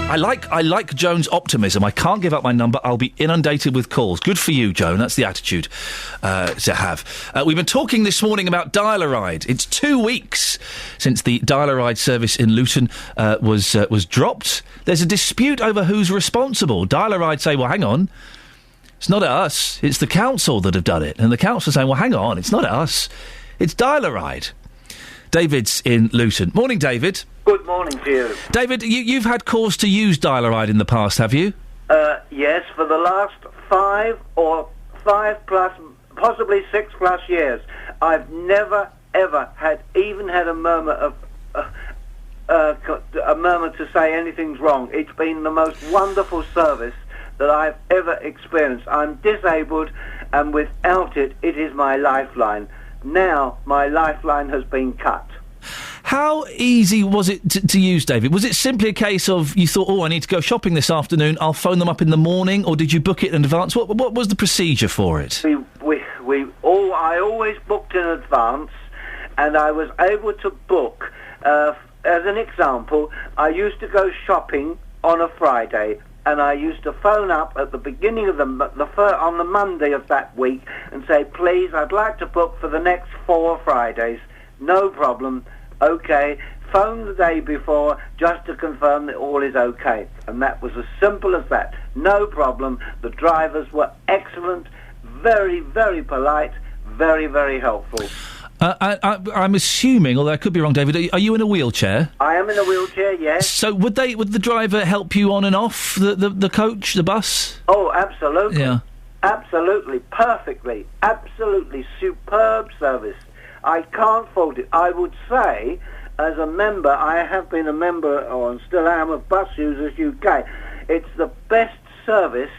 I like Joan's optimism. I can't give up my number. I'll be inundated with calls. Good for you, Joan. That's the attitude to have. We've been talking this morning about Dial-A-Ride. It's 2 weeks since the Dial-A-Ride service in Luton was dropped. There's a dispute over who's responsible. Dial-A-Ride say, well, hang on. It's not us. It's the council that have done it. And the council saying, well, hang on. It's not us. It's Dial-A-Ride. David's in Luton. Morning, David. Good morning to you. David, you've had cause to use Dial-A-Ride in the past, have you? Yes, for the last 5 plus, possibly 6 plus years. I've never, ever had a murmur to say anything's wrong. It's been the most wonderful service that I've ever experienced. I'm disabled, and without it, it is my lifeline. Now, my lifeline has been cut. How easy was it to use, David? Was it simply a case of you thought, I need to go shopping this afternoon, I'll phone them up in the morning, or did you book it in advance? What was the procedure for it? I always booked in advance, and I was able to book as an example, I used to go shopping on a Friday, and I used to phone up at the beginning of on the Monday of that week and say, please, I'd like to book for the next 4 Fridays. No problem. Okay. Phone the day before just to confirm that all is okay. And that was as simple as that. No problem. The drivers were excellent, very, very polite, very, very helpful. I'm assuming, although I could be wrong, David, are you in a wheelchair? I am in a wheelchair, yes. So would the driver help you on and off the coach, the bus? Oh, absolutely. Yeah. Absolutely, perfectly, absolutely superb service. I can't fault it. I would say, as a member, I have been a member, and still am, of Bus Users UK. It's the best service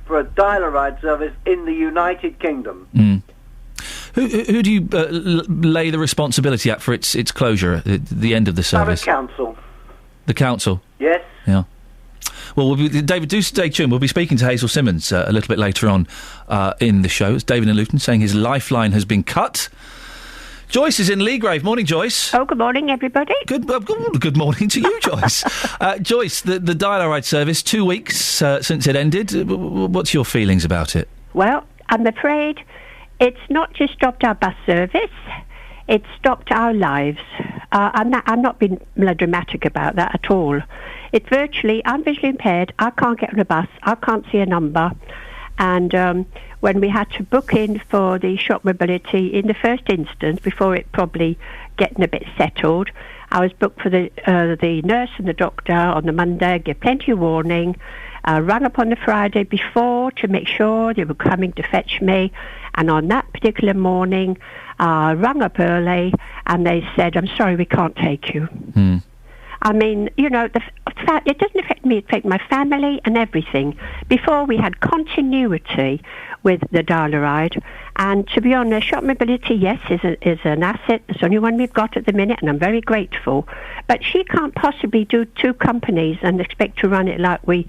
for a dial-a-ride service in the United Kingdom. Mm. Who do you lay the responsibility at for its closure at the end of the service? The council. The council? Yes. Yeah. Well, David, do stay tuned. We'll be speaking to Hazel Simmons a little bit later on in the show. It's David in Luton saying his lifeline has been cut. Joyce is in Leagrave. Morning, Joyce. Oh, good morning, everybody. Good morning to you, Joyce. Joyce, the dial-a-ride service, 2 weeks since it ended. What's your feelings about it? Well, I'm afraid it's not just stopped our bus service, it's stopped our lives. I'm not being melodramatic about that at all. It virtually, I'm visually impaired, I can't get on a bus, I can't see a number. And when we had to book in for the shop mobility in the first instance, before it probably getting a bit settled, I was booked for the nurse and the doctor on the Monday, gave plenty of warning, rang up on the Friday before to make sure they were coming to fetch me, and on that particular morning, rang up early, and they said, I'm sorry, we can't take you. Mm. I mean, you know, it doesn't affect me, it affects my family and everything. Before we had continuity with the dial-a-ride, and to be honest, shop mobility, yes, is an asset. It's the only one we've got at the minute, and I'm very grateful. But she can't possibly do 2 companies and expect to run it like we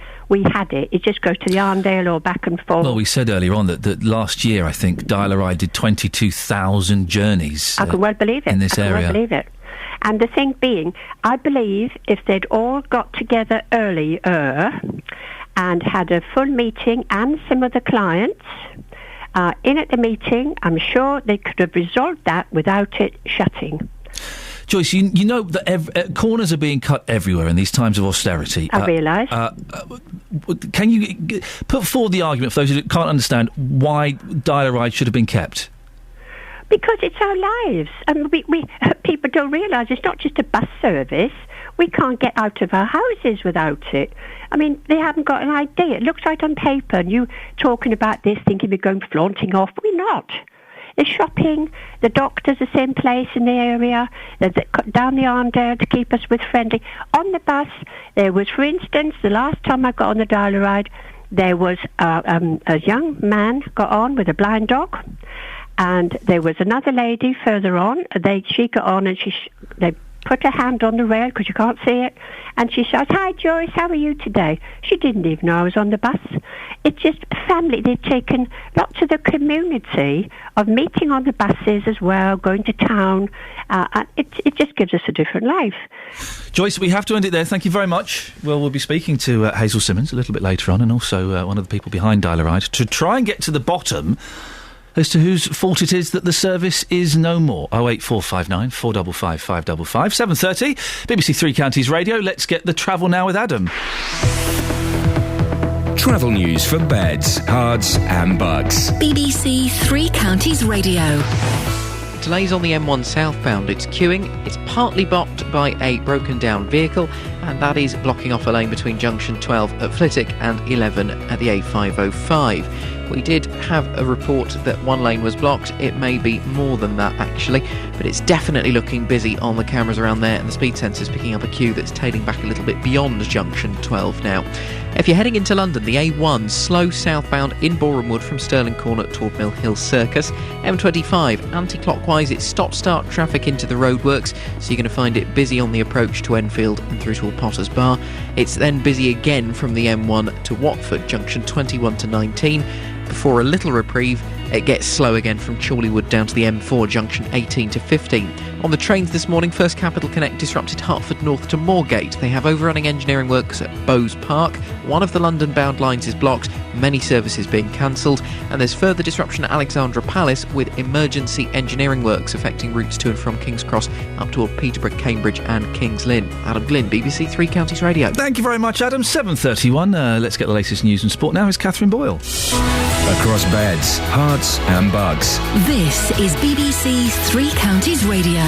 had it. It just goes to the Arndale or back and forth. Well, we said earlier on that last year, I think, dial-a-ride did 22,000 journeys. I can well believe it. In this area. I can well believe it. And the thing being, I believe if they'd all got together earlier and had a full meeting and some of the clients in at the meeting, I'm sure they could have resolved that without it shutting. Joyce, you know that corners are being cut everywhere in these times of austerity. I realise. Can you put forward the argument for those who can't understand why dial-a-ride should have been kept? Because it's our lives, and people don't realise it's not just a bus service. We can't get out of our houses without it. I mean, they haven't got an idea. It looks like on paper, and you talking about this, thinking we're going flaunting off. We're not. The shopping, the doctor's the same place in the area, down the Arndale to keep us with friendly. On the bus, there was, for instance, the last time I got on the dial-a-ride, there was a young man got on with a blind dog. And there was another lady further on. She got on and they put her hand on the rail because you can't see it. And she said, "Hi, Joyce, how are you today?" She didn't even know I was on the bus. It's just family. They've taken lots of the community of meeting on the buses as well, going to town. And it just gives us a different life. Joyce, we have to end it there. Thank you very much. Well, we'll be speaking to Hazel Simmons a little bit later on, and also one of the people behind Dial-a-Ride, to try and get to the bottom as to whose fault it is that the service is no more. 08459 455 555 7:30 BBC Three Counties Radio. Let's get the travel now with Adam. Travel news for beds, cards and bugs. BBC Three Counties Radio. Delays on the M1 southbound. It's queuing. It's partly blocked by a broken down vehicle, and that is blocking off a lane between junction 12 at Flitwick and 11 at the A505. We did have a report that one lane was blocked. It may be more than that, actually, but it's definitely looking busy on the cameras around there, and the speed sensor's picking up a queue that's tailing back a little bit beyond junction 12 now. If you're heading into London, the A1 slow southbound in Boreham Wood from Stirling Corner toward Mill Hill Circus. M25 anti-clockwise, it's stop-start traffic into the roadworks, so you're going to find it busy on the approach to Enfield and through to Potter's Bar. It's then busy again from the M1 to Watford, junction 21 to 19, before a little reprieve It gets slow again from Chorleywood down to the M4 junction 18 to 15. On the trains this morning, First Capital Connect disrupted Hertford North to Moorgate. They have overrunning engineering works at Bowes Park. One of the London-bound lines is blocked, many services being cancelled, and there's further disruption at Alexandra Palace with emergency engineering works affecting routes to and from King's Cross up toward Peterborough, Cambridge and Kings Lynn. Adam Glynn, BBC Three Counties Radio. Thank you very much, Adam. 7:31. Let's get the latest news and sport now. Is Catherine Boyle. Across beds, hearts and bugs. This is BBC Three Counties Radio.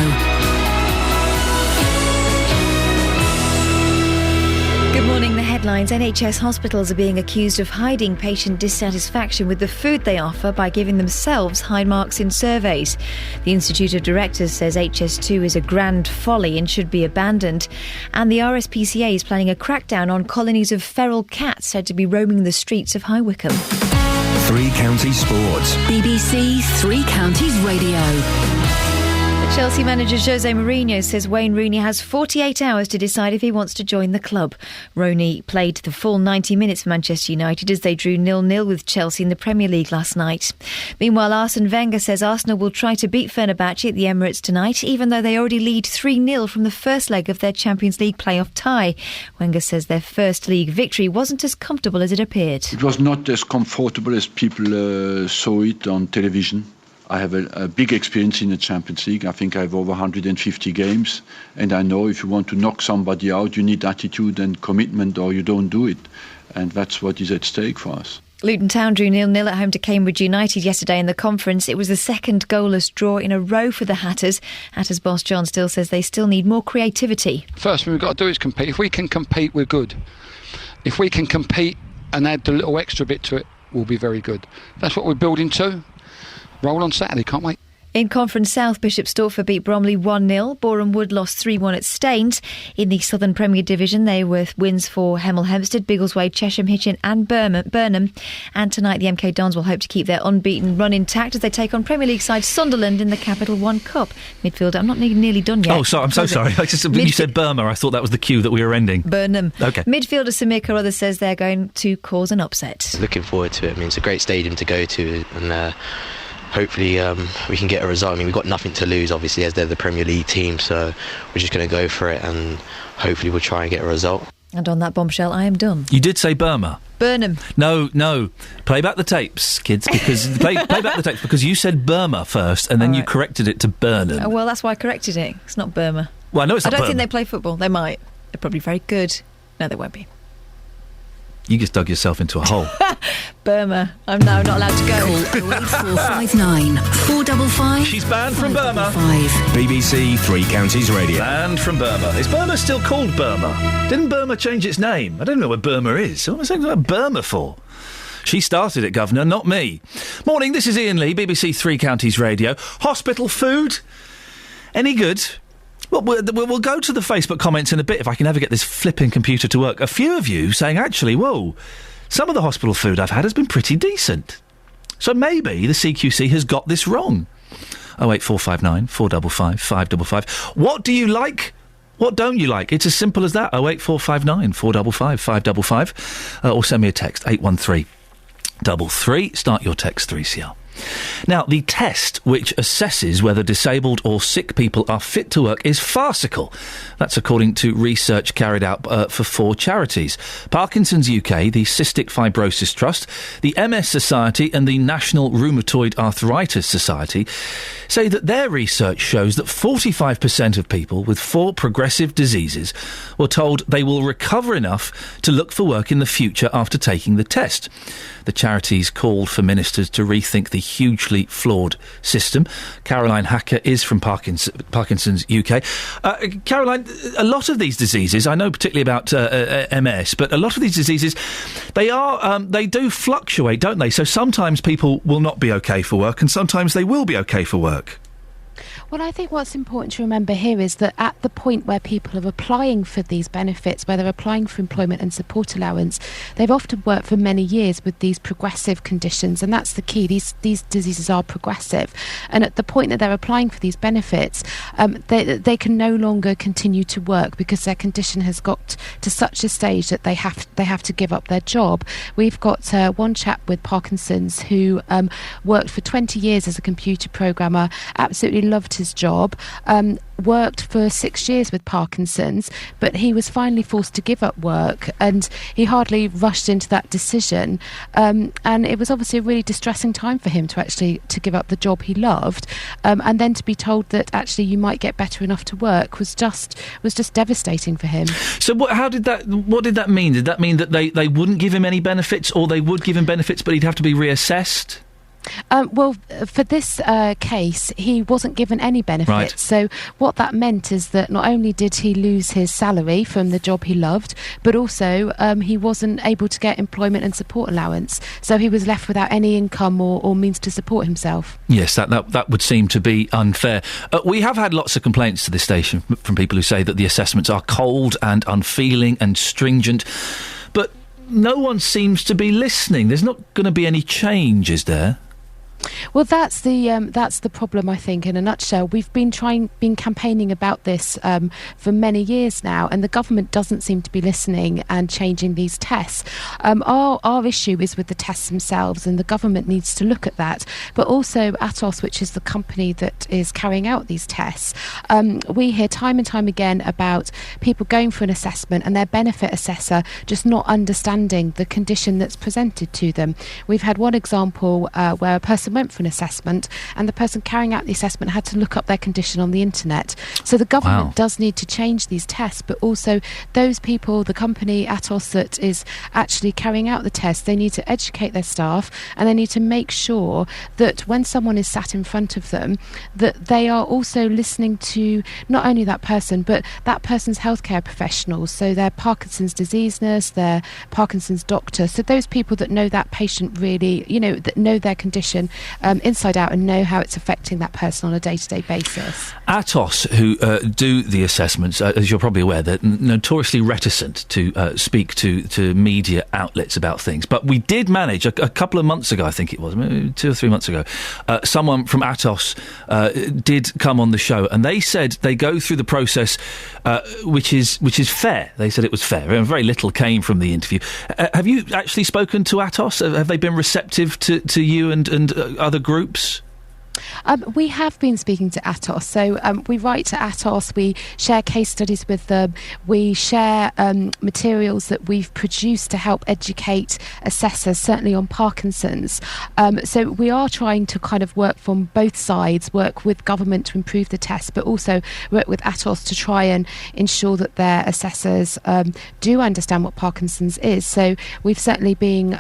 Good morning. The headlines. NHS hospitals are being accused of hiding patient dissatisfaction with the food they offer by giving themselves high marks in surveys. The Institute of Directors says HS2 is a grand folly and should be abandoned. And the RSPCA is planning a crackdown on colonies of feral cats said to be roaming the streets of High Wycombe. Three Counties Sports. BBC Three Counties Radio. Chelsea manager Jose Mourinho says Wayne Rooney has 48 hours to decide if he wants to join the club. Rooney played the full 90 minutes for Manchester United as they drew 0-0 with Chelsea in the Premier League last night. Meanwhile, Arsene Wenger says Arsenal will try to beat Fenerbahce at the Emirates tonight, even though they already lead 3-0 from the first leg of their Champions League playoff tie. Wenger says their first league victory wasn't as comfortable as it appeared. It was not as comfortable as people saw it on television. I have a big experience in the Champions League. I think I have over 150 games. And I know if you want to knock somebody out, you need attitude and commitment or you don't do it. And that's what is at stake for us. Luton Town drew 0-0 at home to Cambridge United yesterday in the conference. It was the second goalless draw in a row for the Hatters. Hatters boss John Still says they still need more creativity. First thing we've got to do is compete. If we can compete, we're good. If we can compete and add the little extra bit to it, we'll be very good. That's what we're building to. Roll on Saturday, can't wait. In Conference South, Bishop Stortford beat Bromley 1-0. Boreham Wood lost 3-1 at Staines. In the Southern Premier Division, they were wins for Hemel Hempstead, Biggleswade, Chesham, Hitchin and Burnham. And tonight, the MK Dons will hope to keep their unbeaten run intact as they take on Premier League side Sunderland in the Capital One Cup. Midfielder, I'm not nearly done yet. Oh, sorry, I'm so sorry. When you said Burma, I thought that was the cue that we were ending. Burnham. OK. Midfielder Samir Carruthers says they're going to cause an upset. Looking forward to it. I mean, it's a great stadium to go to and... hopefully we can get a result. I mean, we've got nothing to lose, obviously, as they're the Premier League team, so we're just going to go for it and hopefully we'll try and get a result. And on that bombshell, I am done. You did say Burma. Burnham. No. Play back the tapes, kids, because play back the tapes because you said Burma first and then you corrected it to Burnham. Oh, well, that's why I corrected it. It's not Burma. Well, I know it's not I don't Burma. think they play football. They might. They're probably very good. No, they won't be. You just dug yourself into a hole. Burma. I'm now not allowed to go. Call 08459 455. She's banned from Burma. BBC Three Counties Radio. Banned from Burma. Is Burma still called Burma? Didn't Burma change its name? I don't know where Burma is. What am I saying about Burma for? She started it, Governor, not me. Morning, this is Iain Lee, BBC Three Counties Radio. Hospital food? Any good? Well, we'll go to the Facebook comments in a bit if I can ever get this flipping computer to work. A few of you saying, actually, whoa, some of the hospital food I've had has been pretty decent. So maybe the CQC has got this wrong. 08459 455 555. What do you like? What don't you like? It's as simple as that. 08459 455 555. Or send me a text, 81333. Start your text 3CR. Now, the test which assesses whether disabled or sick people are fit to work is farcical. That's according to research carried out for 4 charities. Parkinson's UK, the Cystic Fibrosis Trust, the MS Society and the National Rheumatoid Arthritis Society say that their research shows that 45% of people with 4 progressive diseases were told they will recover enough to look for work in the future after taking the test. The charities called for ministers to rethink the hugely flawed system. Caroline Hacker is from Parkinson's UK. Caroline, a lot of these diseases, I know particularly about MS, but a lot of these diseases, they do fluctuate, don't they? So sometimes people will not be okay for work and sometimes they will be okay for work. Well, I think what's important to remember here is that at the point where people are applying for these benefits, where they're applying for employment and support allowance, they've often worked for many years with these progressive conditions, and that's the key. These diseases are progressive, and at the point that they're applying for these benefits, they can no longer continue to work because their condition has got to such a stage that they have to give up their job. We've got one chap with Parkinson's who worked for 20 years as a computer programmer, absolutely loved his job, worked for 6 years with Parkinson's, but he was finally forced to give up work, and he hardly rushed into that decision, and it was obviously a really distressing time for him to give up the job he loved, and then to be told that actually you might get better enough to work was just devastating for him. So what did that mean? Did that mean that they wouldn't give him any benefits, or they would give him benefits but he'd have to be reassessed? Well, for this case, he wasn't given any benefits. Right. So what that meant is that not only did he lose his salary from the job he loved, but also he wasn't able to get employment and support allowance. So he was left without any income or means to support himself. Yes, that would seem to be unfair. We have had lots of complaints to this station from people who say that the assessments are cold and unfeeling and stringent, but no one seems to be listening. There's not going to be any change, is there? Well, that's the problem, I think, in a nutshell. We've been campaigning about this for many years now, and the government doesn't seem to be listening and changing these tests. Our issue is with the tests themselves, and the government needs to look at that. But also Atos, which is the company that is carrying out these tests, we hear time and time again about people going for an assessment and their benefit assessor just not understanding the condition that's presented to them. We've had one example where a person went for an assessment, and the person carrying out the assessment had to look up their condition on the internet. So the government does need to change these tests, but also those people, the company Atos that is actually carrying out the tests, they need to educate their staff, and they need to make sure that when someone is sat in front of them, that they are also listening to not only that person, but that person's healthcare professionals, so their Parkinson's disease nurse, their Parkinson's doctor, so those people that know that patient really, that know their condition inside out and know how it's affecting that person on a day-to-day basis. Atos, who do the assessments, as you're probably aware, they're notoriously reticent to speak to media outlets about things. But we did manage, a couple of months ago, I think it was, maybe 2 or 3 months ago, someone from Atos did come on the show, and they said they go through the process which is fair. They said it was fair, and very little came from the interview. Have you actually spoken to Atos? Have they been receptive to you and other groups? We have been speaking to Atos. So we write to Atos, we share case studies with them, we share materials that we've produced to help educate assessors, certainly on Parkinson's. So we are trying to kind of work from both sides, work with government to improve the test, but also work with Atos to try and ensure that their assessors do understand what Parkinson's is. So we've certainly been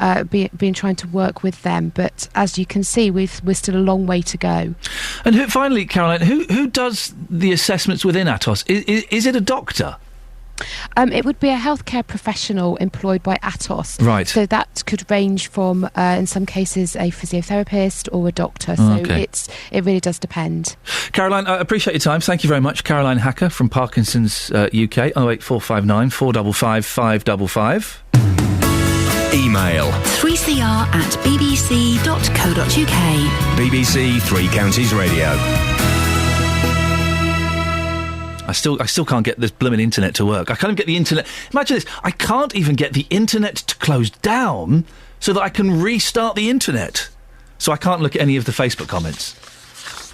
trying to work with them, but as you can see, we're still a long way to go. And finally, Caroline, who does the assessments within Atos? Is it a doctor? It would be a healthcare professional employed by Atos. Right. So that could range from, in some cases, a physiotherapist or a doctor. So it really does depend. Caroline, I appreciate your time. Thank you very much. Caroline Hacker from Parkinson's UK, 08459 455 555. Email 3cr@bbc.co.uk. BBC Three Counties Radio. I still can't get this blooming internet to work. I can't even get the internet. Imagine this. I can't even get the internet to close down so that I can restart the internet. So I can't look at any of the Facebook comments,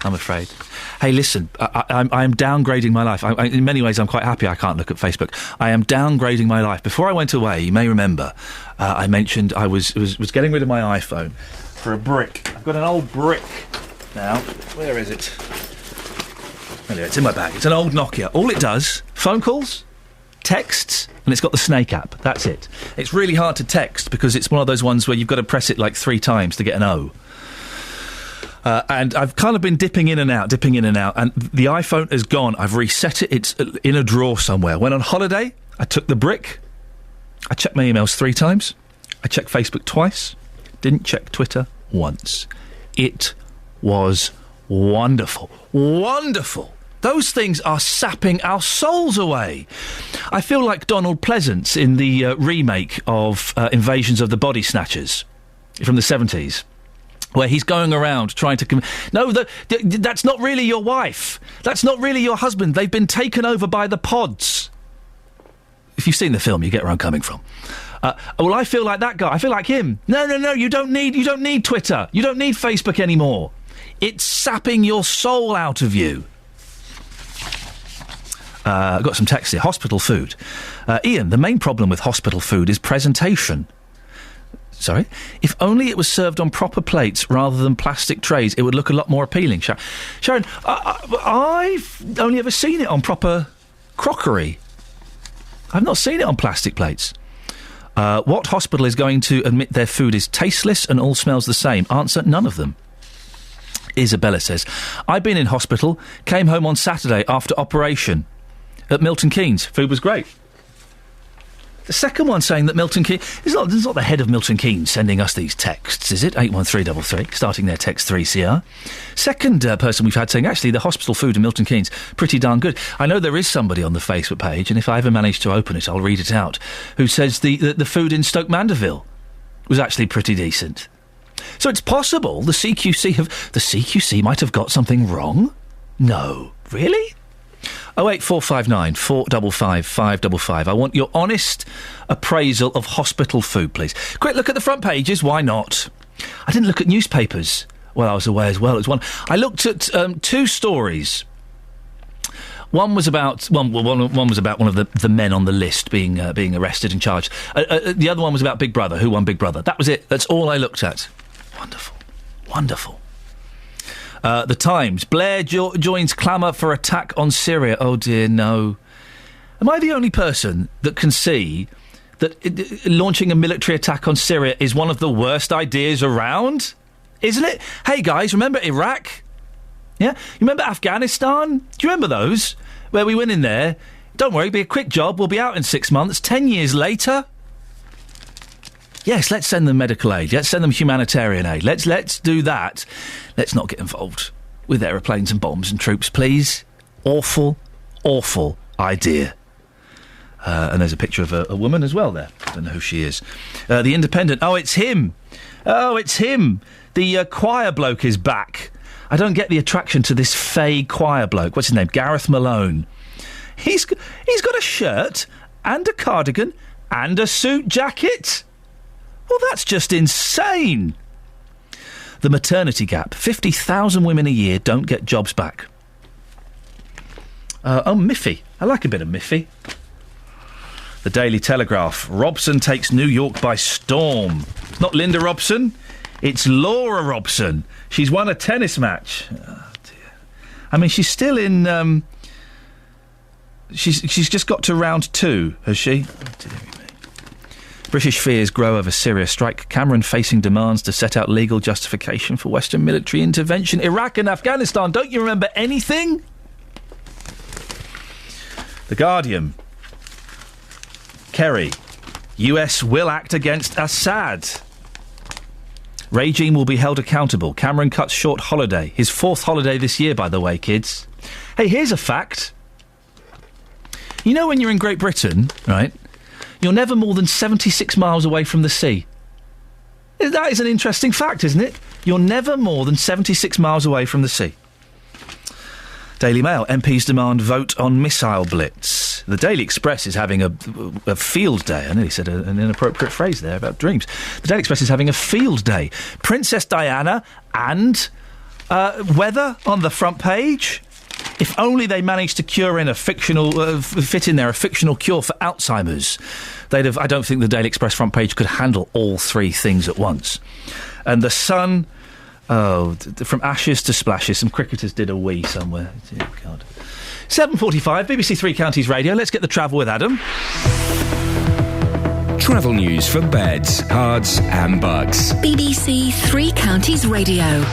I'm afraid. Hey, listen, I am downgrading my life. In many ways, I'm quite happy I can't look at Facebook. I am downgrading my life. Before I went away, you may remember, I mentioned I was getting rid of my iPhone for a brick. I've got an old brick now. Where is it? Anyway, it's in my bag. It's an old Nokia. All it does, phone calls, texts, and it's got the Snake app. That's it. It's really hard to text because it's one of those ones where you've got to press it like 3 times to get an O. And I've kind of been dipping in and out, and the iPhone is gone. I've reset it. It's in a drawer somewhere. Went on holiday. I took the brick. I checked my emails 3 times. I checked Facebook twice. Didn't check Twitter once. It was Wonderful. Wonderful. Those things are sapping our souls away. I feel like Donald Pleasance in the remake of Invasions of the Body Snatchers from the 70s, where he's going around trying to... that's not really your wife. That's not really your husband. They've been taken over by the pods. If you've seen the film, you get where I'm coming from. Well, I feel like that guy. I feel like him. No, you don't need Twitter. You don't need Facebook anymore. It's sapping your soul out of you. I've got some text here. Hospital food. Iain, the main problem with hospital food is presentation. Sorry? If only it was served on proper plates rather than plastic trays, it would look a lot more appealing. Sharon, I've only ever seen it on proper crockery. I've not seen it on plastic plates. What hospital is going to admit their food is tasteless and all smells the same? Answer, none of them. Isabella says, I've been in hospital, came home on Saturday after operation at Milton Keynes. Food was great. The second one saying that Milton Keynes... It's not the head of Milton Keynes sending us these texts, is it? 81333, starting their text 3CR. Second person we've had saying, actually, the hospital food in Milton Keynes, pretty darn good. I know there is somebody on the Facebook page, and if I ever manage to open it, I'll read it out, who says the food in Stoke Mandeville was actually pretty decent. So it's possible the CQC might have got something wrong? No. Really? 08459 455 555. I want your honest appraisal of hospital food, please. Quick look at the front pages. Why not? I didn't look at newspapers while I was away as well. I looked at two stories. One was about one was about one of the men on the list being arrested and charged. The other one was about Big Brother. Who won Big Brother? That was it. That's all I looked at. Wonderful. The Times. Blair joins clamour for attack on Syria. Oh dear, no. Am I the only person that can see that launching a military attack on Syria is one of the worst ideas around? Isn't it? Hey guys, remember Iraq? Yeah? You remember Afghanistan? Do you remember those? Where we went in there. Don't worry, it'll be a quick job. We'll be out in 6 months. 10 years later... Yes, let's send them medical aid. Let's send them humanitarian aid. Let's do that. Let's not get involved with aeroplanes and bombs and troops, please. Awful idea. And there's a picture of a woman as well there. I don't know who she is. The Independent. Oh, it's him. The choir bloke is back. I don't get the attraction to this fey choir bloke. What's his name? Gareth Malone. He's got a shirt and a cardigan and a suit jacket. Well, that's just insane. The maternity gap. 50,000 women a year don't get jobs back. Miffy. I like a bit of Miffy. The Daily Telegraph. Robson takes New York by storm. Not Linda Robson. It's Laura Robson. She's won a tennis match. Oh, dear. I mean, she's still in... She's just got to round 2, has she? Oh, dear me. British fears grow over Syria strike. Cameron facing demands to set out legal justification for Western military intervention. Iraq and Afghanistan. Don't you remember anything? The Guardian. Kerry. US will act against Assad. Regime will be held accountable. Cameron cuts short holiday. His 4th holiday this year, by the way, kids. Hey, here's a fact. You know when you're in Great Britain, right... You're never more than 76 miles away from the sea. That is an interesting fact, isn't it? You're never more than 76 miles away from the sea. Daily Mail. MPs demand vote on missile blitz. The Daily Express is having a field day. I nearly said an inappropriate phrase there about dreams. The Daily Express is having a field day. Princess Diana and weather on the front page. If only they managed to cure in a fictional, fit in there a fictional cure for Alzheimer's, they'd have. I don't think the Daily Express front page could handle all 3 things at once. And the Sun, from ashes to splashes, some cricketers did a wee somewhere. Dear God. 7:45, BBC Three Counties Radio. Let's get the travel with Adam. Travel news for beds, cards and bugs. BBC Three Counties Radio.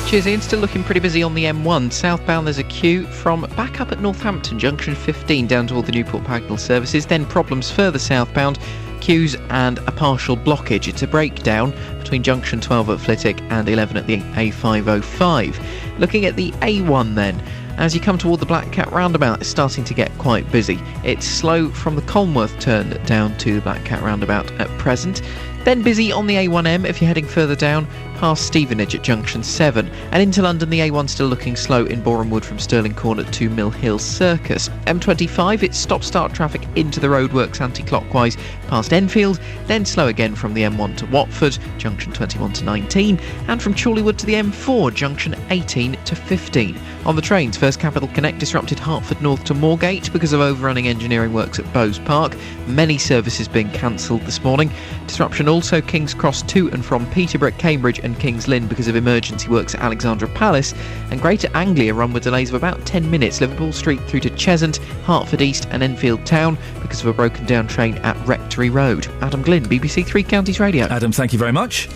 Cheers, Ian. Still looking pretty busy on the M1. Southbound, there's a queue from back up at Northampton, junction 15, down to all the Newport Pagnell services. Then problems further southbound, queues and a partial blockage. It's a breakdown between junction 12 at Flitwick and 11 at the A505. Looking at the A1 then. As you come toward the Black Cat roundabout, it's starting to get quite busy. It's slow from the Colmworth turn down to the Black Cat roundabout at present. Then busy on the A1M if you're heading further down, past Stevenage at junction 7. And into London, the A1 still looking slow in Boreham Wood from Stirling Corner to Mill Hill Circus. M25, it's stop-start traffic into the roadworks anti-clockwise past Enfield, then slow again from the M1 to Watford, junction 21 to 19, and from Chorleywood to the M4, junction 18 to 15. On the trains, First Capital Connect disrupted Hertford North to Moorgate because of overrunning engineering works at Bowes Park. Many services being cancelled this morning. Disruption also King's Cross to and from Peterborough, Cambridge and King's Lynn because of emergency works at Alexandra Palace, and Greater Anglia run with delays of about 10 minutes, Liverpool Street through to Cheshunt, Hertford East and Enfield Town because of a broken down train at Rectory Road. Adam Glynn, BBC Three Counties Radio. Adam, thank you very much.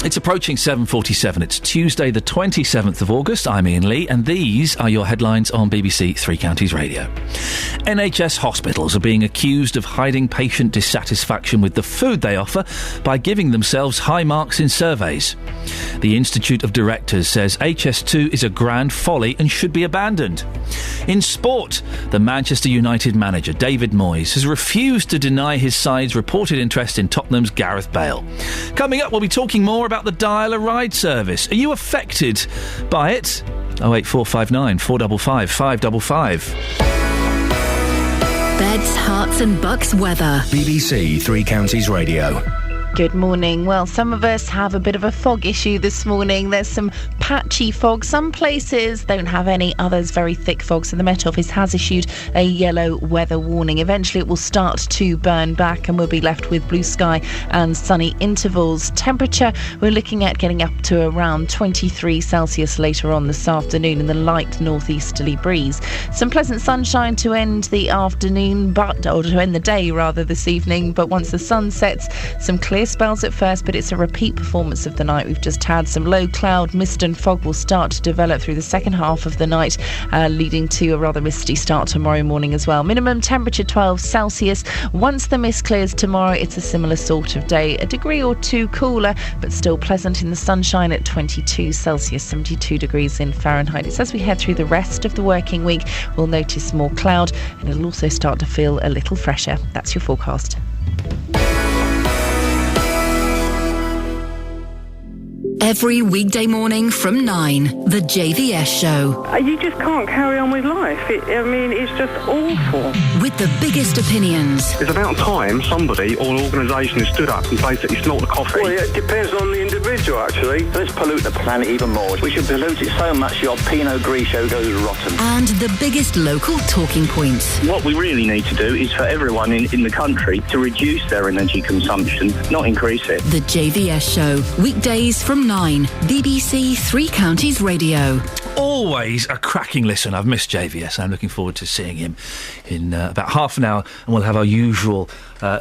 It's approaching 7:47. It's Tuesday the 27th of August. I'm Iain Lee, and these are your headlines on BBC Three Counties Radio. NHS hospitals are being accused of hiding patient dissatisfaction with the food they offer by giving themselves high marks in surveys. The Institute of Directors says HS2 is a grand folly and should be abandoned. In sport, the Manchester United manager, David Moyes, has refused to deny his side's reported interest in Tottenham's Gareth Bale. Coming up, we'll be talking more about the Dial-A-Ride service. Are you affected by it? 08459 455 555. Beds, Herts and Bucks weather. BBC Three Counties Radio. Good morning. Well, some of us have a bit of a fog issue this morning. There's some patchy fog. Some places don't have any, others very thick fog. So the Met Office has issued a yellow weather warning. Eventually it will start to burn back and we'll be left with blue sky and sunny intervals. Temperature, we're looking at getting up to around 23 Celsius later on this afternoon in the light northeasterly breeze. Some pleasant sunshine to end the afternoon, or to end the day rather this evening. But once the sun sets, some clear spells at first, but it's a repeat performance of the night we've just had. Some low cloud, mist and fog will start to develop through the second half of the night, leading to a rather misty start tomorrow morning as well. Minimum temperature 12 Celsius. Once the mist clears tomorrow, it's a similar sort of day, a degree or two cooler, but still pleasant in the sunshine at 22 Celsius, 72 degrees in Fahrenheit. It's as we head through the rest of the working week, we'll notice more cloud and it'll also start to feel a little fresher. That's your forecast. Every weekday morning from 9, the JVS Show. You just can't carry on with life. It's just awful. With the biggest opinions. It's about time somebody or an organisation has stood up and basically snort the coffee. Well, it depends on the individual, actually. Let's pollute the planet even more. We should pollute it so much your Pinot Grigio goes rotten. And the biggest local talking points. What we really need to do is for everyone in the country to reduce their energy consumption, not increase it. The JVS Show, weekdays from 9, BBC Three Counties Radio. Always a cracking listen. I've missed JVS. I'm looking forward to seeing him in about half an hour, and we'll have our usual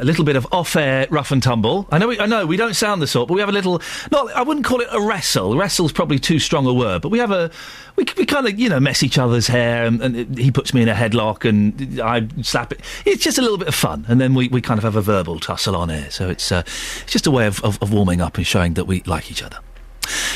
little bit of off-air rough and tumble. I know we don't sound the sort, but we have a little. I wouldn't call it a wrestle. Wrestle's probably too strong a word, but we have we kind of mess each other's hair, and he puts me in a headlock, and I slap it. It's just a little bit of fun, and then we kind of have a verbal tussle on air. So it's just a way of warming up and showing that we like each other.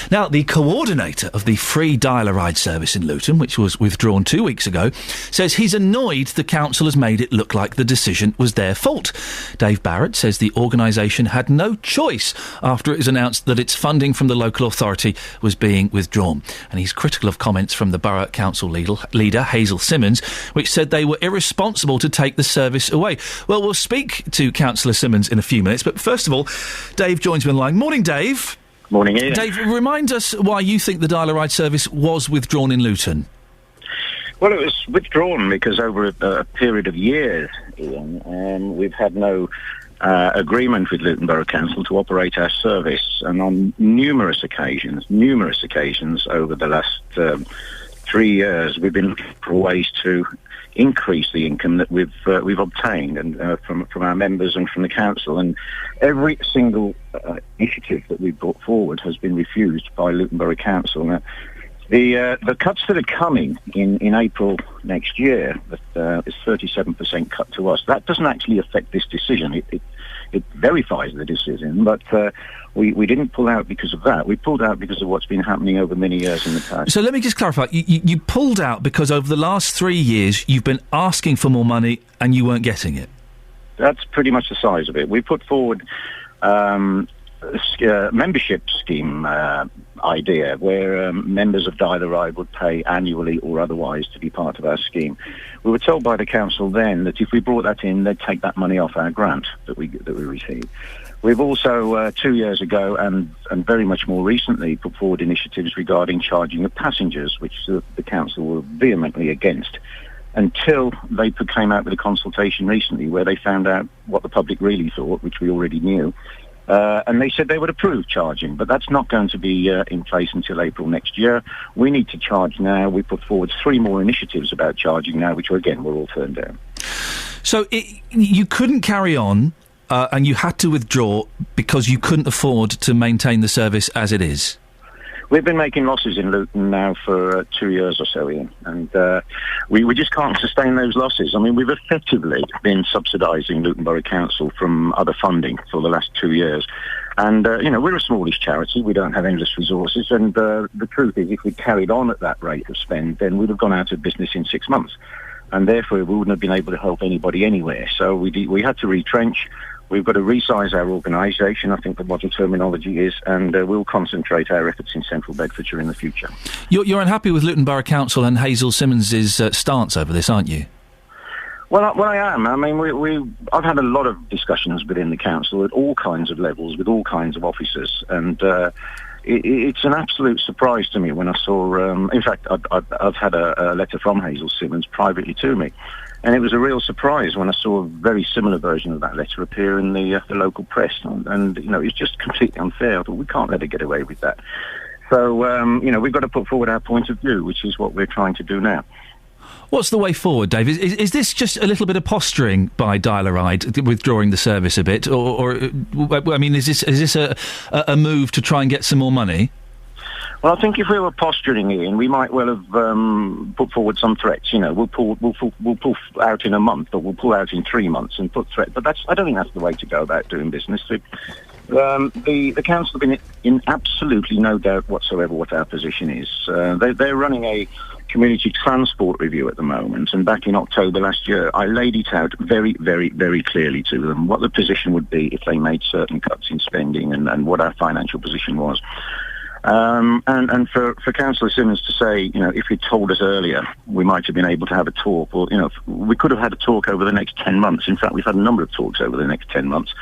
Now, the coordinator of the free Dial-A-Ride service in Luton, which was withdrawn 2 weeks ago, says he's annoyed the council has made it look like the decision was their fault. Dave Barrett says the organisation had no choice after it was announced that its funding from the local authority was being withdrawn. And he's critical of comments from the Borough Council leader, Hazel Simmons, which said they were irresponsible to take the service away. Well, we'll speak to Councillor Simmons in a few minutes, but first of all, Dave joins me on the line. Morning, Dave. Morning, Iain. Dave, remind us why you think the Dial-A-Ride service was withdrawn in Luton. Well, it was withdrawn because over a period of years, Iain, we've had no agreement with Luton Borough Council to operate our service, and on numerous occasions over the last 3 years, we've been looking for ways to increase the income that we've obtained and from our members and from the council, and every single initiative that we've brought forward has been refused by Luton Borough Council. Now, The cuts that are coming in April next year, that is 37% cut to us. That doesn't actually affect this decision. It verifies the decision, but we didn't pull out because of that. We pulled out because of what's been happening over many years in the past. So let me just clarify. You pulled out because over the last 3 years you've been asking for more money and you weren't getting it. That's pretty much the size of it. We put forward membership scheme idea where members of Dial-A-Ride would pay annually or otherwise to be part of our scheme. We were told by the council then that if we brought that in, they'd take that money off our grant that we received. We've also 2 years ago and very much more recently put forward initiatives regarding charging of passengers, which the council were vehemently against, until they came out with a consultation recently where they found out what the public really thought, which we already knew. And they said they would approve charging, but that's not going to be in place until April next year. We need to charge now. We put forward 3 more initiatives about charging now, which, again, were all turned down. So you couldn't carry on and you had to withdraw because you couldn't afford to maintain the service as it is? We've been making losses in Luton now for 2 years or so, Ian, and we just can't sustain those losses. I mean, we've effectively been subsidising Luton Borough Council from other funding for the last 2 years. And, we're a smallish charity. We don't have endless resources. And the truth is, if we carried on at that rate of spend, then we'd have gone out of business in 6 months. And therefore, we wouldn't have been able to help anybody anywhere. So we had to retrench. We've got to resize our organisation, I think the modern terminology is, and we'll concentrate our efforts in central Bedfordshire in the future. You're unhappy with Luton Borough Council and Hazel Simmons' stance over this, aren't you? Well, I am. I mean, I've had a lot of discussions within the council at all kinds of levels, with all kinds of officers, and it's an absolute surprise to me when I saw... in fact, I've had a letter from Hazel Simmons privately to me. And it was a real surprise when I saw a very similar version of that letter appear in the local press. And it's just completely unfair. I thought, we can't let her get away with that. So, we've got to put forward our point of view, which is what we're trying to do now. What's the way forward, Dave? Is this just a little bit of posturing by Dial-A-Ride, withdrawing the service a bit? Or I mean, is this a move to try and get some more money? Well, I think if we were posturing, Ian, we might well have put forward some threats. We'll pull out in a month, or we'll pull out in 3 months and put threats. But I don't think that's the way to go about doing business. The council have been in absolutely no doubt whatsoever what our position is. They're running a community transport review at the moment, and back in October last year, I laid it out very, very, very clearly to them what the position would be if they made certain cuts in spending and what our financial position was. And for Councillor Simmons to say, if he'd told us earlier, we might have been able to have a talk, or, we could have had a talk over the next 10 months. In fact, we've had a number of talks over the next 10 months.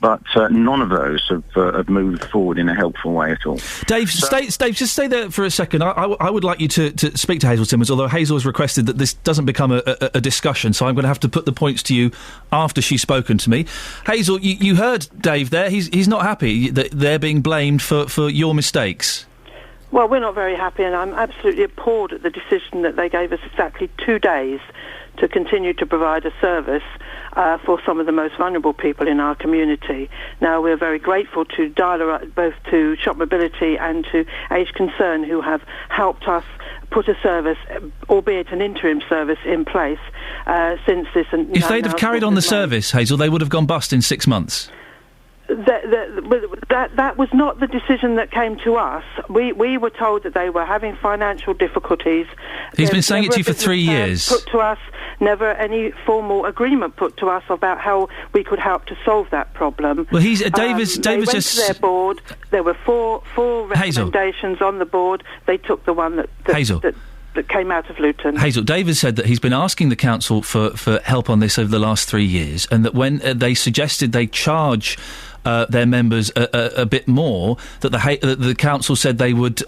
But none of those have moved forward in a helpful way at all. Dave, just stay there for a second. I would like you to speak to Hazel Simmons, although Hazel has requested that this doesn't become a discussion, so I'm going to have to put the points to you after she's spoken to me. Hazel, you heard Dave there. He's not happy that they're being blamed for your mistakes. Well, we're not very happy, and I'm absolutely appalled at the decision that they gave us exactly 2 days to continue to provide a service for some of the most vulnerable people in our community. Now, we're very grateful to Dial-A-Ride, both to Shop Mobility and to Age Concern, who have helped us put a service, albeit an interim service, in place since this... If they'd have carried on the service, Hazel, they would have gone bust in 6 months. That was not the decision that came to us. We were told that they were having financial difficulties. He's been saying it to you for 3 years. Put to us, never any formal agreement put to us about how we could help to solve that problem. Well, David's they went just... to their board. There were four recommendations on the board. They took the one that came out of Luton. Hazel, David said that he's been asking the council for help on this over the last 3 years, and that when they suggested they charge their members a bit more, that the council said they would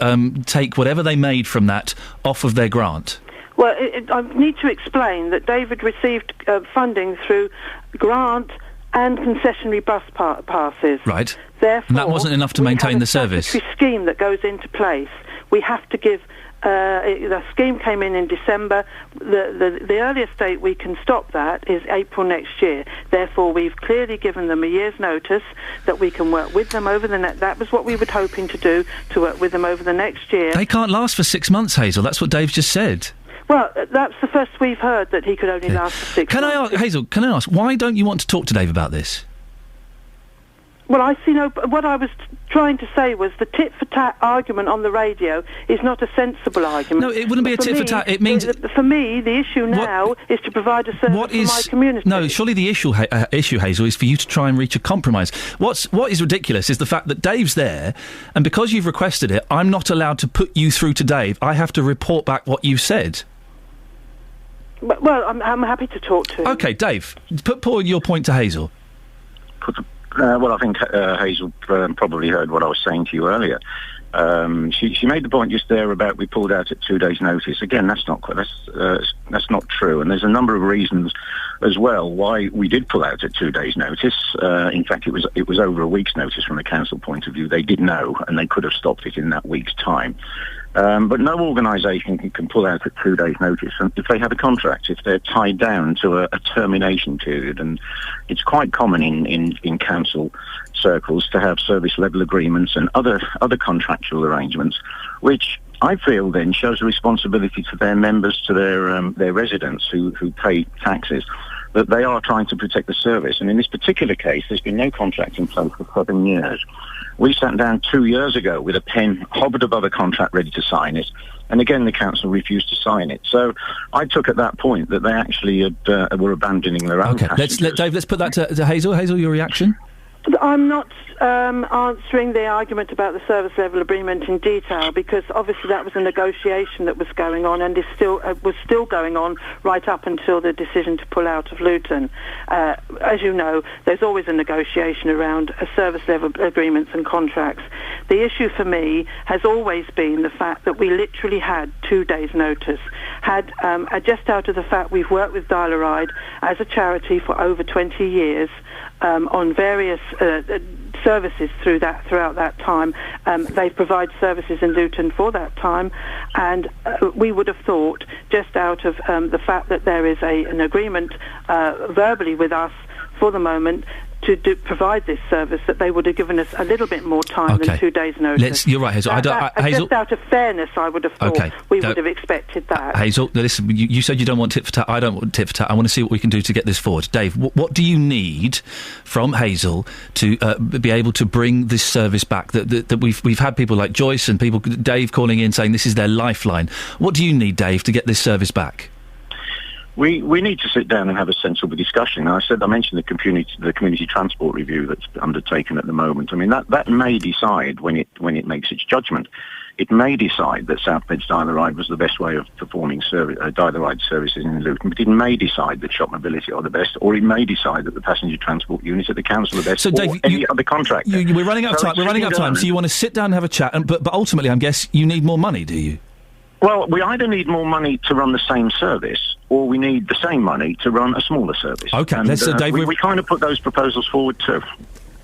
take whatever they made from that off of their grant. Well, I need to explain that David received funding through grant and concessionary bus passes. Right. Therefore, and that wasn't enough to maintain the service. We have a statutory scheme that goes into place. We have to give The scheme came in December. The earliest date we can stop that is April next year. Therefore, we've clearly given them a year's notice that we can work with them over the next... That was what we were hoping to do, to work with them over the next year. They can't last for 6 months, Hazel. That's what Dave just said. Well, that's the first we've heard, that he could only last for 6 months. Hazel, can I ask, why don't you want to talk to Dave about this? Well, I see what I was trying to say was the tit-for-tat argument on the radio is not a sensible argument. No, it wouldn't be a tit-for-tat. It means... For me, the issue now is to provide a service for my community. No, surely the issue, Hazel, is for you to try and reach a compromise. What is ridiculous is the fact that Dave's there, and because you've requested it, I'm not allowed to put you through to Dave. I have to report back what you said. Well, I'm happy to talk to him. OK, Dave, put your point to Hazel. Well, I think Hazel probably heard what I was saying to you earlier. She made the point just there about we pulled out at 2 days' notice. Again, that's not true, and there's a number of reasons as well why we did pull out at 2 days' notice. In fact, it was over a week's notice from the council point of view. They did know, and they could have stopped it in that week's time. But no organisation can pull out at 2 days' notice if they have a contract, if they're tied down to a termination period. And it's quite common in council circles to have service level agreements and other contractual arrangements, which I feel then shows a responsibility to their members, to their residents who pay taxes, that they are trying to protect the service. And in this particular case, there's been no contract in place for 7 years. We sat down 2 years ago with a pen hovered above a contract ready to sign it, and again the council refused to sign it. So I took at that point that they actually were abandoning their own passengers. Dave, let's put that to Hazel. Hazel, your reaction? I'm not answering the argument about the service level agreement in detail, because obviously that was a negotiation that was going on and is was still going on right up until the decision to pull out of Luton. As you know, there's always a negotiation around service level agreements and contracts. The issue for me has always been the fact that we literally had 2 days' notice. Just out of the fact we've worked with Dial-A-Ride as a charity for over 20 years, on various services throughout that time. They provide services in Luton for that time, and we would have thought, just out of the fact that there is an agreement verbally with us for the moment to provide this service, that they would have given us a little bit more time than 2 days' notice. You're right, Hazel. Hazel, just out of fairness, I would have thought we would have expected that. Hazel, listen, you said you don't want tit-for-tat. I don't want tit-for-tat. I want to see what we can do to get this forward. Dave, what do you need from Hazel to be able to bring this service back? That we've had people like Joyce and Dave calling in saying this is their lifeline. What do you need, Dave, to get this service back? We need to sit down and have a sensible discussion. I mentioned the community transport review that's undertaken at the moment. I mean, that may decide when it makes its judgment. It may decide that South Bed's Dial-A-Ride was the best way of performing Dial-A-Ride services in Luton, but it may decide that Shop Mobility are the best, or it may decide that the passenger transport units at the council are the best, so, Dave, any other contractor. We're running out of time. We're running out of time. So you want to sit down and have a chat, but ultimately, I guess you need more money, do you? Well, we either need more money to run the same service, or we need the same money to run a smaller service. Okay, and, Dave, we kind of put those proposals forward too.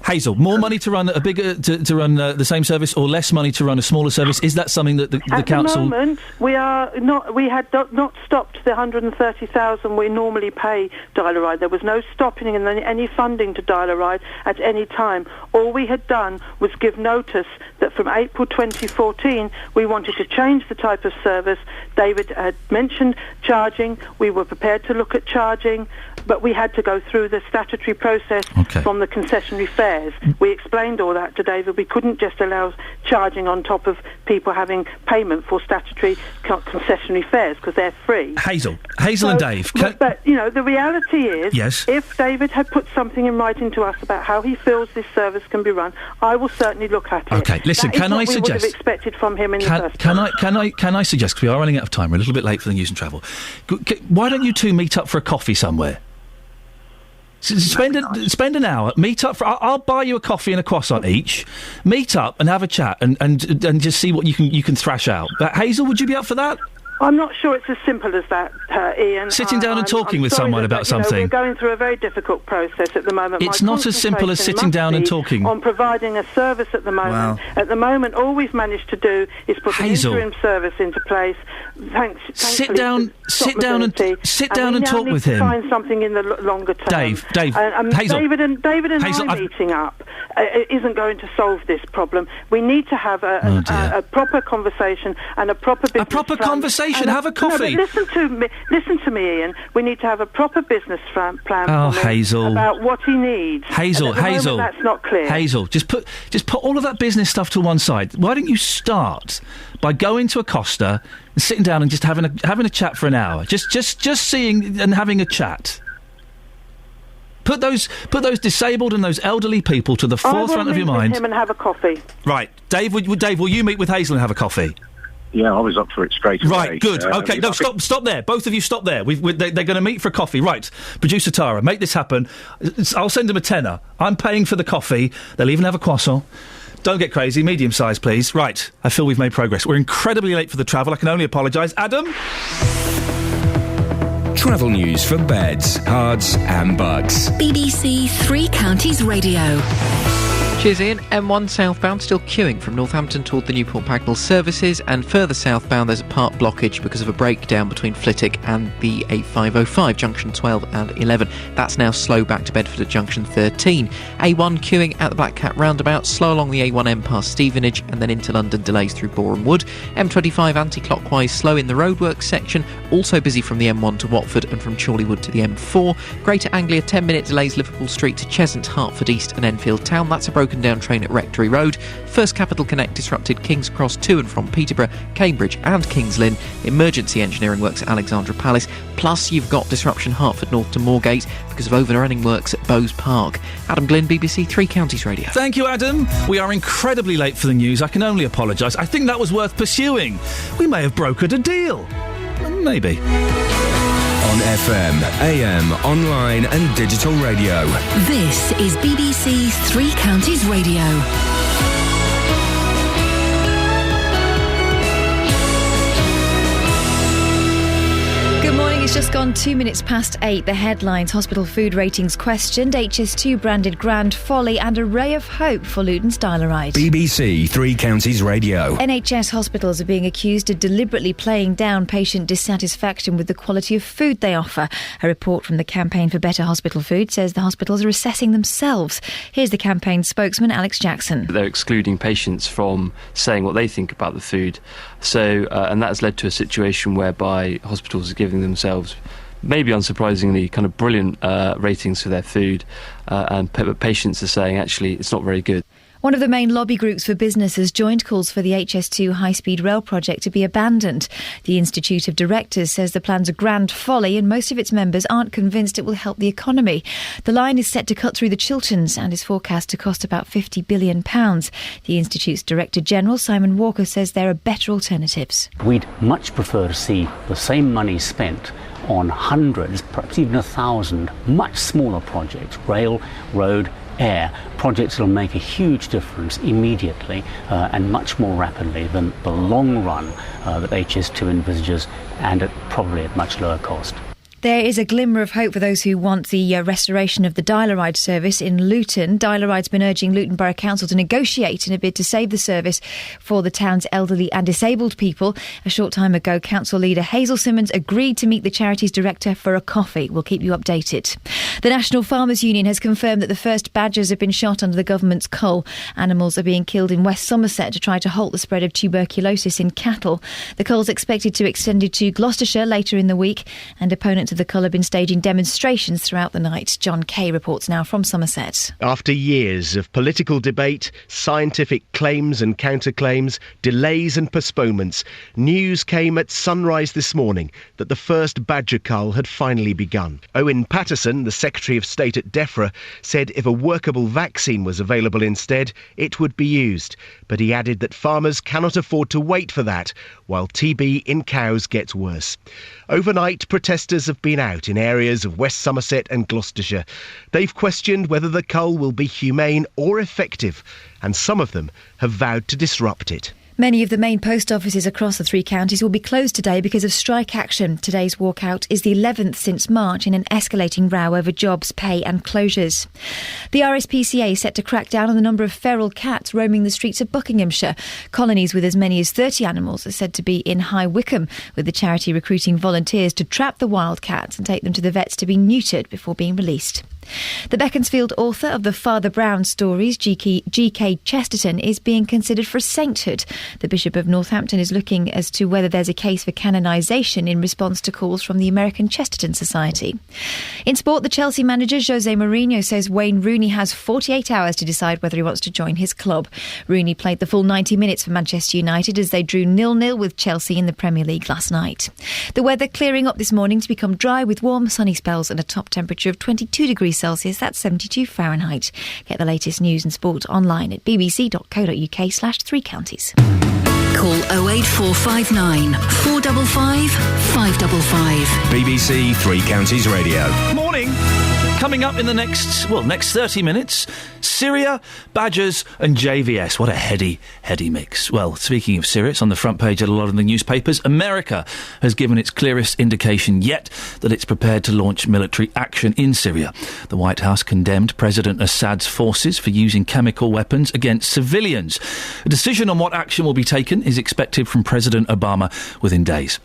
Hazel, more money to run a bigger to run the same service, or less money to run a smaller service? Is that something that the council? At the moment, we are not. We had not stopped the 130,000 we normally pay Dial-A-Ride. There was no stopping in any funding to Dial-A-Ride at any time. All we had done was give notice that from April 2014 we wanted to change the type of service. David had mentioned charging. We were prepared to look at charging, but we had to go through the statutory process from the concessionary fares. We explained all that to David. We couldn't just allow charging on top of people having payment for statutory concessionary fares, because they're free. Hazel and Dave. But you know, the reality is, yes, if David had put something in writing to us about how he feels this service can be run, I will certainly look at it. Okay, listen, can I suggest? We would have expected from him in the first place. Can I suggest, because we are running out of time, we're a little bit late for the news and travel. Why don't you two meet up for a coffee somewhere? Spend an hour, meet up. I'll buy you a coffee and a croissant each. Meet up and have a chat and just see what you can thrash out. Hazel, would you be up for that? I'm not sure it's as simple as that, Iain. Sitting down and talking with someone about something. We're going through a very difficult process at the moment. It's not as simple as sitting down and talking. On providing a service at the moment. Wow. At the moment, all we've managed to do is put an interim service into place. Sit down and talk with him. Find something in the longer term. Dave, Hazel. David and Hazel, I meeting up isn't going to solve this problem. We need to have a proper conversation and a proper business conversation. Have a coffee. No, but listen to me, Iain. We need to have a proper business plan Hazel, about what he needs. Hazel, that's not clear. Hazel, just put all of that business stuff to one side. Why don't you start by going to a Costa and sitting down and just having a chat for an hour, just seeing and having a chat. Put those disabled and those elderly people to the forefront of your mind. I will meet with him and have a coffee. Right, Dave. Will you meet with Hazel and have a coffee? Yeah, I was up for it straight away. Right, good. Okay, no, stop there. Both of you stop there. They're going to meet for a coffee. Right, producer Tara, make this happen. I'll send them a tenner. I'm paying for the coffee. They'll even have a croissant. Don't get crazy. Medium size, please. Right, I feel we've made progress. We're incredibly late for the travel. I can only apologise. Adam? Travel news for beds, cards and bugs. BBC Three Counties Radio. Cheers, Ian. M1 southbound still queuing from Northampton toward the Newport Pagnell services, and further southbound there's a part blockage because of a breakdown between Flitwick and the A505, junction 12 and 11. That's now slow back to Bedford at junction 13. A1 queuing at the Black Cat roundabout, slow along the A1M past Stevenage and then into London, delays through Boreham Wood. M25 anti-clockwise, slow in the roadworks section, also busy from the M1 to Watford and from Chorleywood to the M4. Greater Anglia 10-minute delays Liverpool Street to Cheshunt, Hertford East and Enfield Town. That's a broken down train at Rectory Road. First Capital Connect disrupted King's Cross to and from Peterborough, Cambridge and Kings Lynn. Emergency engineering works at Alexandra Palace. Plus you've got disruption Hertford North to Moorgate because of overrunning works at Bowes Park. Adam Glynn, BBC Three Counties Radio. Thank you, Adam. We are incredibly late for the news. I can only apologise. I think that was worth pursuing. We may have brokered a deal. Maybe. On FM, AM, online and digital radio. This is BBC Three Counties Radio. Good morning, it's just gone 2 minutes past 8. The headlines: hospital food ratings questioned, HS2 branded grand folly, and a ray of hope for Luton's Dial-A-Ride. BBC Three Counties Radio. NHS hospitals are being accused of deliberately playing down patient dissatisfaction with the quality of food they offer. A report from the Campaign for Better Hospital Food says the hospitals are assessing themselves. Here's the campaign spokesman, Alex Jackson. They're excluding patients from saying what they think about the food. So, and that has led to a situation whereby hospitals are giving themselves, maybe unsurprisingly, kind of brilliant ratings for their food, and patients are saying, actually, it's not very good. One of the main lobby groups for businesses joined calls for the HS2 high-speed rail project to be abandoned. The Institute of Directors says the plan's a grand folly and most of its members aren't convinced it will help the economy. The line is set to cut through the Chilterns and is forecast to cost about £50 billion. The Institute's Director General, Simon Walker, says there are better alternatives. We'd much prefer to see the same money spent on hundreds, perhaps even 1,000, much smaller projects, rail, road, air, projects that will make a huge difference immediately and much more rapidly than the long run that HS2 envisages, and probably at much lower cost. There is a glimmer of hope for those who want the restoration of the Dial-A-Ride service in Luton. Dial-A-Ride's been urging Luton Borough Council to negotiate in a bid to save the service for the town's elderly and disabled people. A short time ago, council leader Hazel Simmons agreed to meet the charity's director for a coffee. We'll keep you updated. The National Farmers Union has confirmed that the first badgers have been shot under the government's cull. Animals are being killed in West Somerset to try to halt the spread of tuberculosis in cattle. The cull's expected to extend to Gloucestershire later in the week, and opponents of the cull have been staging demonstrations throughout the night. John Kay reports now from Somerset. After years of political debate, scientific claims and counterclaims, delays and postponements, news came at sunrise this morning that the first badger cull had finally begun. Owen Paterson, the Secretary of State at DEFRA, said if a workable vaccine was available instead, it would be used. But he added that farmers cannot afford to wait for that, while TB in cows gets worse. Overnight, protesters have been out in areas of West Somerset and Gloucestershire. They've questioned whether the cull will be humane or effective, and some of them have vowed to disrupt it. Many of the main post offices across the 3 counties will be closed today because of strike action. Today's walkout is the 11th since March in an escalating row over jobs, pay and closures. The RSPCA is set to crack down on the number of feral cats roaming the streets of Buckinghamshire. Colonies with as many as 30 animals are said to be in High Wycombe, with the charity recruiting volunteers to trap the wild cats and take them to the vets to be neutered before being released. The Beaconsfield author of the Father Brown stories, G.K. Chesterton, is being considered for sainthood. The Bishop of Northampton is looking as to whether there's a case for canonisation in response to calls from the American Chesterton Society. In sport, the Chelsea manager Jose Mourinho says Wayne Rooney has 48 hours to decide whether he wants to join his club. Rooney played the full 90 minutes for Manchester United as they drew 0-0 with Chelsea in the Premier League last night. The weather clearing up this morning to become dry with warm sunny spells and a top temperature of 22 degrees Celsius, that's 72 Fahrenheit. Get the latest news and sport online at bbc.co.uk/3counties. Call 08459 455 555. BBC Three Counties Radio. Morning. Coming up in the next 30 minutes, Syria, Badgers and JVS. What a heady mix. Well, speaking of Syria, it's on the front page of a lot of the newspapers. America has given its clearest indication yet that it's prepared to launch military action in Syria. The White House condemned President Assad's forces for using chemical weapons against civilians. A decision on what action will be taken is expected from President Obama within days.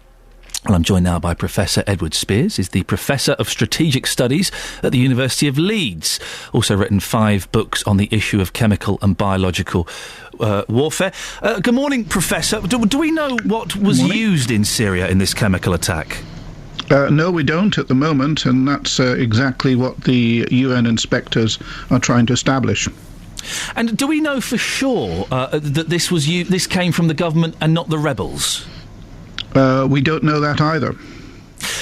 Well, I'm joined now by Professor Edward Spears. He's the Professor of Strategic Studies at the University of Leeds. Also written 5 books on the issue of chemical and biological warfare. Good morning, Professor. Do we know what was used in Syria in this chemical attack? No, we don't at the moment, and that's exactly what the UN inspectors are trying to establish. And do we know for sure that this came from the government and not the rebels? We don't know that either.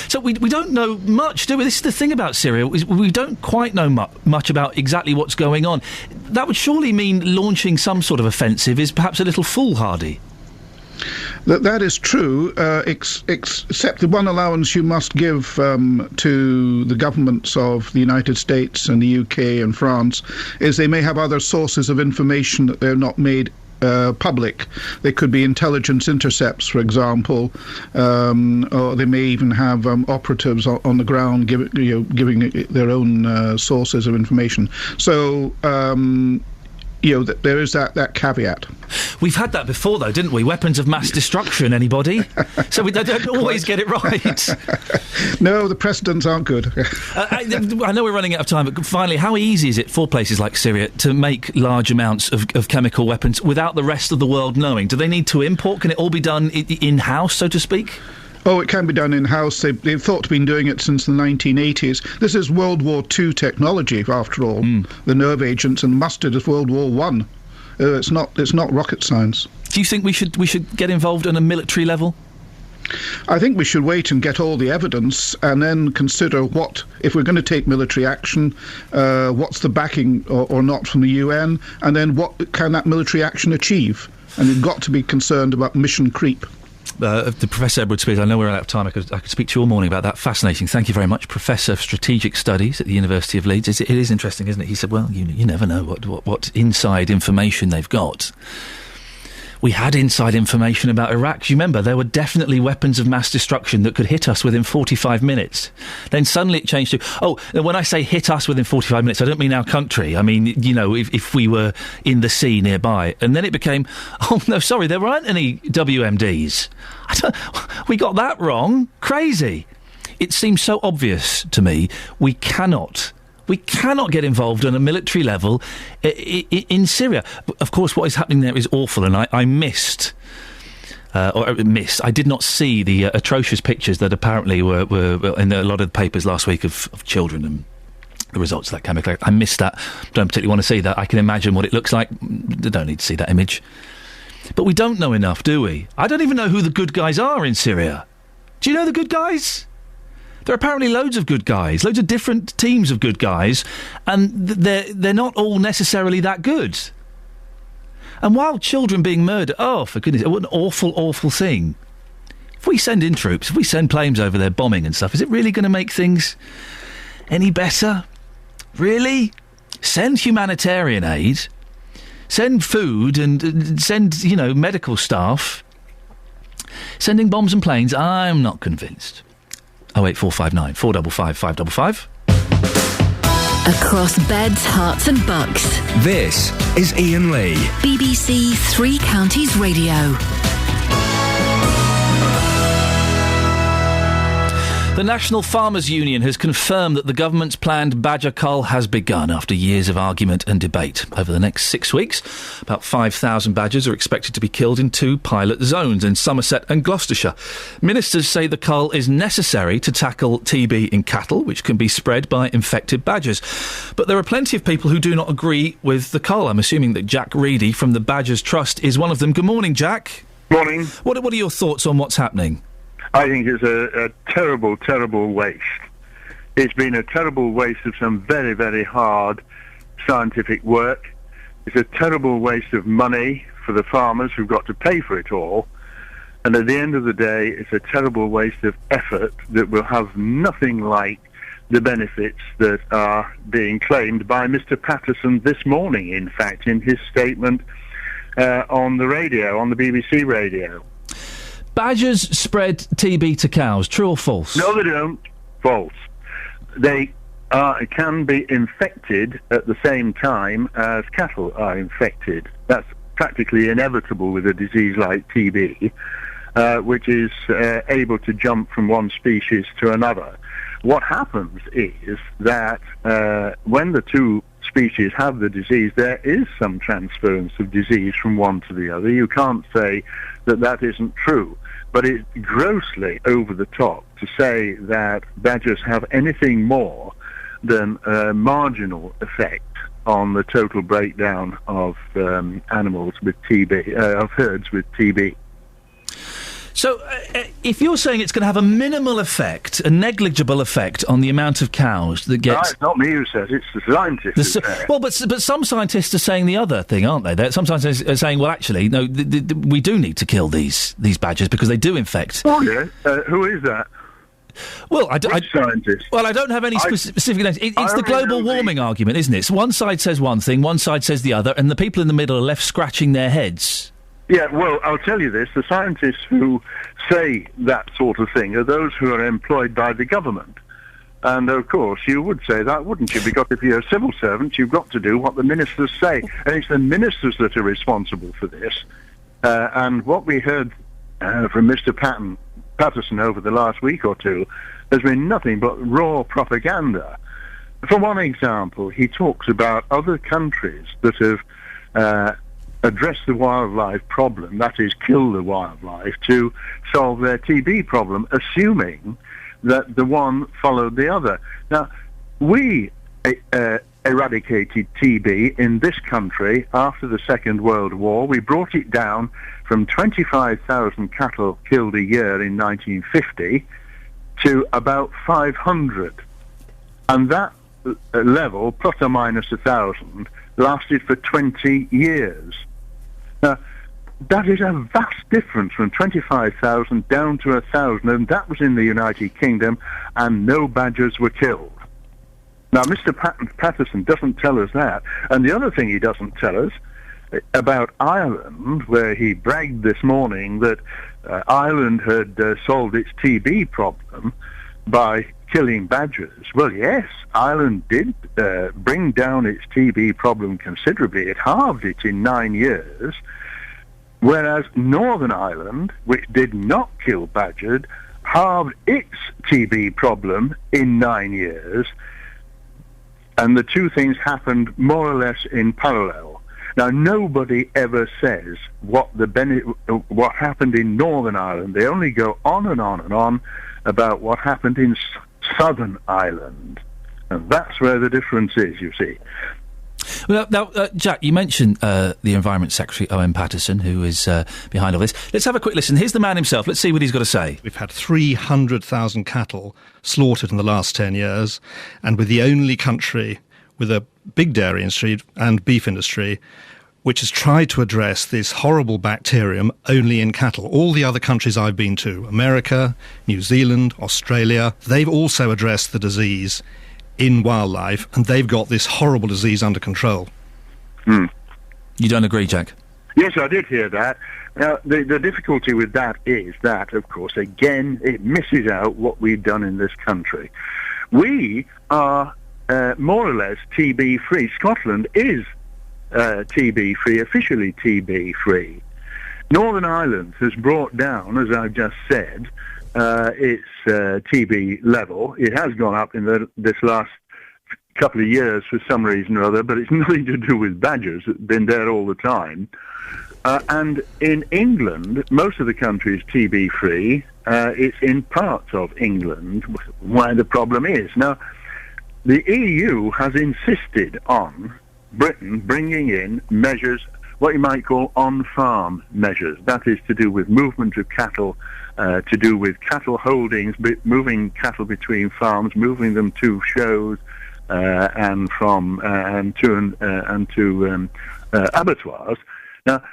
So we don't know much, do we? This is the thing about Syria, is we don't quite know much about exactly what's going on. That would surely mean launching some sort of offensive is perhaps a little foolhardy. That is true, except the one allowance you must give to the governments of the United States and the UK and France is they may have other sources of information that they're not made public. They could be intelligence intercepts, for example, or they may even have operatives on the ground giving their own sources of information. So, there is that caveat. We've had that before, though, didn't we? Weapons of mass destruction, anybody? So they don't always get it right. No, the precedents aren't good. I know we're running out of time, but finally, how easy is it for places like Syria to make large amounts of chemical weapons without the rest of the world knowing? Do they need to import? Can it all be done in-house, so to speak? Oh, it can be done in-house. They've thought to been doing it since the 1980s. This is World War II technology, after all. The nerve agents, and mustard is World War I. It's not rocket science. Do you think we should get involved on a military level? I think we should wait and get all the evidence and then consider what, if we're going to take military action, what's the backing or not from the UN, and then what can that military action achieve? And we've got to be concerned about mission creep. The Professor Edward Spears, I know we're out of time. I could speak to you all morning about that. Fascinating. Thank you very much. Professor of Strategic Studies at the University of Leeds. It is interesting, isn't it? He said, well, you never know what inside information they've got. We had inside information about Iraq. Do you remember? There were definitely weapons of mass destruction that could hit us within 45 minutes. Then suddenly it changed to, when I say hit us within 45 minutes, I don't mean our country. I mean, if we were in the sea nearby. And then it became, oh, no, sorry, there weren't any WMDs. We got that wrong. Crazy. It seems so obvious to me. We cannot get involved on a military level in Syria. Of course, what is happening there is awful, and I did not see the atrocious pictures that apparently were in a lot of the papers last week of children and the results of that chemical. I missed that. Don't particularly want to see that. I can imagine what it looks like. I don't need to see that image. But we don't know enough, do we? I don't even know who the good guys are in Syria. Do you know the good guys? There are apparently loads of good guys, loads of different teams of good guys, and they're not all necessarily that good. And while children being murdered, oh, for goodness, what an awful, awful thing. If we send in troops, if we send planes over there bombing and stuff, is it really going to make things any better? Really? Send humanitarian aid. Send food and send, medical staff. Sending bombs and planes, I'm not convinced. 08459 455 555. Across beds, hearts and bucks. This is Iain Lee. BBC Three Counties Radio. The National Farmers Union has confirmed that the government's planned badger cull has begun after years of argument and debate. Over the next 6 weeks, about 5,000 badgers are expected to be killed in 2 pilot zones in Somerset and Gloucestershire. Ministers say the cull is necessary to tackle TB in cattle, which can be spread by infected badgers. But there are plenty of people who do not agree with the cull. I'm assuming that Jack Reedy from the Badgers Trust is one of them. Good morning, Jack. Morning. What are your thoughts on what's happening? I think it's a terrible, terrible waste. It's been a terrible waste of some very, very hard scientific work. It's a terrible waste of money for the farmers who've got to pay for it all. And at the end of the day, it's a terrible waste of effort that will have nothing like the benefits that are being claimed by Mr. Patterson this morning, in fact, in his statement on the radio, on the BBC radio. Badgers spread TB to cows, true or false? No, they don't. False. They can be infected at the same time as cattle are infected. That's practically inevitable with a disease like TB, which is able to jump from one species to another. What happens is that when the two species have the disease, there is some transference of disease from one to the other. You can't say that that isn't true. But it's grossly over the top to say that badgers have anything more than a marginal effect on the total breakdown of animals with TB, of herds with TB. So, if you're saying it's going to have a minimal effect, a negligible effect on the amount of cows that get... No, it's not me who says it, it's the scientists who say it. Well, but some scientists are saying the other thing, aren't they? Some scientists are saying, well, actually, no, we do need to kill these badgers because they do infect. Oh, yeah. Who is that? Well, scientist? Well, I don't have any specific names. It's the global warming argument, isn't it? So one side says one thing, one side says the other, and the people in the middle are left scratching their heads. Yeah, well, I'll tell you this. The scientists who say that sort of thing are those who are employed by the government. And, of course, you would say that, wouldn't you? Because if you're a civil servant, you've got to do what the ministers say. And it's the ministers that are responsible for this. And what we heard from Mr. Patterson over the last week or two has been nothing but raw propaganda. For one example, he talks about other countries that have address the wildlife problem, that is, kill the wildlife, to solve their TB problem, assuming that the one followed the other. Now, we eradicated TB in this country after the Second World War. We brought it down from 25,000 cattle killed a year in 1950 to about 500. And that level, plus or minus 1,000, lasted for 20 years. Now, that is a vast difference from 25,000 down to 1,000, and that was in the United Kingdom, and no badgers were killed. Now, Mr. Patterson doesn't tell us that. And the other thing he doesn't tell us about Ireland, where he bragged this morning that Ireland had solved its TB problem by killing badgers. Well, yes, Ireland did bring down its TB problem considerably. It halved it in 9 years, whereas Northern Ireland, which did not kill badgers, halved its TB problem in 9 years, and the two things happened more or less in parallel. Now, nobody ever says what happened in Northern Ireland. They only go on and on and on about what happened in Southern Ireland. And that's where the difference is, you see. Well, now, Jack, you mentioned the Environment Secretary, Owen Patterson, who is behind all this. Let's have a quick listen. Here's the man himself. Let's see what he's got to say. We've had 300,000 cattle slaughtered in the last 10 years, and we're the only country with a big dairy industry and beef industry which has tried to address this horrible bacterium only in cattle. All the other countries I've been to, America, New Zealand, Australia, they've also addressed the disease in wildlife, and they've got this horrible disease under control. You don't agree, Jack? Yes, I did hear that. Now, the difficulty with that is that, of course, again, it misses out what we've done in this country. We are more or less TB-free. Scotland is TB-free, officially TB-free. Northern Ireland has brought down, as I've just said, its TB level. It has gone up in this last couple of years for some reason or other, but it's nothing to do with badgers. It's been there all the time. And in England, most of the country is TB-free. It's in parts of England where the problem is. Now, the EU has insisted on Britain bringing in measures, what you might call on-farm measures. That is to do with movement of cattle, to do with cattle holdings, moving cattle between farms, moving them to shows, and to abattoirs. Now,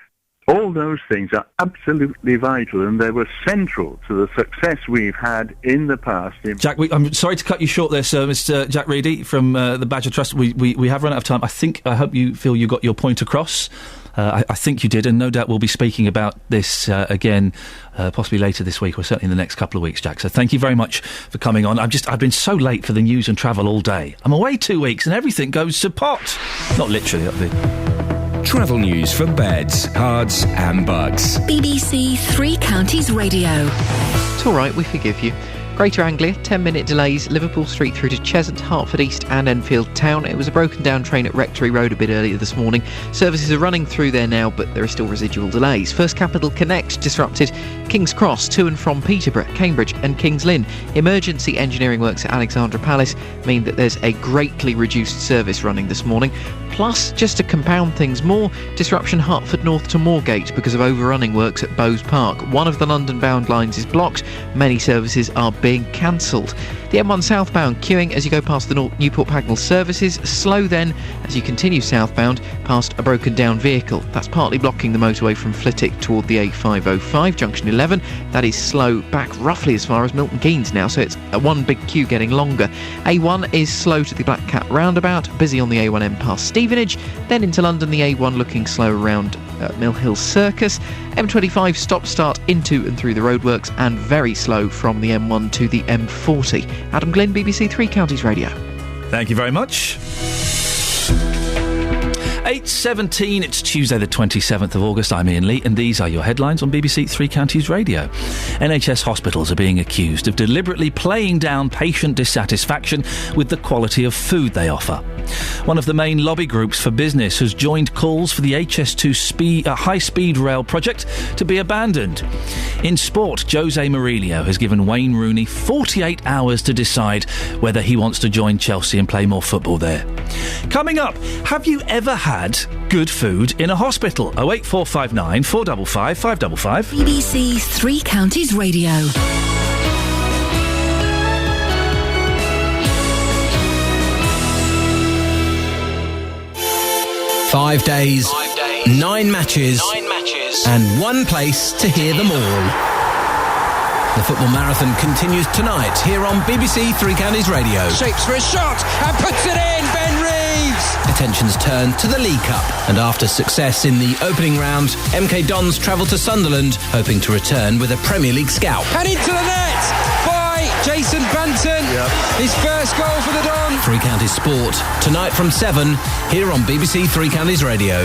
all those things are absolutely vital, and they were central to the success we've had in the past. Jack, I'm sorry to cut you short there, sir. Mr. Jack Reedy from the Badger Trust. We have run out of time. I hope you feel you got your point across. I think you did, and no doubt we'll be speaking about this again, possibly later this week, or certainly in the next couple of weeks, Jack. So thank you very much for coming on. I've been so late for the news and travel all day. I'm away 2 weeks, and everything goes to pot. Not literally, that'll be. Travel news for beds, cards and bugs. BBC Three Counties Radio. It's all right, we forgive you. Greater Anglia, 10-minute delays, Liverpool Street through to Cheshunt, Hertford East and Enfield Town. It was a broken down train at Rectory Road a bit earlier this morning. Services are running through there now, but there are still residual delays. First Capital Connect disrupted King's Cross to and from Peterborough, Cambridge and King's Lynn. Emergency engineering works at Alexandra Palace mean that there's a greatly reduced service running this morning. Plus, just to compound things more, disruption Hertford North to Moorgate because of overrunning works at Bowes Park. One of the London-bound lines is blocked. Many services are being cancelled. The M1 southbound queuing as you go past the Newport Pagnell services. Slow then as you continue southbound past a broken down vehicle. That's partly blocking the motorway from Flitwick toward the A505 junction 11. That is slow back roughly as far as Milton Keynes now, so it's one big queue getting longer. A1 is slow to the Black Cat roundabout, busy on the A1M past Stevenage, then into London the A1 looking slow around Mill Hill Circus. M25 stop-start into and through the roadworks and very slow from the M1 to the M40. Adam Glynn, BBC Three Counties Radio. Thank you very much. 8:17, it's Tuesday the 27th of August. I'm Iain Lee and these are your headlines on BBC Three Counties Radio. NHS hospitals are being accused of deliberately playing down patient dissatisfaction with the quality of food they offer. One of the main lobby groups for business has joined calls for the HS2 high-speed rail project to be abandoned. In sport, Jose Mourinho has given Wayne Rooney 48 hours to decide whether he wants to join Chelsea and play more football there. Coming up, have you ever had good food in a hospital? 08459 455 555. BBC Three Counties Radio. 5 days, 9 matches, and one place to hear them all. The football marathon continues tonight here on BBC Three Counties Radio. Shapes for a shot and puts it in, Ben Reeves! Attentions turn to the League Cup, and after success in the opening round, MK Dons travel to Sunderland, hoping to return with a Premier League scalp. And into the net by Jason Banton. His first goal for the Dons. Three Counties Sport, tonight from 7, here on BBC Three Counties Radio.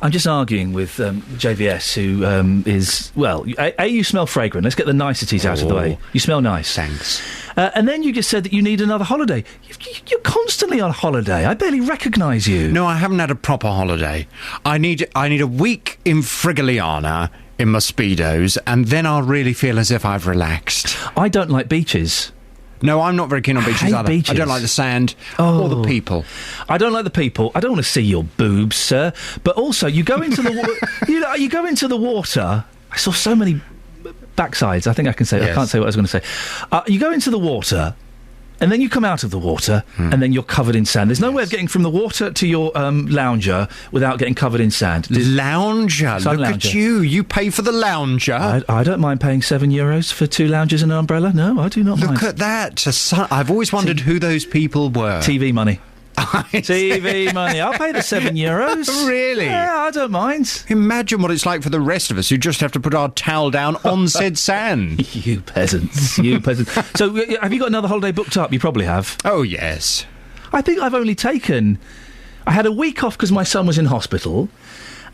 I'm just arguing with JVS, who is, well, A, you smell fragrant. Let's get the niceties out of the way. You smell nice. Thanks. And then you just said that you need another holiday. You're constantly on holiday. I barely recognise you. No, I haven't had a proper holiday. I need a week in Frigiliana in my Speedos, and then I'll really feel as if I've relaxed. I don't like beaches. No, I'm not very keen on beaches either. I don't like the sand or the people. I don't like the people. I don't want to see your boobs, sir. But also, you go into the you go into the water. I saw so many backsides. I think I can say. Yes. I can't say what I was going to say. You go into the water, and then you come out of the water, and then you're covered in sand. There's no way of getting from the water to your lounger without getting covered in sand. Lounger? Look at you. You pay for the lounger. I don't mind paying €7 for 2 loungers and an umbrella. No, I do not mind. Look at that. I've always wondered who those people were. TV money. TV money. I'll pay the €7. Really? Yeah, I don't mind. Imagine what it's like for the rest of us who just have to put our towel down on said sand. You peasants. You peasants. So, have you got another holiday booked up? You probably have. Oh, yes. I think I've only taken... I had a week off because my son was in hospital,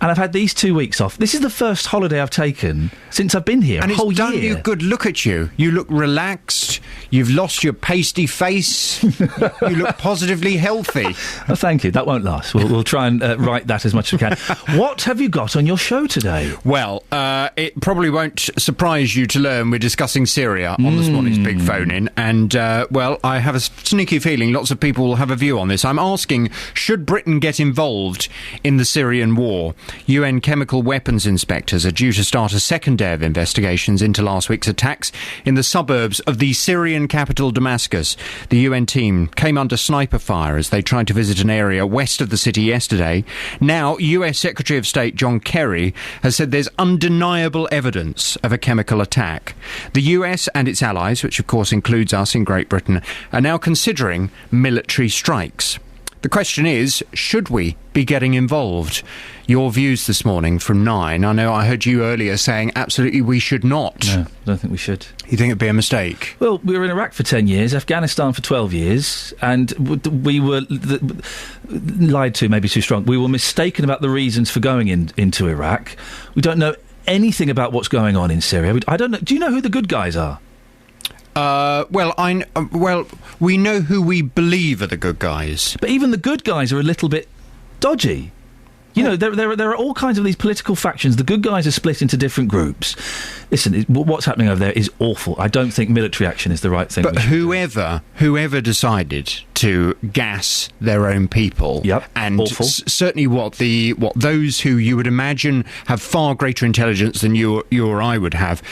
and I've had these 2 weeks off. This is the first holiday I've taken since I've been here. And a whole it's done year. you good. Look at you. You look relaxed. You've lost your pasty face. You look positively healthy. Oh, thank you. That won't last. We'll try and write that as much as we can. What have you got on your show today? Well, it probably won't surprise you to learn we're discussing Syria on this morning's Big Phone-In. And, well, I have a sneaky feeling lots of people will have a view on this. I'm asking, should Britain get involved in the Syrian war? UN chemical weapons inspectors are due to start a second day of investigations into last week's attacks in the suburbs of the Syrian capital Damascus. The UN team came under sniper fire as they tried to visit an area west of the city yesterday. Now, US Secretary of State John Kerry has said there's undeniable evidence of a chemical attack. The US and its allies, which of course includes us in Great Britain, are now considering military strikes. The question is, should we be getting involved? Your views this morning from 9. I know I heard you earlier saying absolutely we should not. No, I don't think we should. You think it'd be a mistake? Well, we were in Iraq for 10 years, Afghanistan for 12 years, and we were lied to, maybe too strong. We were mistaken about the reasons for going into Iraq. We don't know anything about what's going on in Syria. I don't know. Do you know who the good guys are? Well, we know who we believe are the good guys. But even the good guys are a little bit dodgy. You know, there are all kinds of these political factions. The good guys are split into different groups. Listen, what's happening over there is awful. I don't think military action is the right thing. But whoever decided to gas their own people, and certainly what those who you would imagine have far greater intelligence than you or I would have,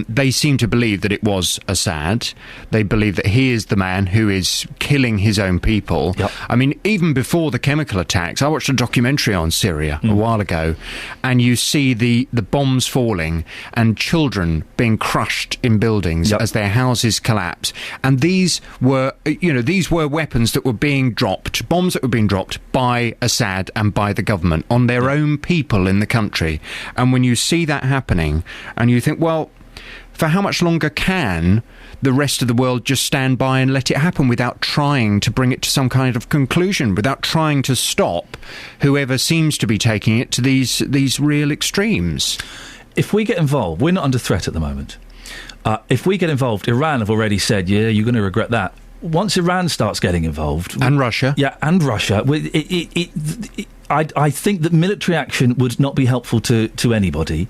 they seem to believe that it was Assad. They believe that he is the man who is killing his own people. I mean, even before the chemical attacks, I watched a documentary on Syria a while ago, and you see the bombs falling and children being crushed in buildings as their houses collapse. And these were weapons that were being dropped, bombs that were being dropped by Assad and by the government on their own people in the country. And when you see that happening, and you think, well, for how much longer can the rest of the world just stand by and let it happen without trying to bring it to some kind of conclusion, without trying to stop whoever seems to be taking it to these real extremes? If we get involved, we're not under threat at the moment. If we get involved, Iran have already said, yeah, you're going to regret that. Once Iran starts getting involved... And Russia. Yeah, and Russia. I think that military action would not be helpful to anybody.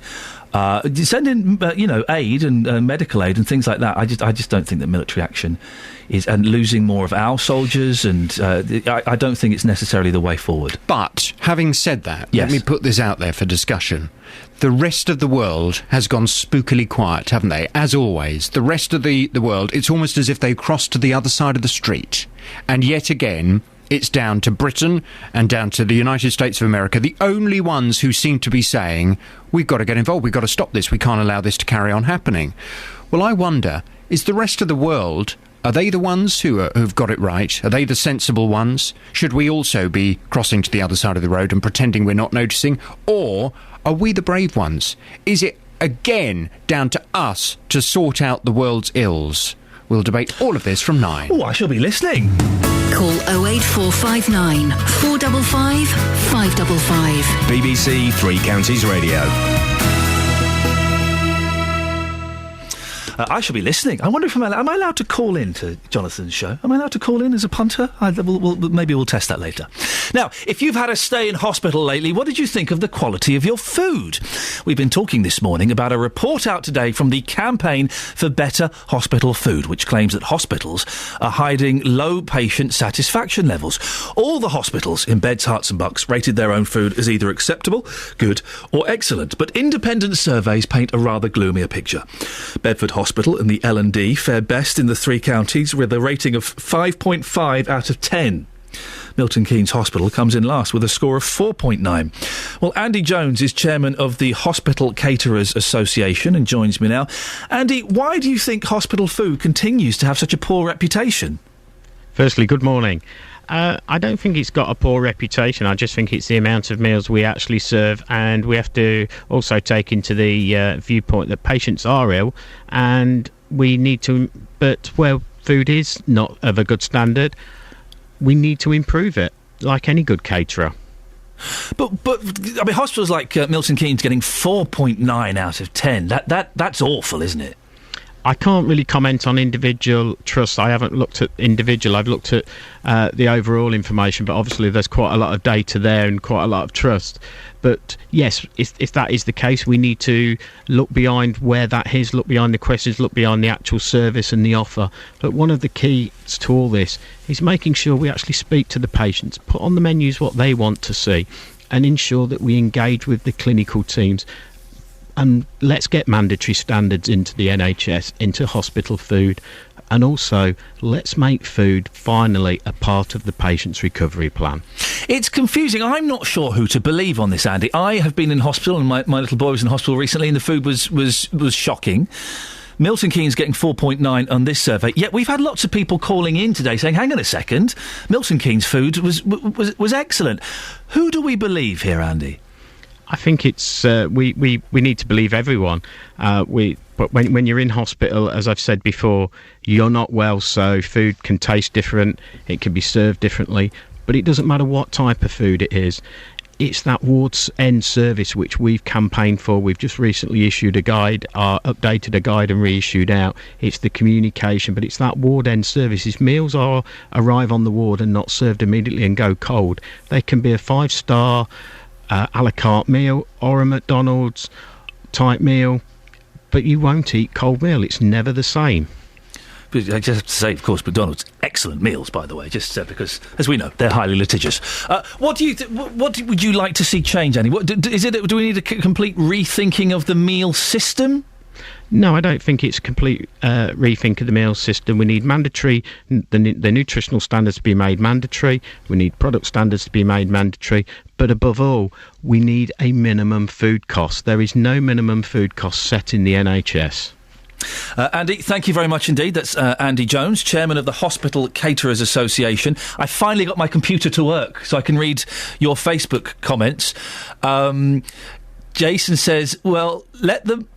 Send in, aid and medical aid and things like that. I just don't think that military action is, and losing more of our soldiers, and I don't think it's necessarily the way forward. But having said that, let me put this out there for discussion. The rest of the world has gone spookily quiet, haven't they? As always, the rest of the world, it's almost as if they've crossed to the other side of the street. And yet again, it's down to Britain and down to the United States of America, the only ones who seem to be saying, we've got to get involved, we've got to stop this, we can't allow this to carry on happening. Well, I wonder, is the rest of the world, are they the ones who've got it right? Are they the sensible ones? Should we also be crossing to the other side of the road and pretending we're not noticing? Or are we the brave ones? Is it, again, down to us to sort out the world's ills? We'll debate all of this from 9. Oh, I shall be listening. Call 08459 455 555. BBC Three Counties Radio. I shall be listening. I wonder if am I allowed to call in to Jonathan's show? Am I allowed to call in as a punter? Maybe we'll test that later. Now, if you've had a stay in hospital lately, what did you think of the quality of your food? We've been talking this morning about a report out today from the Campaign for Better Hospital Food, which claims that hospitals are hiding low patient satisfaction levels. All the hospitals in Beds, Herts and Bucks rated their own food as either acceptable, good or excellent, but independent surveys paint a rather gloomier picture. Bedford Hospital and the L&D fare best in the three counties with a rating of 5.5 out of 10. Milton Keynes Hospital comes in last with a score of 4.9. Well, Andy Jones is chairman of the Hospital Caterers Association and joins me now. Andy, why do you think hospital food continues to have such a poor reputation? Firstly, good morning. I don't think it's got a poor reputation. I just think it's the amount of meals we actually serve, and we have to also take into the viewpoint that patients are ill, and we need to, but where food is not of a good standard, we need to improve it, like any good caterer. But I mean, hospitals like Milton Keynes getting 4.9 out of 10. That's awful, isn't it? I can't really comment on individual trusts. I haven't looked at individual. I've looked at the overall information, but obviously there's quite a lot of data there and quite a lot of trust. But yes, if that is the case, we need to look behind where that is, look behind the questions, look behind the actual service and the offer. But one of the keys to all this is making sure we actually speak to the patients, put on the menus what they want to see, and ensure that we engage with the clinical teams. And let's get mandatory standards into the NHS, into hospital food, and also let's make food finally a part of the patient's recovery plan. It's confusing. I'm not sure who to believe on this, Andy. I have been in hospital, and my little boy was in hospital recently, and the food was shocking. Milton Keynes getting 4.9 on this survey. Yet we've had lots of people calling in today saying, hang on a second, Milton Keynes food was excellent. Who do we believe here, Andy? I think it's we need to believe everyone. But when you're in hospital, as I've said before, you're not well, so food can taste different, it can be served differently, but it doesn't matter what type of food it is. It's that ward's end service which we've campaigned for. We've just recently issued a guide, updated a guide and reissued out. It's the communication, but it's that ward end service. If meals arrive on the ward and not served immediately and go cold, they can be a 5-star a la carte meal or a McDonald's type meal, but you won't eat cold meal. It's never the same. But I just have to say, of course, McDonald's excellent meals, by the way, just because, as we know, they're highly litigious. What would you like to see change, Annie? Do we need a complete rethinking of the meal system? No, I don't think it's a complete rethink of the meal system. We need mandatory, the nutritional standards to be made mandatory. We need product standards to be made mandatory. But above all, we need a minimum food cost. There is no minimum food cost set in the NHS. Andy, thank you very much indeed. That's Andy Jones, chairman of the Hospital Caterers Association. I finally got my computer to work, so I can read your Facebook comments. Jason says, let them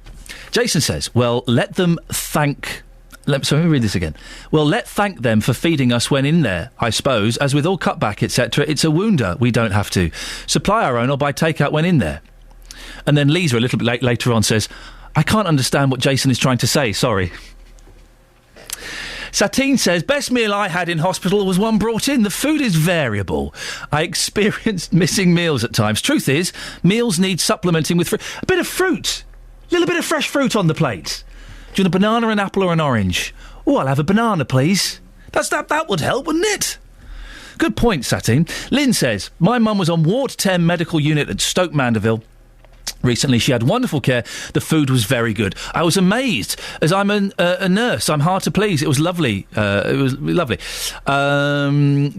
thank... let me read this again. Let's thank them for feeding us when in there, I suppose. As with all cutback, etc., it's a wounder. We don't have to supply our own or buy takeout when in there. And then Lisa, a little bit later on, says, I can't understand what Jason is trying to say, sorry. Satine says, best meal I had in hospital was one brought in. The food is variable. I experienced missing meals at times. Truth is, meals need supplementing with a bit of fruit. A little bit of fresh fruit on the plate. Do you want a banana, an apple or an orange? Oh, I'll have a banana, please. That would help, wouldn't it? Good point, Satine. Lynn says, my mum was on Ward 10 medical unit at Stoke Mandeville. Recently, she had wonderful care. The food was very good. I was amazed. As I'm a nurse, I'm hard to please. It was lovely.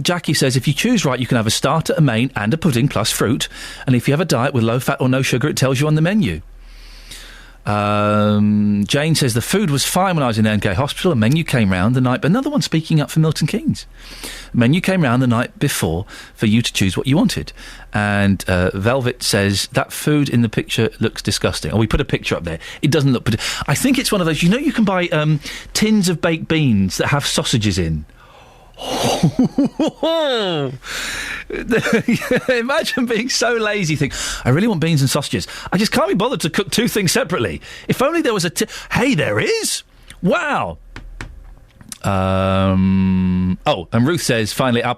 Jackie says, if you choose right, you can have a starter, a main and a pudding plus fruit. And if you have a diet with low fat or no sugar, it tells you on the menu. Jane says, the food was fine when I was in NK Hospital. A menu came round the night... Another one speaking up for Milton Keynes. A menu came round the night before for you to choose what you wanted. And Velvet says, that food in the picture looks disgusting. Oh, we put a picture up there. It doesn't look... I think it's one of those... You know, you can buy tins of baked beans that have sausages in. Imagine being so lazy, think, I really want beans and sausages. I just can't be bothered to cook two things separately. If only there was hey, there is! Wow! And Ruth says, finally, our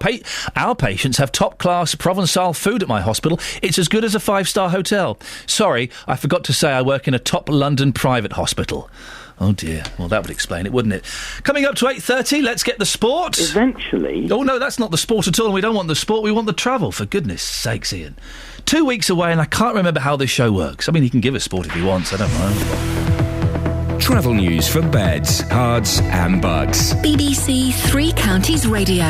patients have top-class Provençal food at my hospital. It's as good as a 5-star hotel. Sorry, I forgot to say I work in a top London private hospital. Oh, dear. Well, that would explain it, wouldn't it? Coming up to 8:30, let's get the sport. Eventually... Oh, no, that's not the sport at all, and we don't want the sport, we want the travel, for goodness sakes, Iain. 2 weeks away, and I can't remember how this show works. I mean, he can give us sport if he wants, I don't mind. Travel news for beds, cards and bugs. BBC Three Counties Radio.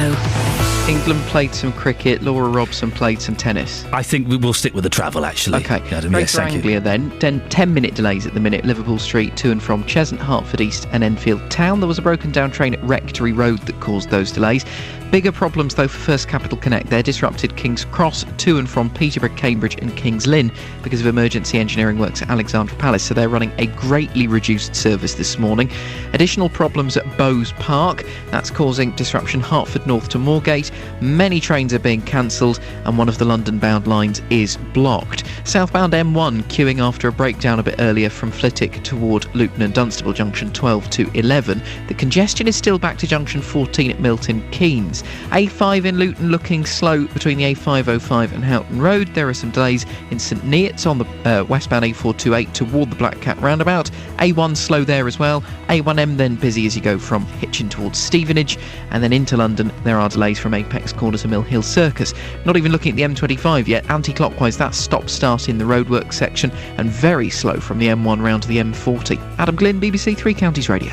England played some cricket. Laura Robson played some tennis. I think we will stick with the travel, actually. Okay. Adam, Greater yes, thank Anglia you. then. 10-minute delays at the minute. Liverpool Street to and from Cheshunt, Hertford East and Enfield Town. There was a broken down train at Rectory Road that caused those delays. Bigger problems, though, for First Capital Connect. They're disrupted King's Cross to and from Peterborough, Cambridge and King's Lynn because of emergency engineering works at Alexandra Palace, so they're running a greatly reduced service this morning. Additional problems at Bowes Park. That's causing disruption Hertford North to Moorgate. Many trains are being cancelled and one of the London-bound lines is blocked. Southbound M1 queuing after a breakdown a bit earlier from Flitwick toward Luton and Dunstable Junction 12 to 11. The congestion is still back to Junction 14 at Milton Keynes. A5 in Luton looking slow between the A505 and Houghton Road. There are some delays in St Neots on the westbound A428 toward the Black Cat roundabout. A1 slow there as well. A1M then busy as you go from Hitchin towards Stevenage, and then into London there are delays from Apex Corner to Mill Hill Circus. Not even looking at the M25 yet. Anti-clockwise, that's stop-start in the roadworks section and very slow from the M1 round to the M40. Adam Glynn, BBC Three Counties Radio.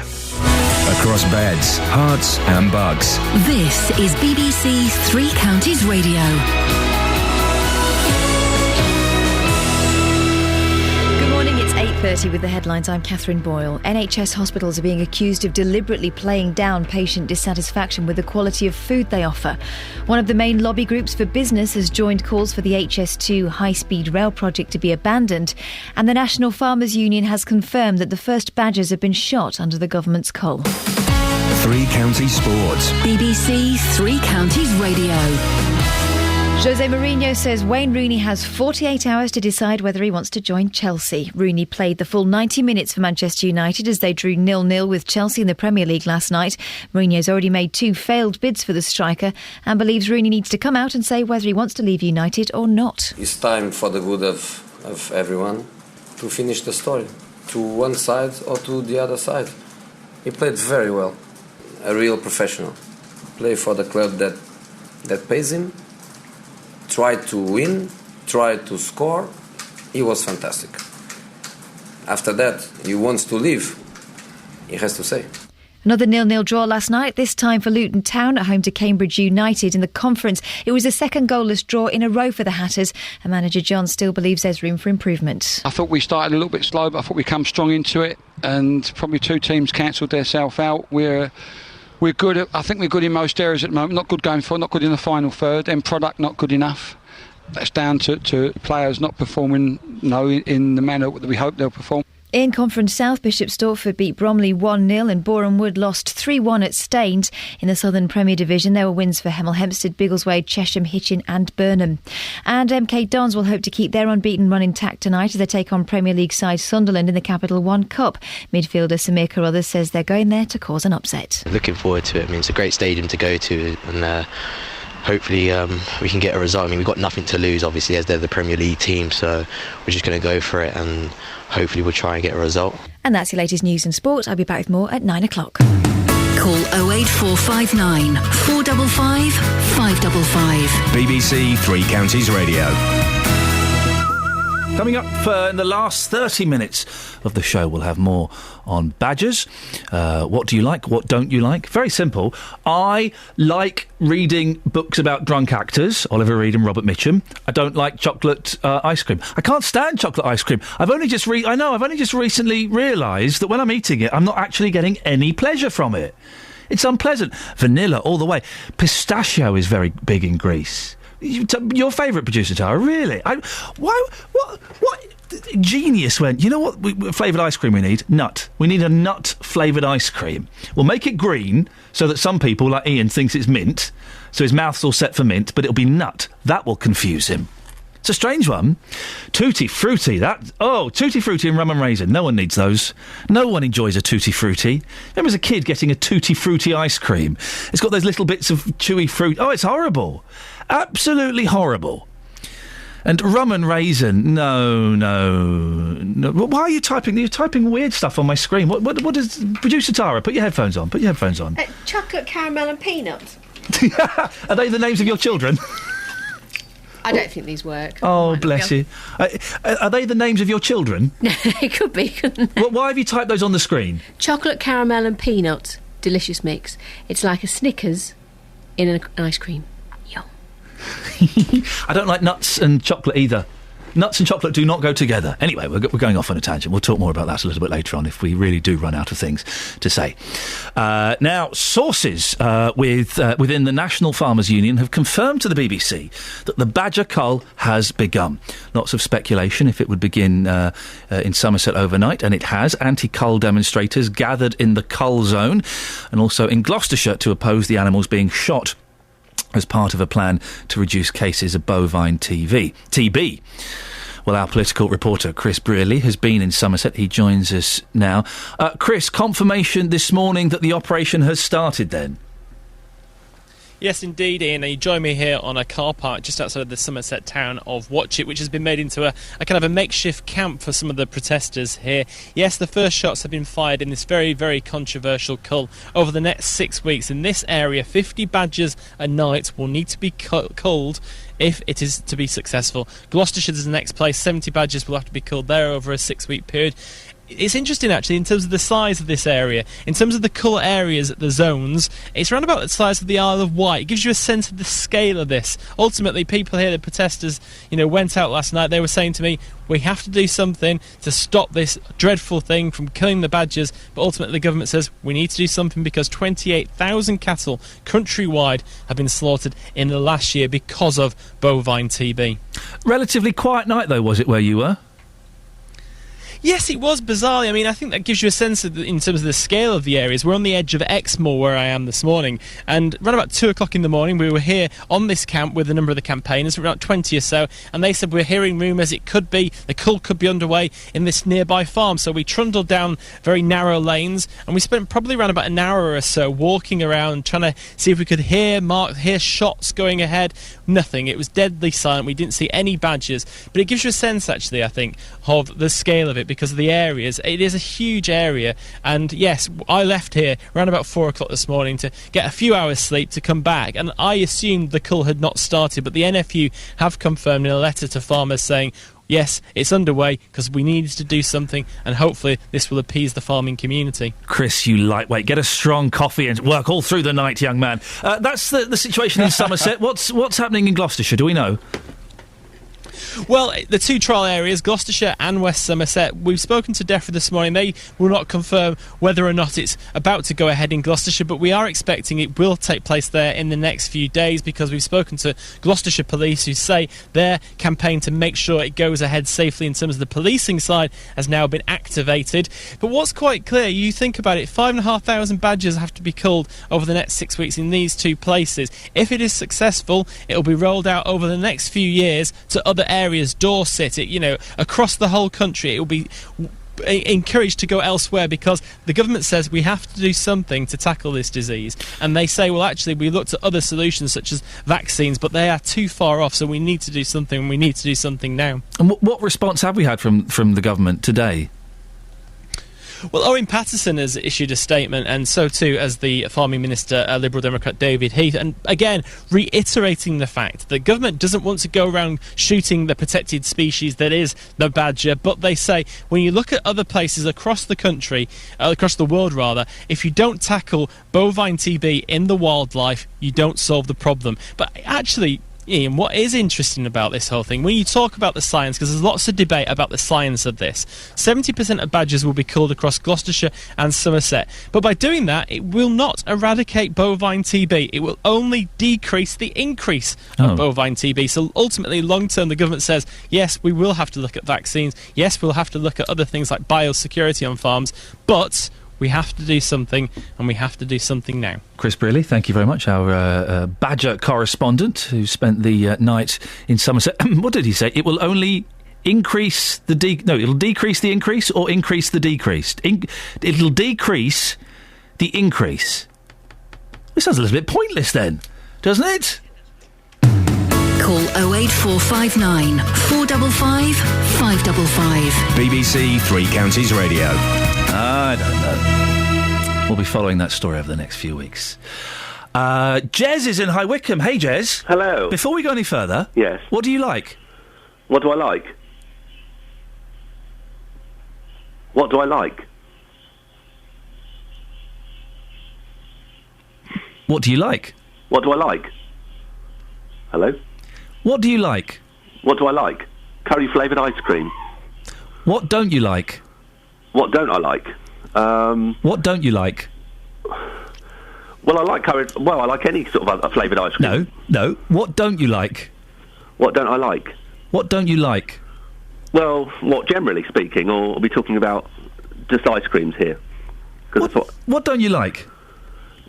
Across beds, hearts and bugs. This is BBC Three Counties Radio. Good morning, it's 8:30 with the headlines. I'm Catherine Boyle. NHS hospitals are being accused of deliberately playing down patient dissatisfaction with the quality of food they offer. One of the main lobby groups for business has joined calls for the HS2 high-speed rail project to be abandoned, and the National Farmers Union has confirmed that the first badgers have been shot under the government's cull. Three Counties Sports. BBC Three Counties Radio. Jose Mourinho says Wayne Rooney has 48 hours to decide whether he wants to join Chelsea. Rooney played the full 90 minutes for Manchester United as they drew 0-0 with Chelsea in the Premier League last night. Mourinho's already made 2 failed bids for the striker and believes Rooney needs to come out and say whether he wants to leave United or not. It's time for the good of everyone to finish the story, to one side or to the other side. He played very well, a real professional. Play for the club that pays him. Tried to win, tried to score. He was fantastic. After that, he wants to leave. He has to say. Another 0-0 draw last night, this time for Luton Town at home to Cambridge United in the conference. It was the second goalless draw in a row for the Hatters, and manager John still believes there's room for improvement. I thought we started a little bit slow, but I thought we come strong into it, and probably 2 teams cancelled themselves out. We're good. I think we're good in most areas at the moment. Not good going forward, not good in the final third. End product not good enough. That's down to players not performing in the manner that we hope they'll perform. In Conference South, Bishop Stortford beat Bromley 1-0 and Boreham Wood lost 3-1 at Staines. In the Southern Premier Division, there were wins for Hemel Hempstead, Biggleswade, Chesham, Hitchin and Burnham. And MK Dons will hope to keep their unbeaten run intact tonight as they take on Premier League side Sunderland in the Capital One Cup. Midfielder Samir Carruthers says they're going there to cause an upset. Looking forward to it. I mean, it's a great stadium to go to, and hopefully we can get a result. I mean, we've got nothing to lose, obviously, as they're the Premier League team, so we're just going to go for it and hopefully we'll try and get a result. And that's your latest news and sport. I'll be back with more at 9 o'clock. Call 08459 455 555. BBC Three Counties Radio. Coming up in the last 30 minutes of the show, we'll have more on badgers. What do you like? What don't you like? Very simple. I like reading books about drunk actors, Oliver Reed and Robert Mitchum. I don't like chocolate ice cream. I can't stand chocolate ice cream. I've only just recently realised that when I'm eating it, I'm not actually getting any pleasure from it. It's unpleasant. Vanilla all the way. Pistachio is very big in Greece. Your favourite producer, Tara? Really? What genius went, you know what flavoured ice cream we need? Nut. We need a nut-flavoured ice cream. We'll make it green so that some people, like Iain, thinks it's mint, so his mouth's all set for mint, but it'll be nut. That will confuse him. It's a strange one. Tutti Frutti. Tutti Frutti and rum and raisin. No one needs those. No one enjoys a Tutti Frutti. Remember as a kid getting a Tutti Frutti ice cream? It's got those little bits of chewy fruit. Oh, it's horrible. Absolutely horrible. And rum and raisin, no. Why are you typing? You're typing weird stuff on my screen. What is... Producer Tara, put your headphones on. Chocolate, caramel and peanut. Are they the names of your children? I don't think these work. Oh, bless you. Are they the names of your children? It could be, couldn't it? Why have you typed those on the screen? Chocolate, caramel and peanut. Delicious mix. It's like a Snickers in an ice cream. I don't like nuts and chocolate either. Nuts and chocolate do not go together. Anyway, we're going off on a tangent. We'll talk more about that a little bit later on if we really do run out of things to say. Now, sources within the National Farmers Union have confirmed to the BBC that the badger cull has begun. Lots of speculation if it would begin in Somerset overnight, and it has. Anti-cull demonstrators gathered in the cull zone and also in Gloucestershire to oppose the animals being shot as part of a plan to reduce cases of bovine TB. Well, our political reporter, Chris Brearley, has been in Somerset. He joins us now. Chris, confirmation this morning that the operation has started then? Yes, indeed, Ian. You join me here on a car park just outside of the Somerset town of Watchet, which has been made into a kind of a makeshift camp for some of the protesters here. Yes, the first shots have been fired in this very, very controversial cull. Over the next 6 weeks in this area, 50 badgers a night will need to be culled if it is to be successful. Gloucestershire is the next place. 70 badgers will have to be culled there over a 6-week period. It's interesting, actually, in terms of the size of this area. In terms of the cull areas, the zones, it's around about the size of the Isle of Wight. It gives you a sense of the scale of this. Ultimately, people here, the protesters, went out last night. They were saying to me, we have to do something to stop this dreadful thing from killing the badgers. But ultimately, the government says we need to do something because 28,000 cattle countrywide have been slaughtered in the last year because of bovine TB. Relatively quiet night, though, was it, where you were? Yes, it was bizarrely. I mean, I think that gives you a sense of in terms of the scale of the areas. We're on the edge of Exmoor, where I am this morning, and around about 2 o'clock in the morning, we were here on this camp with a number of the campaigners, about 20 or so, and they said we're hearing rumours the cull could be underway in this nearby farm. So we trundled down very narrow lanes, and we spent probably around about an hour or so walking around, trying to see if we could hear shots going ahead. Nothing. It was deadly silent. We didn't see any badgers, but it gives you a sense, actually, I think, of the scale of it, because of the areas. It is a huge area, and yes, I left here around about 4 o'clock this morning to get a few hours sleep to come back, and I assumed the cull had not started, but the NFU have confirmed in a letter to farmers saying yes, it's underway because we needed to do something, and hopefully this will appease the farming community. Chris, you lightweight, get a strong coffee and work all through the night, young man. That's the situation in Somerset. What's happening in Gloucestershire? Do we know? Well, the two trial areas, Gloucestershire and West Somerset, we've spoken to DEFRA this morning. They will not confirm whether or not it's about to go ahead in Gloucestershire, but we are expecting it will take place there in the next few days, because we've spoken to Gloucestershire Police, who say their campaign to make sure it goes ahead safely in terms of the policing side has now been activated. But what's quite clear, you think about it, 5,500 badgers have to be culled over the next 6 weeks in these two places. If it is successful, it will be rolled out over the next few years to other areas, Dorset, across the whole country. It will be encouraged to go elsewhere, because the government says we have to do something to tackle this disease, and they say, well, actually, we looked at other solutions such as vaccines, but they are too far off, so we need to do something, and we need to do something now. And what response have we had from the government today? Well, Owen Paterson has issued a statement, and so too as the Farming Minister, Liberal Democrat David Heath, and again reiterating the fact that government doesn't want to go around shooting the protected species that is the badger, but they say when you look at other places across the country, across the world rather, if you don't tackle bovine TB in the wildlife, you don't solve the problem. But actually, Ian, what is interesting about this whole thing, when you talk about the science, because there's lots of debate about the science of this, 70% of badgers will be culled across Gloucestershire and Somerset. But by doing that, it will not eradicate bovine TB. It will only decrease the increase of bovine TB. So ultimately, long term, the government says, yes, we will have to look at vaccines. Yes, we'll have to look at other things like biosecurity on farms. But we have to do something, and we have to do something now. Chris Brearley, thank you very much, our badger correspondent who spent the night in Somerset. What did he say? It will only increase the it'll decrease the increase or increase the decrease? It'll decrease the increase. This sounds a little bit pointless then, doesn't it? Call 08459 455 555. BBC Three Counties Radio. I don't know. We'll be following that story over the next few weeks. Jez is in High Wycombe. Hey, Jez. Hello. Before we go any further... Yes. What do you like? What do I like? What do I like? What do you like? What do I like? Hello? What do you like? What do I like? Curry flavoured ice cream. What don't you like? What don't I like? What don't you like? Well, I like curry. Well, I like any sort of flavoured ice cream. No. What don't you like? What don't I like? What don't you like? Well, what generally speaking, or are we talking about just ice creams here? What don't you like?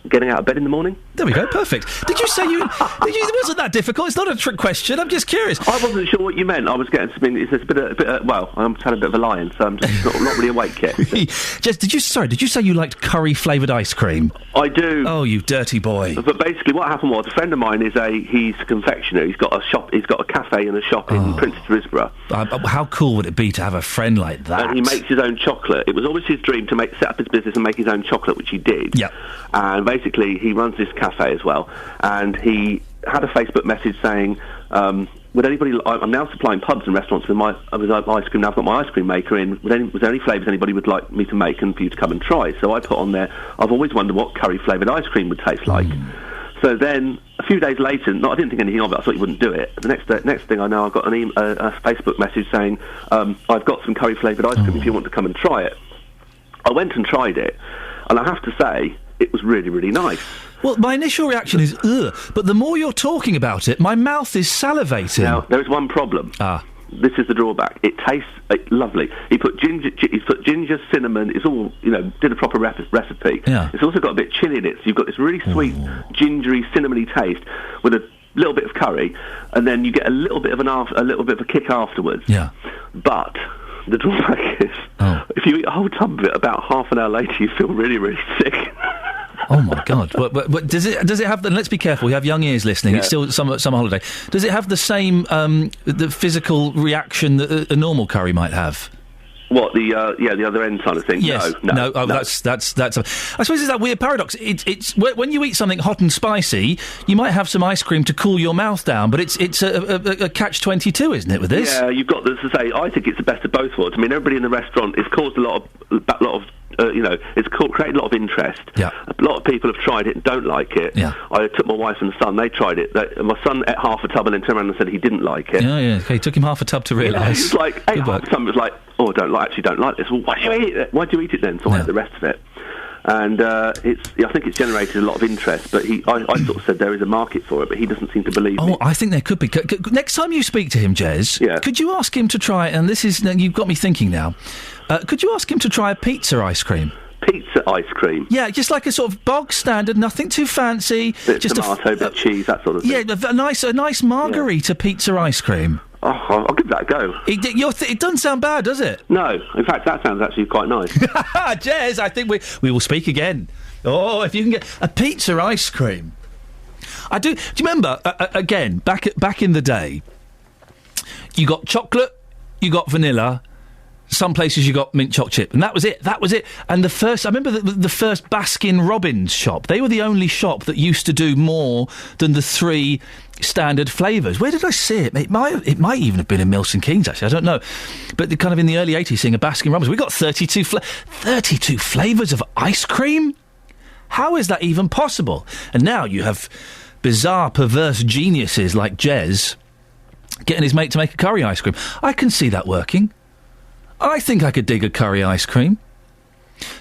Getting out of bed in the morning. There we go, perfect. Did you say you... It wasn't that difficult, it's not a trick question, I'm just curious. I wasn't sure what you meant. I was getting... it's a bit of, well, I'm had a bit of a lion, so I'm just not really awake yet. Jess, did you say you liked curry-flavoured ice cream? I do. Oh, you dirty boy. But basically what happened was, a friend of mine he's a confectioner, he's got a cafe and a shop in Princess Risborough. How cool would it be to have a friend like that? And he makes his own chocolate. It was always his dream to set up his business and make his own chocolate, which he did. Yeah. And basically, he runs this cafe as well, and he had a Facebook message saying, would anybody... I'm now supplying pubs and restaurants with my ice cream. Now I've got my ice cream maker in. Was there any flavours anybody would like me to make and for you to come and try? So I put on there, I've always wondered what curry-flavoured ice cream would taste like. So then, a few days later, I didn't think anything of it, I thought you wouldn't do it. The next thing I know, I got a Facebook message saying, I've got some curry-flavoured ice cream if you want to come and try it. I went and tried it, and I have to say, it was really, really nice. Well, my initial reaction is, ugh, but the more you're talking about it, my mouth is salivating. Now, there is one problem. This is the drawback. It tastes lovely. He put ginger, cinnamon, it's all, did a proper recipe. Yeah. It's also got a bit of chilli in it, so you've got this really sweet, gingery, cinnamony taste with a little bit of curry, and then you get a little bit of a kick afterwards. Yeah. But the drawback is, if you eat a whole tub of it, about half an hour later, you feel really, really sick. Oh my God! But does it have? And let's be careful. We have young ears listening. Yeah. It's still summer holiday. Does it have the same the physical reaction that a normal curry might have? What, the other end kind of thing? Yes. No. That's. I suppose it's that weird paradox. It's when you eat something hot and spicy, you might have some ice cream to cool your mouth down, but it's a catch-22, isn't it? With this, yeah, you've got this to say. I think it's the best of both worlds. I mean, everybody in the restaurant, it's caused a lot of. It's created a lot of interest. Yeah. A lot of people have tried it and don't like it. Yeah. I took my wife and son, they tried it. My son ate half a tub and then turned around and said he didn't like it. Yeah. Okay, it took him half a tub to realise. He was like, ate half a tub and was like, oh, I don't like this. Well, why do you eat it? Why do you eat it then? So I ate the rest of it. And I think it's generated a lot of interest, but I sort of said there is a market for it, but he doesn't seem to believe me. Oh, I think there could be. Next time you speak to him, Jez, could you ask him to try, and this is, you've got me thinking now, could you ask him to try a pizza ice cream? Pizza ice cream? Yeah, just like a sort of bog standard, nothing too fancy. Bit of tomato, bit of cheese, that sort of thing. Yeah, a nice margarita pizza ice cream. Oh, I'll give that a go. It doesn't sound bad, does it? No. In fact, that sounds actually quite nice. Jez, I think we will speak again. Oh, if you can get a pizza ice cream. I do. Do you remember, again, back in the day, you got chocolate, you got vanilla, some places you got mint choc chip, and that was it. And I remember the first Baskin Robbins shop. They were the only shop that used to do more than the 3 standard flavours. Where did I see it? It might even have been in Milton Keynes, actually. I don't know. But kind of in the early 80s, seeing a Baskin Robbins. We got 32 flavours of ice cream? How is that even possible? And now you have bizarre, perverse geniuses like Jez getting his mate to make a curry ice cream. I can see that working. I think I could dig a curry ice cream.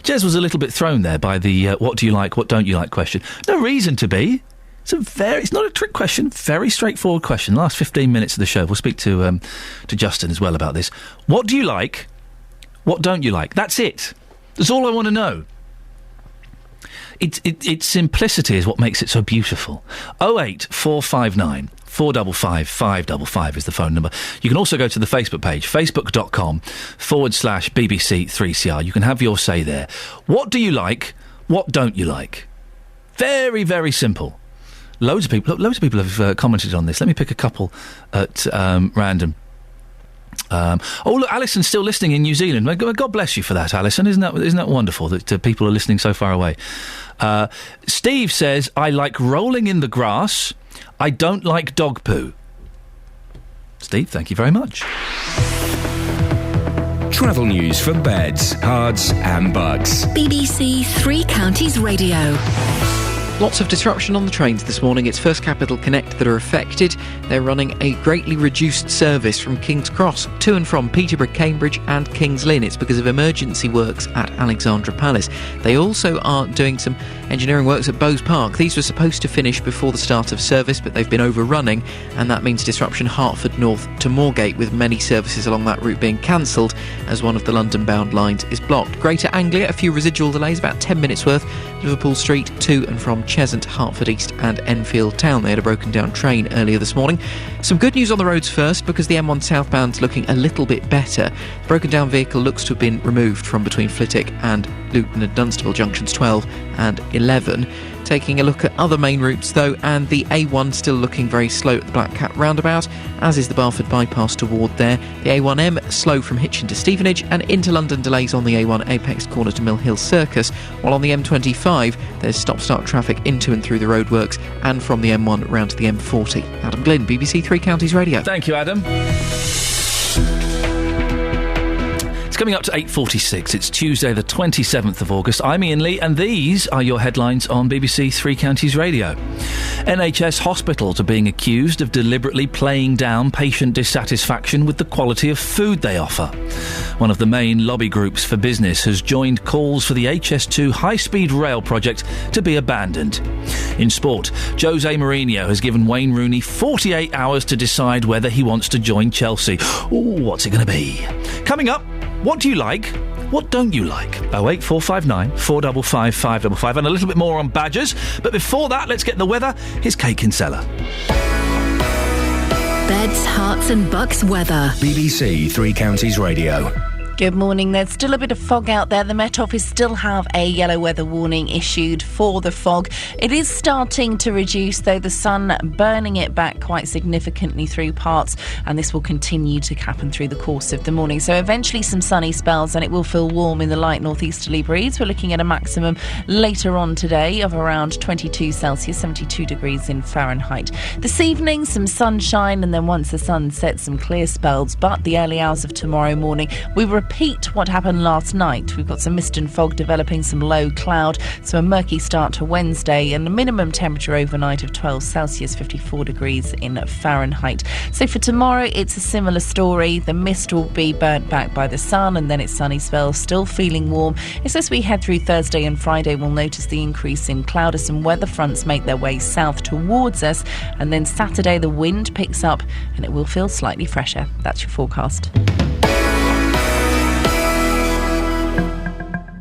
Jez was a little bit thrown there by the what do you like, what don't you like question. No reason to be. It's not a trick question, very straightforward question. Last 15 minutes of the show, we'll speak to Justin as well about this. What do you like, what don't you like? That's it. That's all I want to know. Its simplicity is what makes it so beautiful. 08459 455 555 is the phone number. You can also go to the Facebook page, facebook.com/BBC3CR. You can have your say there. What do you like? What don't you like? Very, very simple. Loads of people have commented on this. Let me pick a couple at random. Look, Alison's still listening in New Zealand. God bless you for that, Alison. Isn't that wonderful that people are listening so far away? Steve says, I like rolling in the grass. I don't like dog poo. Steve, thank you very much. Travel news for beds, cards and bugs. BBC Three Counties Radio. Lots of disruption on the trains this morning. It's First Capital Connect that are affected. They're running a greatly reduced service from King's Cross to and from Peterborough, Cambridge and King's Lynn. It's because of emergency works at Alexandra Palace. They also are doing some engineering works at Bowes Park. These were supposed to finish before the start of service, but they've been overrunning, and that means disruption Hertford North to Moorgate, with many services along that route being cancelled as one of the London-bound lines is blocked. Greater Anglia, a few residual delays, about 10 minutes worth. Liverpool Street to and from Cheshunt, Hertford East and Enfield Town. They had a broken down train earlier this morning. Some good news on the roads first, because the M1 southbound's looking a little bit better. The broken down vehicle looks to have been removed from between Flitwick and Luton and Dunstable junctions 12 and 11. Taking a look at other main routes though, and the A1 still looking very slow at the Black Cat roundabout, as is the Barford bypass toward there. The A1M slow from Hitchin to Stevenage, and into London delays on the A1 Apex corner to Mill Hill Circus, while on the M25 there's stop-start traffic into and through the roadworks and from the M1 round to the M40. Adam Glynn, BBC Three Counties Radio. Thank you, Adam. Coming up to 8:46, it's Tuesday the 27th of August. I'm Iain Lee, and these are your headlines on BBC Three Counties Radio. NHS hospitals are being accused of deliberately playing down patient dissatisfaction with the quality of food they offer. One of the main lobby groups for business has joined calls for the HS2 high-speed rail project to be abandoned. In sport, Jose Mourinho has given Wayne Rooney 48 hours to decide whether he wants to join Chelsea. Ooh, what's it going to be? Coming up, what do you like? What don't you like? 08459 455 555, and a little bit more on Badgers. But before that, let's get the weather. Here's Kate Kinsella. Beds, Hearts and Bucks weather. BBC Three Counties Radio. Good morning. There's still a bit of fog out there. The Met Office still have a yellow weather warning issued for the fog. It is starting to reduce, though, the sun burning it back quite significantly through parts, and this will continue to happen through the course of the morning. So eventually some sunny spells, and it will feel warm in the light northeasterly breeze. We're looking at a maximum later on today of around 22 Celsius, 72 degrees in Fahrenheit. This evening, some sunshine, and then once the sun sets, some clear spells. But the early hours of tomorrow morning, we repeat what happened last night. We've got some mist and fog developing, some low cloud, so a murky start to Wednesday, and a minimum temperature overnight of 12 Celsius, 54 degrees in Fahrenheit. So for tomorrow, it's a similar story. The mist will be burnt back by the sun, and then it's sunny spells, still feeling warm. It's as we head through Thursday and Friday, we'll notice the increase in cloud as some weather fronts make their way south towards us, and then Saturday the wind picks up and it will feel slightly fresher. That's your forecast.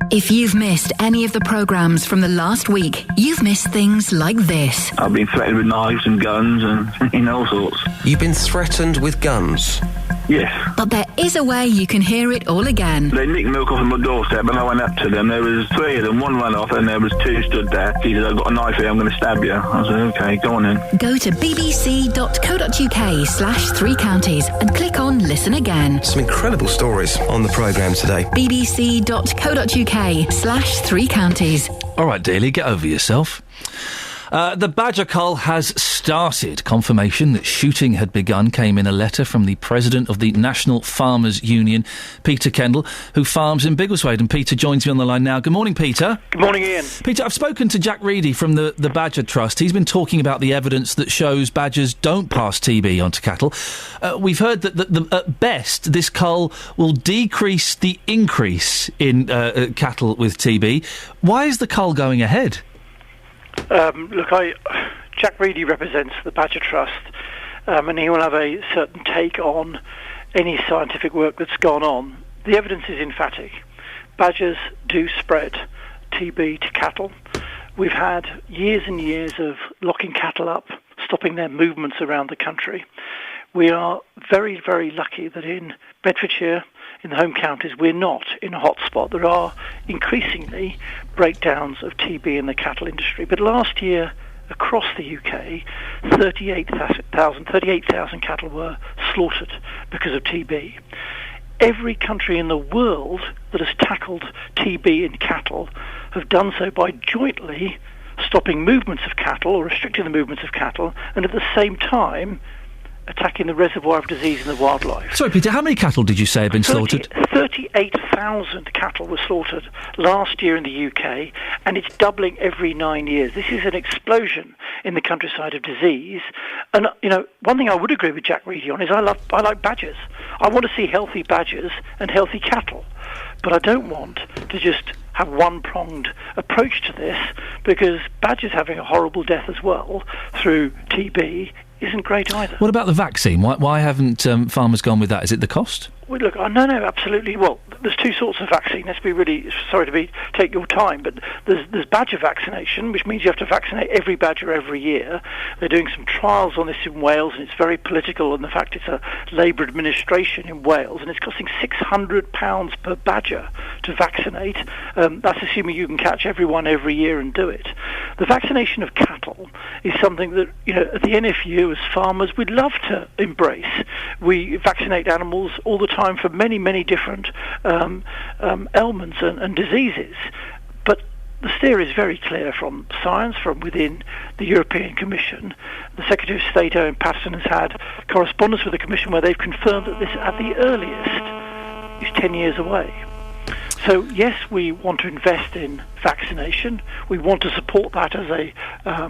If you've missed any of the programmes from the last week, you've missed things like this. I've been threatened with knives and guns and all sorts. You've been threatened with guns? Yes. But there is a way you can hear it all again. They nicked milk off of my doorstep and I went up to them. There was three of them, one ran off and there was two stood there. He said, I've got a knife here, I'm going to stab you. I said, OK, go on then. Go to bbc.co.uk/Three Counties and click on Listen Again. Some incredible stories on the programme today. bbc.co.uk/Three Counties. All right, Daly, get over yourself. The Badger Cull has started. Confirmation that shooting had begun came in a letter from the president of the National Farmers Union, Peter Kendall, who farms in Biggleswade. And Peter joins me on the line now. Good morning, Peter. Good morning, Ian. Peter, I've spoken to Jack Reedy from the Badger Trust. He's been talking about the evidence that shows badgers don't pass TB onto cattle. We've heard that at best this cull will decrease the increase in cattle with TB. Why is the cull going ahead? Jack Reedy represents the Badger Trust, and he will have a certain take on any scientific work that's gone on. The evidence is emphatic. Badgers do spread TB to cattle. We've had years and years of locking cattle up, stopping their movements around the country. We are very, very lucky that in Bedfordshire, in the home counties, we're not in a hotspot. There are increasingly breakdowns of TB in the cattle industry. But last year, across the UK, 38,000 cattle were slaughtered because of TB. Every country in the world that has tackled TB in cattle have done so by jointly stopping movements of cattle or restricting the movements of cattle, and at the same time attacking the reservoir of disease in the wildlife. Sorry, Peter, how many cattle did you say have been slaughtered? 38,000 cattle were slaughtered last year in the UK, and it's doubling every 9 years. This is an explosion in the countryside of disease. And, one thing I would agree with Jack Reedy on is I like badgers. I want to see healthy badgers and healthy cattle. But I don't want to just have one-pronged approach to this, because badgers having a horrible death as well through TB isn't great either. What about the vaccine? Why haven't farmers gone with that? Is it the cost? Well, look, no, absolutely. Well, there's two sorts of vaccine. Let's be really sorry to take your time, but there's badger vaccination, which means you have to vaccinate every badger every year. They're doing some trials on this in Wales, and it's very political, and the fact it's a Labour administration in Wales, and it's costing £600 per badger to vaccinate. That's assuming you can catch everyone every year and do it. The vaccination of cattle is something that, at the NFU, as farmers, we'd love to embrace. We vaccinate animals all the time for many, many different ailments and diseases. But the steer is very clear from science, from within the European Commission. The Secretary of State, Owen Paterson, has had correspondence with the Commission where they've confirmed that this, at the earliest, is 10 years away. So, yes, we want to invest in vaccination. We want to support that as a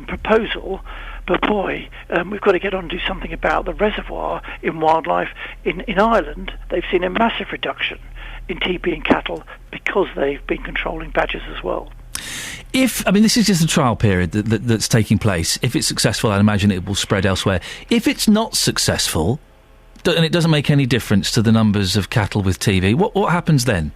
proposal. But boy, we've got to get on and do something about the reservoir in wildlife. In Ireland, they've seen a massive reduction in TB in cattle because they've been controlling badgers as well. This is just a trial period that's taking place. If it's successful, I'd imagine it will spread elsewhere. If it's not successful, and it doesn't make any difference to the numbers of cattle with TB, what happens then?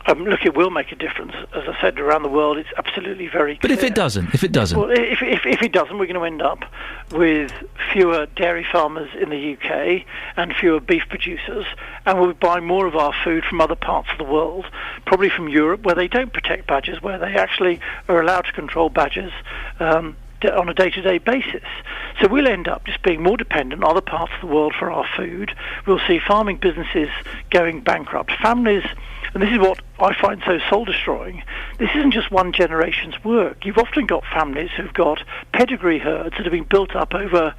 Look, it will make a difference. As I said, around the world, it's absolutely very clear. But if it doesn't? Well, if it doesn't, we're going to end up with fewer dairy farmers in the UK and fewer beef producers, and we'll be buying more of our food from other parts of the world, probably from Europe, where they don't protect badgers, where they actually are allowed to control badgers on a day-to-day basis. So we'll end up just being more dependent on other parts of the world for our food. We'll see farming businesses going bankrupt. Families, and this is what I find so soul-destroying, this isn't just one generation's work. You've often got families who've got pedigree herds that have been built up over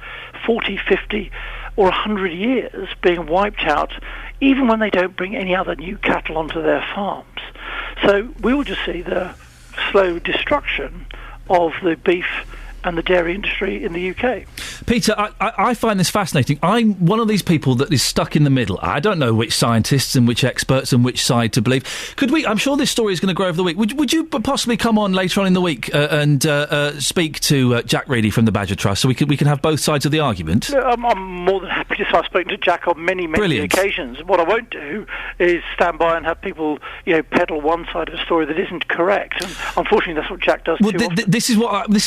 40, 50 or 100 years being wiped out, even when they don't bring any other new cattle onto their farms. So we will just see the slow destruction of the beef and the dairy industry in the UK. Peter, I find this fascinating. I'm one of these people that is stuck in the middle. I don't know which scientists and which experts and which side to believe. I'm sure this story is going to grow over the week. Would you possibly come on later on in the week and speak to Jack Reedy from the Badger Trust so we can have both sides of the argument? I'm more than happy to. I've spoken to Jack on many occasions. What I won't do is stand by and have people, peddle one side of a story that isn't correct. And unfortunately, that's what Jack does too often. This is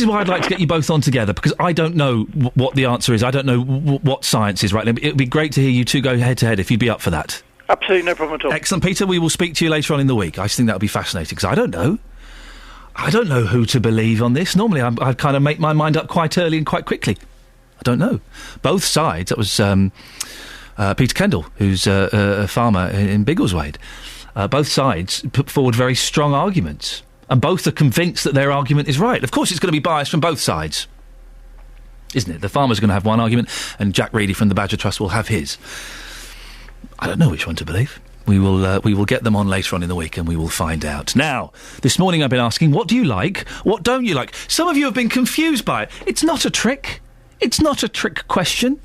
why I'd like to get you both on together, because I don't know what the answer is. I don't know what science is right now. It would be great to hear you two go head-to-head if you'd be up for that. Absolutely, no problem at all. Excellent, Peter. We will speak to you later on in the week. I just think that would be fascinating, because I don't know. I don't know who to believe on this. Normally, I kind of make my mind up quite early and quite quickly. I don't know. Both sides, that was Peter Kendall, who's a farmer in Biggleswade. Both sides put forward very strong arguments, and both are convinced that their argument is right. Of course, it's going to be biased from both sides, isn't it? The farmer's going to have one argument, and Jack Reedy from the Badger Trust will have his. I don't know which one to believe. We will get them on later on in the week, and we will find out. Now, this morning I've been asking, what do you like? What don't you like? Some of you have been confused by it. It's not a trick. It's not a trick question.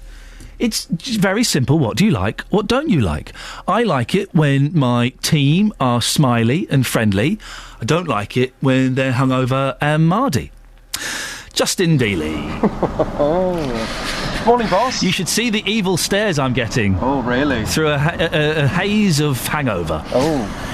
It's very simple. What do you like? What don't you like? I like it when my team are smiley and friendly. I don't like it when they're hungover and mardy. Justin Dealey. Morning, boss. You should see the evil stares I'm getting. Oh, really? Through a haze of hangover. Oh.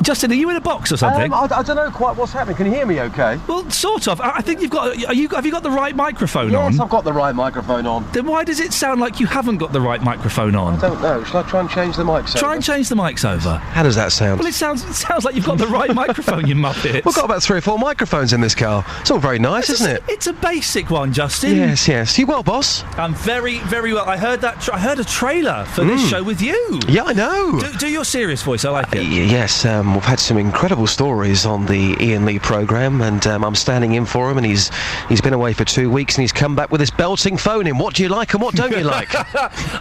Justin, are you in a box or something? I don't know quite what's happening. Can you hear me okay? Well, sort of. I think you've got... Have you got the right microphone on? Yes, I've got the right microphone on. Then why does it sound like you haven't got the right microphone on? I don't know. Shall I try and change the mics over? Try and change the mics over. How does that sound? Well, it sounds like you've got the right microphone, you muppet. We've got about 3 or 4 microphones in this car. It's all very nice, isn't it? It's a basic one, Justin. Yes. You well, boss? I'm very, very well. I heard that. I heard a trailer for this show with you. Yeah, I know. Do your serious voice. I like it. Yes. we've had some incredible stories on the Iain Lee programme, and I'm standing in for him, and he's been away for 2 weeks, and he's come back with this belting phone in. What do you like and what don't you like?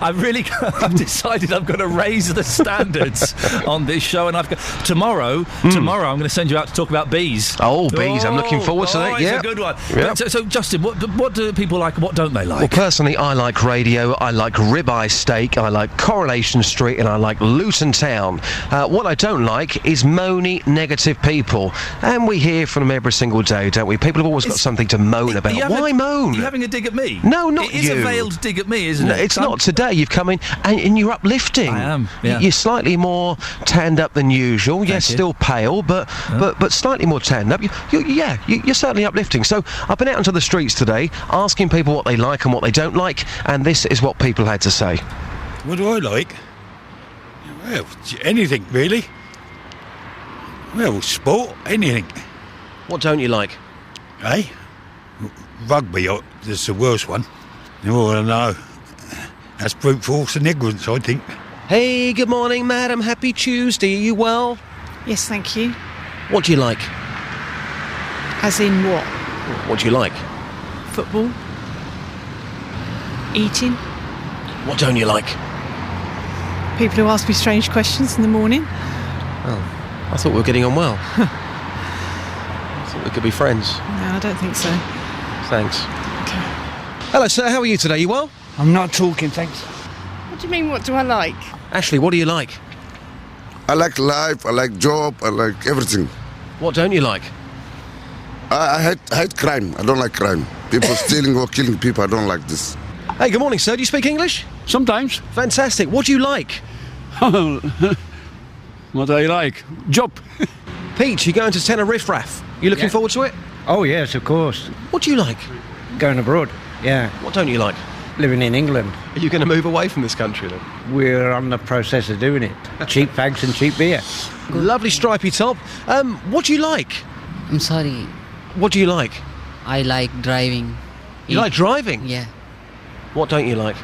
I've decided I'm going to raise the standards on this show, and tomorrow I'm going to send you out to talk about bees. Oh, bees! I'm looking forward to that. Yeah, it's a good one. Yep. So, Justin, what do people like and what don't they like? Well, personally, I like radio. I like ribeye steak. I like Coronation Street, and I like Luton Town. What I don't like is moany, negative people, and we hear from them every single day, don't we? People have always got something to moan about. Why moan? Are you having a dig at me? No, not you. It is a veiled dig at me, isn't it? It's not today. You've come in and you're uplifting. I am. Yeah. You're slightly more tanned up than usual. Yes, still pale, but slightly more tanned up. You're certainly uplifting. So I've been out into the streets today, asking people what they like and what they don't like, and this is what people had to say. What do I like? Well, anything really. Well, sport, anything. What don't you like? Eh? Rugby, that's the worst one. Oh, I know. That's brute force and ignorance, I think. Hey, good morning, madam. Happy Tuesday. Are you well? Yes, thank you. What do you like? As in what? What do you like? Football. Eating. What don't you like? People who ask me strange questions in the morning. Oh, I thought we were getting on well. I thought we could be friends. No, I don't think so. Thanks. Okay. Hello, sir. How are you today? You well? I'm not talking, thanks. What do you mean, what do I like? Ashley, what do you like? I like life, I like job, I like everything. What don't you like? I hate crime. I don't like crime. People stealing or killing people, I don't like this. Hey, good morning, sir. Do you speak English? Sometimes. Fantastic. What do you like? What do I like? Job. Pete, you're going to Tenerife, Raf. You looking forward to it? Oh, yes, of course. What do you like? Going abroad, yeah. What don't you like? Living in England. Are you going to move away from this country, then? We're on the process of doing it. Cheap fags and cheap beer. Lovely stripy top. What do you like? I'm sorry. What do you like? I like driving. You like driving? Yeah. What don't you like?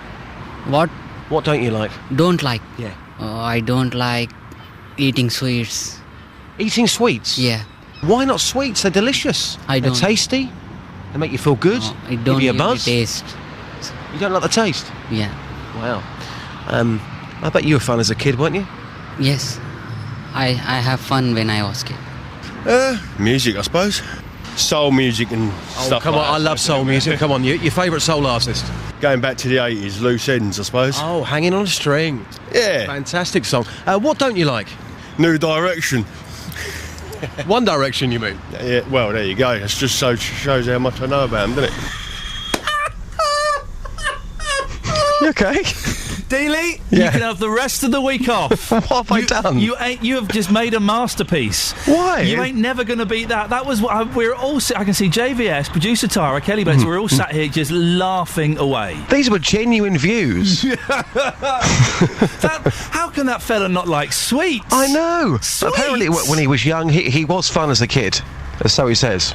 What? What don't you like? Don't like? Yeah. I don't like eating sweets. Eating sweets? Yeah. Why not sweets? They're delicious. I don't. They're tasty. They make you feel good. No, I don't give you a buzz. Taste. You don't like the taste? Yeah. Wow. I bet you were fun as a kid, weren't you? Yes. I have fun when I was a kid. Music, I suppose. Soul music and stuff. Come on, I love soul music. Come on, your favourite soul artist? Going back to the 80s, Loose Ends, I suppose. Oh, Hanging on a String. Yeah. Fantastic song. What don't you like? New Direction. One Direction, you mean? Yeah, well, there you go. It just shows how much I know about them, doesn't it? You okay? Dealey, Yeah. you can have the rest of the week off. What have I done? You have just made a masterpiece. Why? You ain't never going to beat that. That was what we're all. I can see JVS, producer Tara, Kelly Bates. We're all sat here just laughing away. These were genuine views. How can that fella not like sweets? I know. Sweets? Apparently, when he was young, he was fun as a kid. So he says.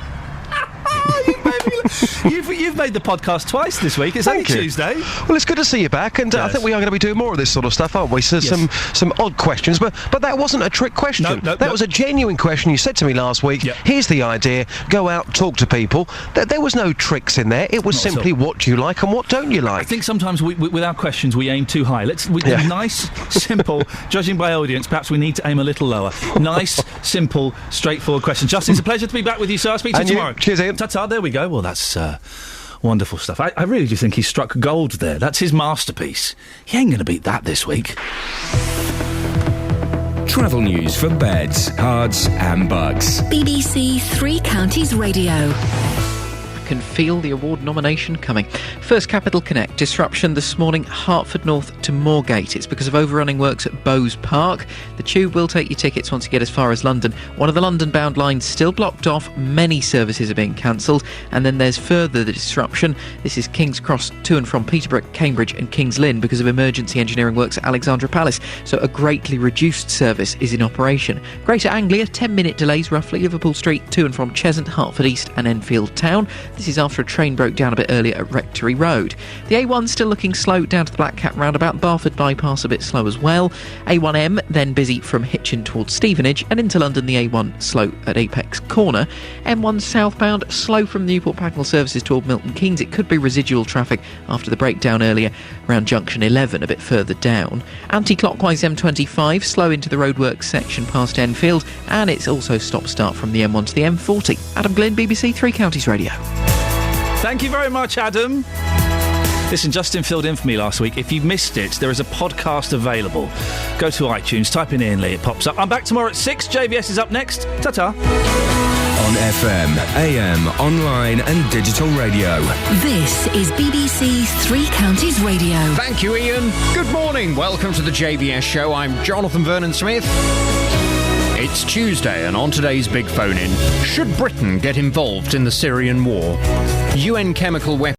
You've made the podcast twice this week. It's only Tuesday. Well, it's good to see you back, and I think we are going to be doing more of this sort of stuff, aren't we? So some odd questions, but that wasn't a trick question. That was a genuine question. You said to me last week, here's the idea, go out, talk to people. There was no tricks in there. It was simply what do you like and what don't you like. I think sometimes with our questions we aim too high. Nice, simple, judging by audience, perhaps we need to aim a little lower. Nice, simple, straightforward questions. Justin, it's a pleasure to be back with you, sir. I'll speak to you tomorrow. Cheers, Ian. Ta-ta, there we go. Well, that's wonderful stuff. I really do think he struck gold there. That's his masterpiece. He ain't going to beat that this week. Travel news for beds, cards and bugs. BBC Three Counties Radio. Can feel the award nomination coming. First Capital Connect disruption this morning, Hertford North to Moorgate. It's because of overrunning works at Bowes Park. The tube will take your tickets once you get as far as London. One of the London-bound lines still blocked off. Many services are being cancelled. And then there's further disruption. This is King's Cross to and from Peterborough, Cambridge and King's Lynn because of emergency engineering works at Alexandra Palace. So a greatly reduced service is in operation. Greater Anglia, 10-minute delays roughly. Liverpool Street to and from Cheshunt, Hertford East and Enfield Town. This is after a train broke down a bit earlier at Rectory Road. The A1 still looking slow down to the Black Cat roundabout. Barford bypass a bit slow as well. A1M then busy from Hitchin towards Stevenage, and into London the A1 slow at Apex Corner. M1 southbound slow from Newport Pagnell services toward Milton Keynes. It could be residual traffic after the breakdown earlier around junction 11 a bit further down. Anti-clockwise M25 slow into the roadworks section past Enfield, and it's also stop-start from the M1 to the M40. Adam Glynn, BBC Three Counties Radio. Thank you very much, Adam. Listen, Justin filled in for me last week. If you missed it, there is a podcast available. Go to iTunes, type in Iain Lee, it pops up. I'm back tomorrow at 6. JVS is up next. Ta-ta. On FM, AM, online and digital radio. This is BBC Three Counties Radio. Thank you, Iain. Good morning. Welcome to the JVS show. I'm Jonathan Vernon-Smith. It's Tuesday, and on today's Big Phone-In, should Britain get involved in the Syrian war? UN chemical weapons